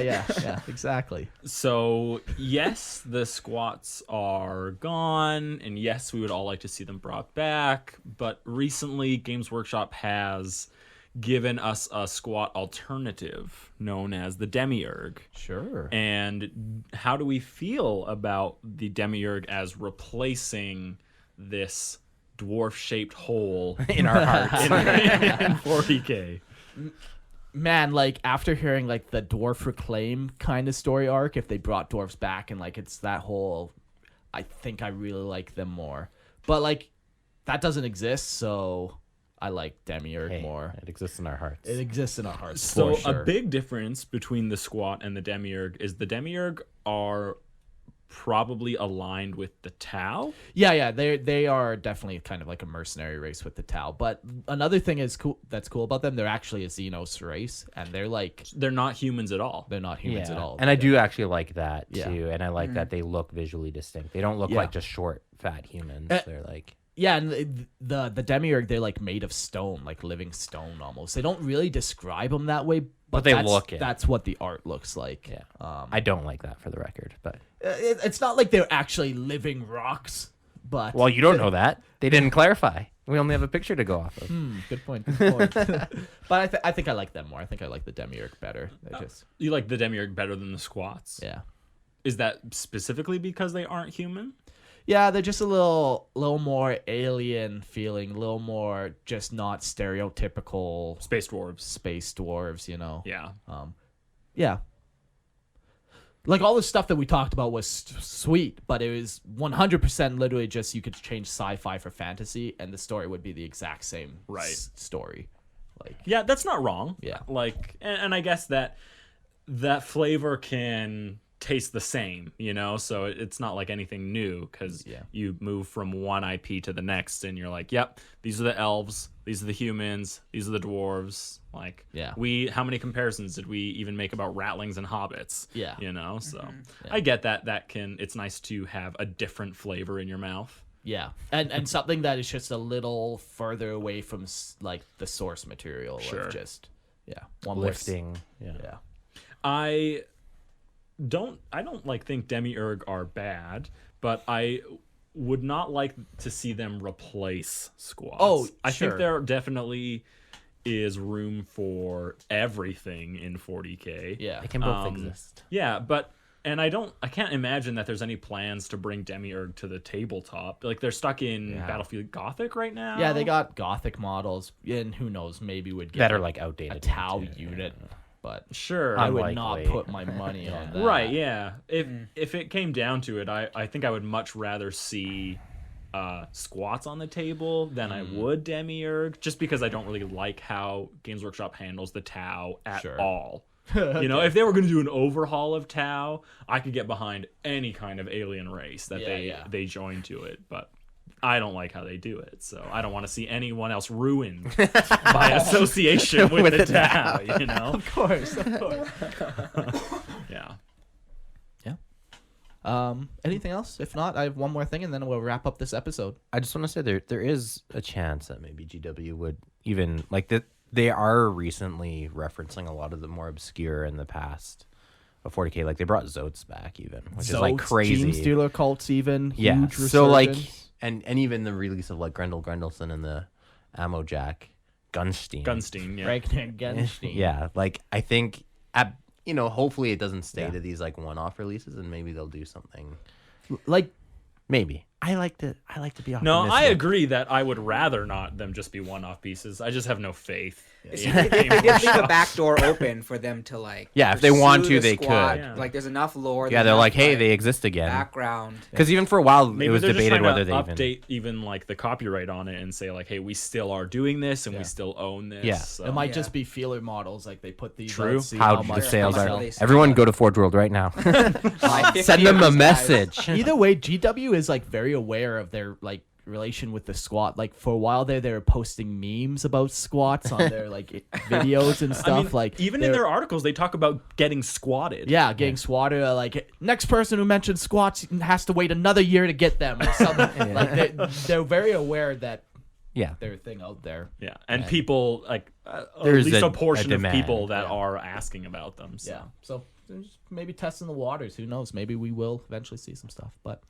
Yeah, exactly. So, yes, the squats are gone, and yes, we would all like to see them brought back, but recently Games Workshop has given us a squat alternative known as the Demiurg. Sure. And how do we feel about the Demiurg as replacing this dwarf-shaped hole in our hearts. in 40K? Man, like after hearing like the dwarf reclaim kind of story arc, if they brought dwarves back and like it's that whole, I think I really like them more. But like that doesn't exist, so I like Demiurg Hey, more. it exists in our hearts. It exists in our hearts. So for sure. a big difference between the squat and the Demiurg is the Demiurg are probably aligned with the Tau. Yeah, they are definitely kind of like a mercenary race with the Tau. But another thing that's cool about them, they're actually a Xenos race, and they're Not humans at all. they're not humans at all. And I do actually like that too. Yeah. And I like that they look visually distinct. They don't look Yeah. like just short, fat humans. They're like Yeah, and the Demiurg, they're like made of stone, like living stone almost. They don't really describe them that way, but they that's, look it. That's what the art looks like. yeah. I don't like that for the record, but It's not like they're actually living rocks, but well, you don't know that. They didn't clarify. We only have a picture to go off of. Good point. Good point. But I think I like them more. I think I like the Demiurg better. They just You like the Demiurg better than the squats. yeah. Is that specifically because they aren't human? Yeah, they're just a little more alien feeling, a little more just not stereotypical Space dwarves. space dwarves, you know. Yeah. Yeah. Like all the stuff that we talked about was sweet, but it was 100% literally just you could change sci-fi for fantasy and the story would be the exact same story. Like Yeah, that's not wrong. Yeah. Like, and I guess that flavor can taste the same, you know? So it's not like anything new because Yeah. you move from one IP to the next and you're like, yep, these are the elves, these are the humans, these are the dwarves. Like, Yeah. how many comparisons did we even make about rattlings and hobbits? Yeah. You know? So I get that. It's nice to have a different flavor in your mouth. yeah. And something that is just a little further away from like the source material Sure. of just one more Lifting. Yeah. Yeah. I don't like think Demiurg are bad, but I would not like to see them replace squats. Oh, I sure. think there definitely is room for everything in 40K. Yeah. They can both exist. Yeah, but I can't imagine that there's any plans to bring Demiurg to the tabletop. Like they're stuck in Battlefield Gothic right now. Yeah, they got Gothic models, and who knows, maybe would get That are like outdated. a Tau too. unit, but Sure. I would Unlikely. not put my money on that. Right, yeah. If it came down to it, I think I would much rather see squats on the table than I would Demiurg, just because I don't really like how Games Workshop handles the Tau at Sure. all. You know, if they were going to do an overhaul of Tau, I could get behind any kind of alien race that they join to it, but I don't like how they do it, so I don't want to see anyone else ruined by association with the Tau, you know? Of course. Yeah. Anything else? If not, I have one more thing, and then we'll wrap up this episode. I just want to say there is a chance that maybe GW would even like that. They are recently referencing a lot of the more obscure in the past of 40K. Like they brought Zotes back even, which is like Zotes, crazy. Gene Stealer cults, even Yeah. huge So like, resurgence. and even the release of like Grendel Grendelson and the Ammo Jack Gunstein. Gunstein, yeah. Ragnar Genstein. Yeah. Like I think hopefully it doesn't stay to these like one-off releases, and maybe they'll do something. Like Maybe. I like to be optimistic. No, I agree that I would rather not them just be one-off pieces. I just have no faith. See, they did leave a back door open for them to like. Yeah, if they want pursue to, the they squad. could. Yeah. Like, there's enough lore. Yeah, there's they're enough, like, hey, they exist again. background. Because even for a while, Maybe it was they're just debated trying whether to they update even like the copyright on it and say like, hey, we still are doing this and we still own this. Yeah. So. it might Yeah. just be feeler models, like they put these. True. out, see how the much sales they are. sell. they sell. Everyone go to Forge World right now. Like 50 Send them of a these guys. message. Either way, GW is like very aware of their like relation with the squat. Like for a while there, they were posting memes about squats on their like videos and stuff. I mean, like even in they're- their articles, they talk about getting squatted. yeah, getting swatted. Like next person who mentions squats has to wait another year to get them. Or something. Like they're very aware that Yeah. their thing out there. Yeah, and people like at There's least a a portion of demand. people that Yeah. are asking about them. So. Yeah, so just maybe testing the waters. Who knows? Maybe we will eventually see some stuff. But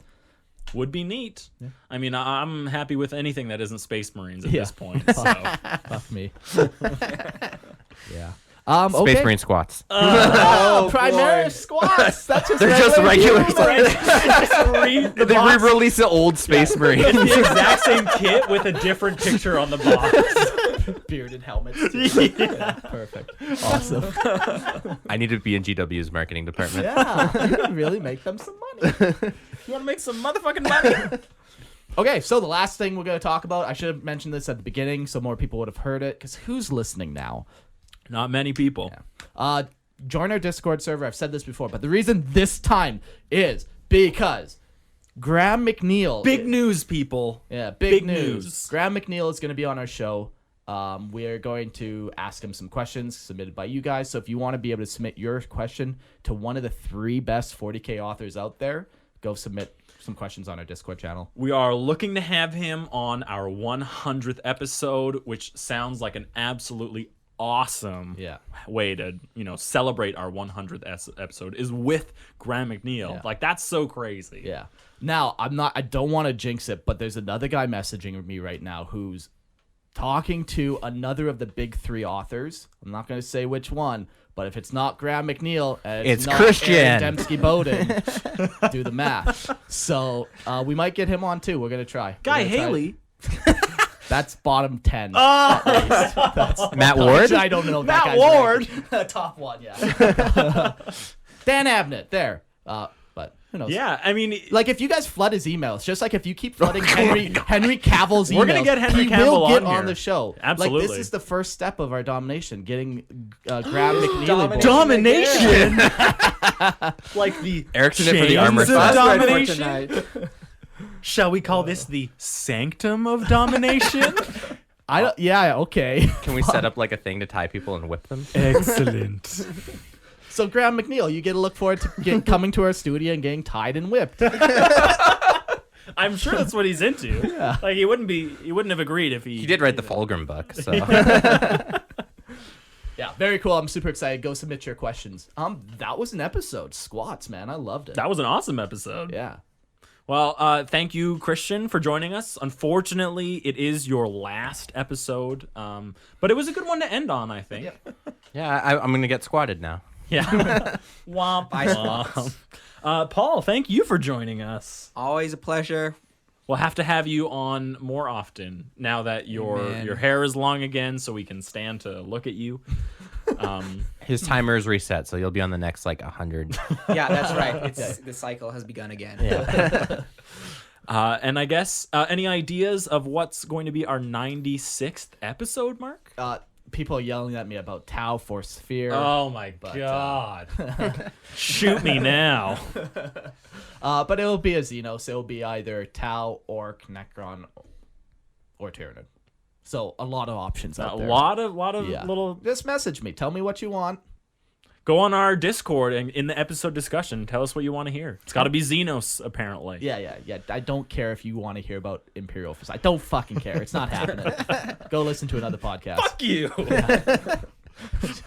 Would be neat. I mean, I'm happy with anything that isn't Space Marines at Yeah. this point. So. fuck me. yeah. Space Okay. Marine squats. Oh, Primaris squats. That's just They're just regular. Just read the They box. re-release the old Space Marine. It's the exact same kit with a different picture on the box. bearded helmets. Yeah, perfect. Awesome. I need to be in GW's marketing department. Yeah, you can really make them some money. You want to make some motherfucking money? Okay, so the last thing we're going to talk about, I should have mentioned this at the beginning so more people would have heard it, because who's listening now? Not many people. Join our Discord server. I've said this before, but the reason this time is because Graham McNeil. Big news, people. Yeah, Big news. news. Graham McNeil is going to be on our show. We're going to ask him some questions submitted by you guys. So if you want to be able to submit your question to one of the 3 best 40K authors out there, go submit some questions on our Discord channel. We are looking to have him on our 100th episode, which sounds like an absolutely awesome way to celebrate our 100th episode is with Graham McNeil. Like, that's so crazy. Yeah. Now, I don't want to jinx it, but there's another guy messaging me right now who's talking to another of the big 3 authors. I'm not going to say which one, but if it's not Graham McNeil, and It's not Christian. Aaron Dembski-Bowden, do the math. So we might get him on too. We're going to try. Guy We're gonna try. Haley. That's bottom 10. At least. That's, Matt Ward? I don't know. If Matt that guy's Ward. ranked. Top 1, yeah. Dan Abnett, there. But who knows? Yeah, I mean, Like, if you guys flood his emails, just like if you keep flooding Henry Cavill's emails, We're gonna get Henry he Cavill will get on on here. the show. Absolutely. Like, this is the first step of our domination, getting Graham McNeely. aboard. domination. Like the Eric's in it for the armor chains of class. domination. Shall we call this the sanctum of domination? I don't. Yeah. Okay. Can we set up like a thing to tie people and whip them? Excellent. So Graham McNeil, you get to look forward to coming to our studio and getting tied and whipped. I'm sure that's what he's into. Yeah. Like, he wouldn't have agreed if he. He did write the Fulgrim book, so Yeah, very cool. I'm super excited. Go submit your questions. That was an episode. Squats, man. I loved it. That was an awesome episode. Yeah. Well, thank you, Christian, for joining us. Unfortunately, it is your last episode, but it was a good one to end on, I think. yeah, I'm gonna get squatted now. Yeah. Womp. Womp. Paul, thank you for joining us. Always a pleasure. We'll have to have you on more often now that your hair is long again, so we can stand to look at you. His timer is reset, so you'll be on the next like 100. Yeah, that's right. The cycle has begun again. And I guess any ideas of what's going to be our 96th episode, Mark? People are yelling at me about Tau Force Sphere. Oh my god. Shoot me now. But it'll be a Xenos. It'll be either Tau, Orc, Necron, or Tyranid. So a lot of options out there. A lot of little. Just message me. Tell me what you want. Go on our Discord and in the episode discussion, tell us what you want to hear. It's got to be Xenos, apparently. Yeah. I don't care if you want to hear about Imperial Force. I don't fucking care. It's not happening. Go listen to another podcast. Fuck you.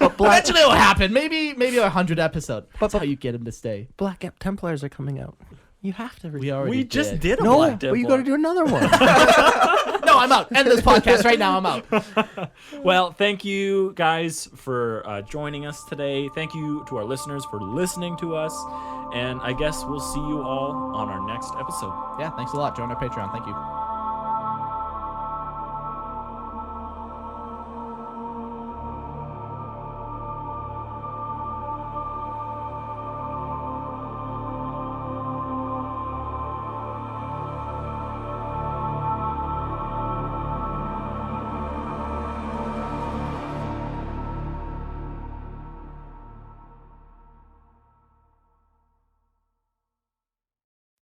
Eventually it'll happen. Maybe a 100 episode. That's how you get him to stay. Black Templars are coming out. You have to. We already We just did a no, Black but you Templar. got to do another one. No, I'm out. End this podcast right now. I'm out. Well, thank you guys for joining us today. Thank you to our listeners for listening to us. And I guess we'll see you all on our next episode. Yeah, thanks a lot. Join our Patreon. Thank you.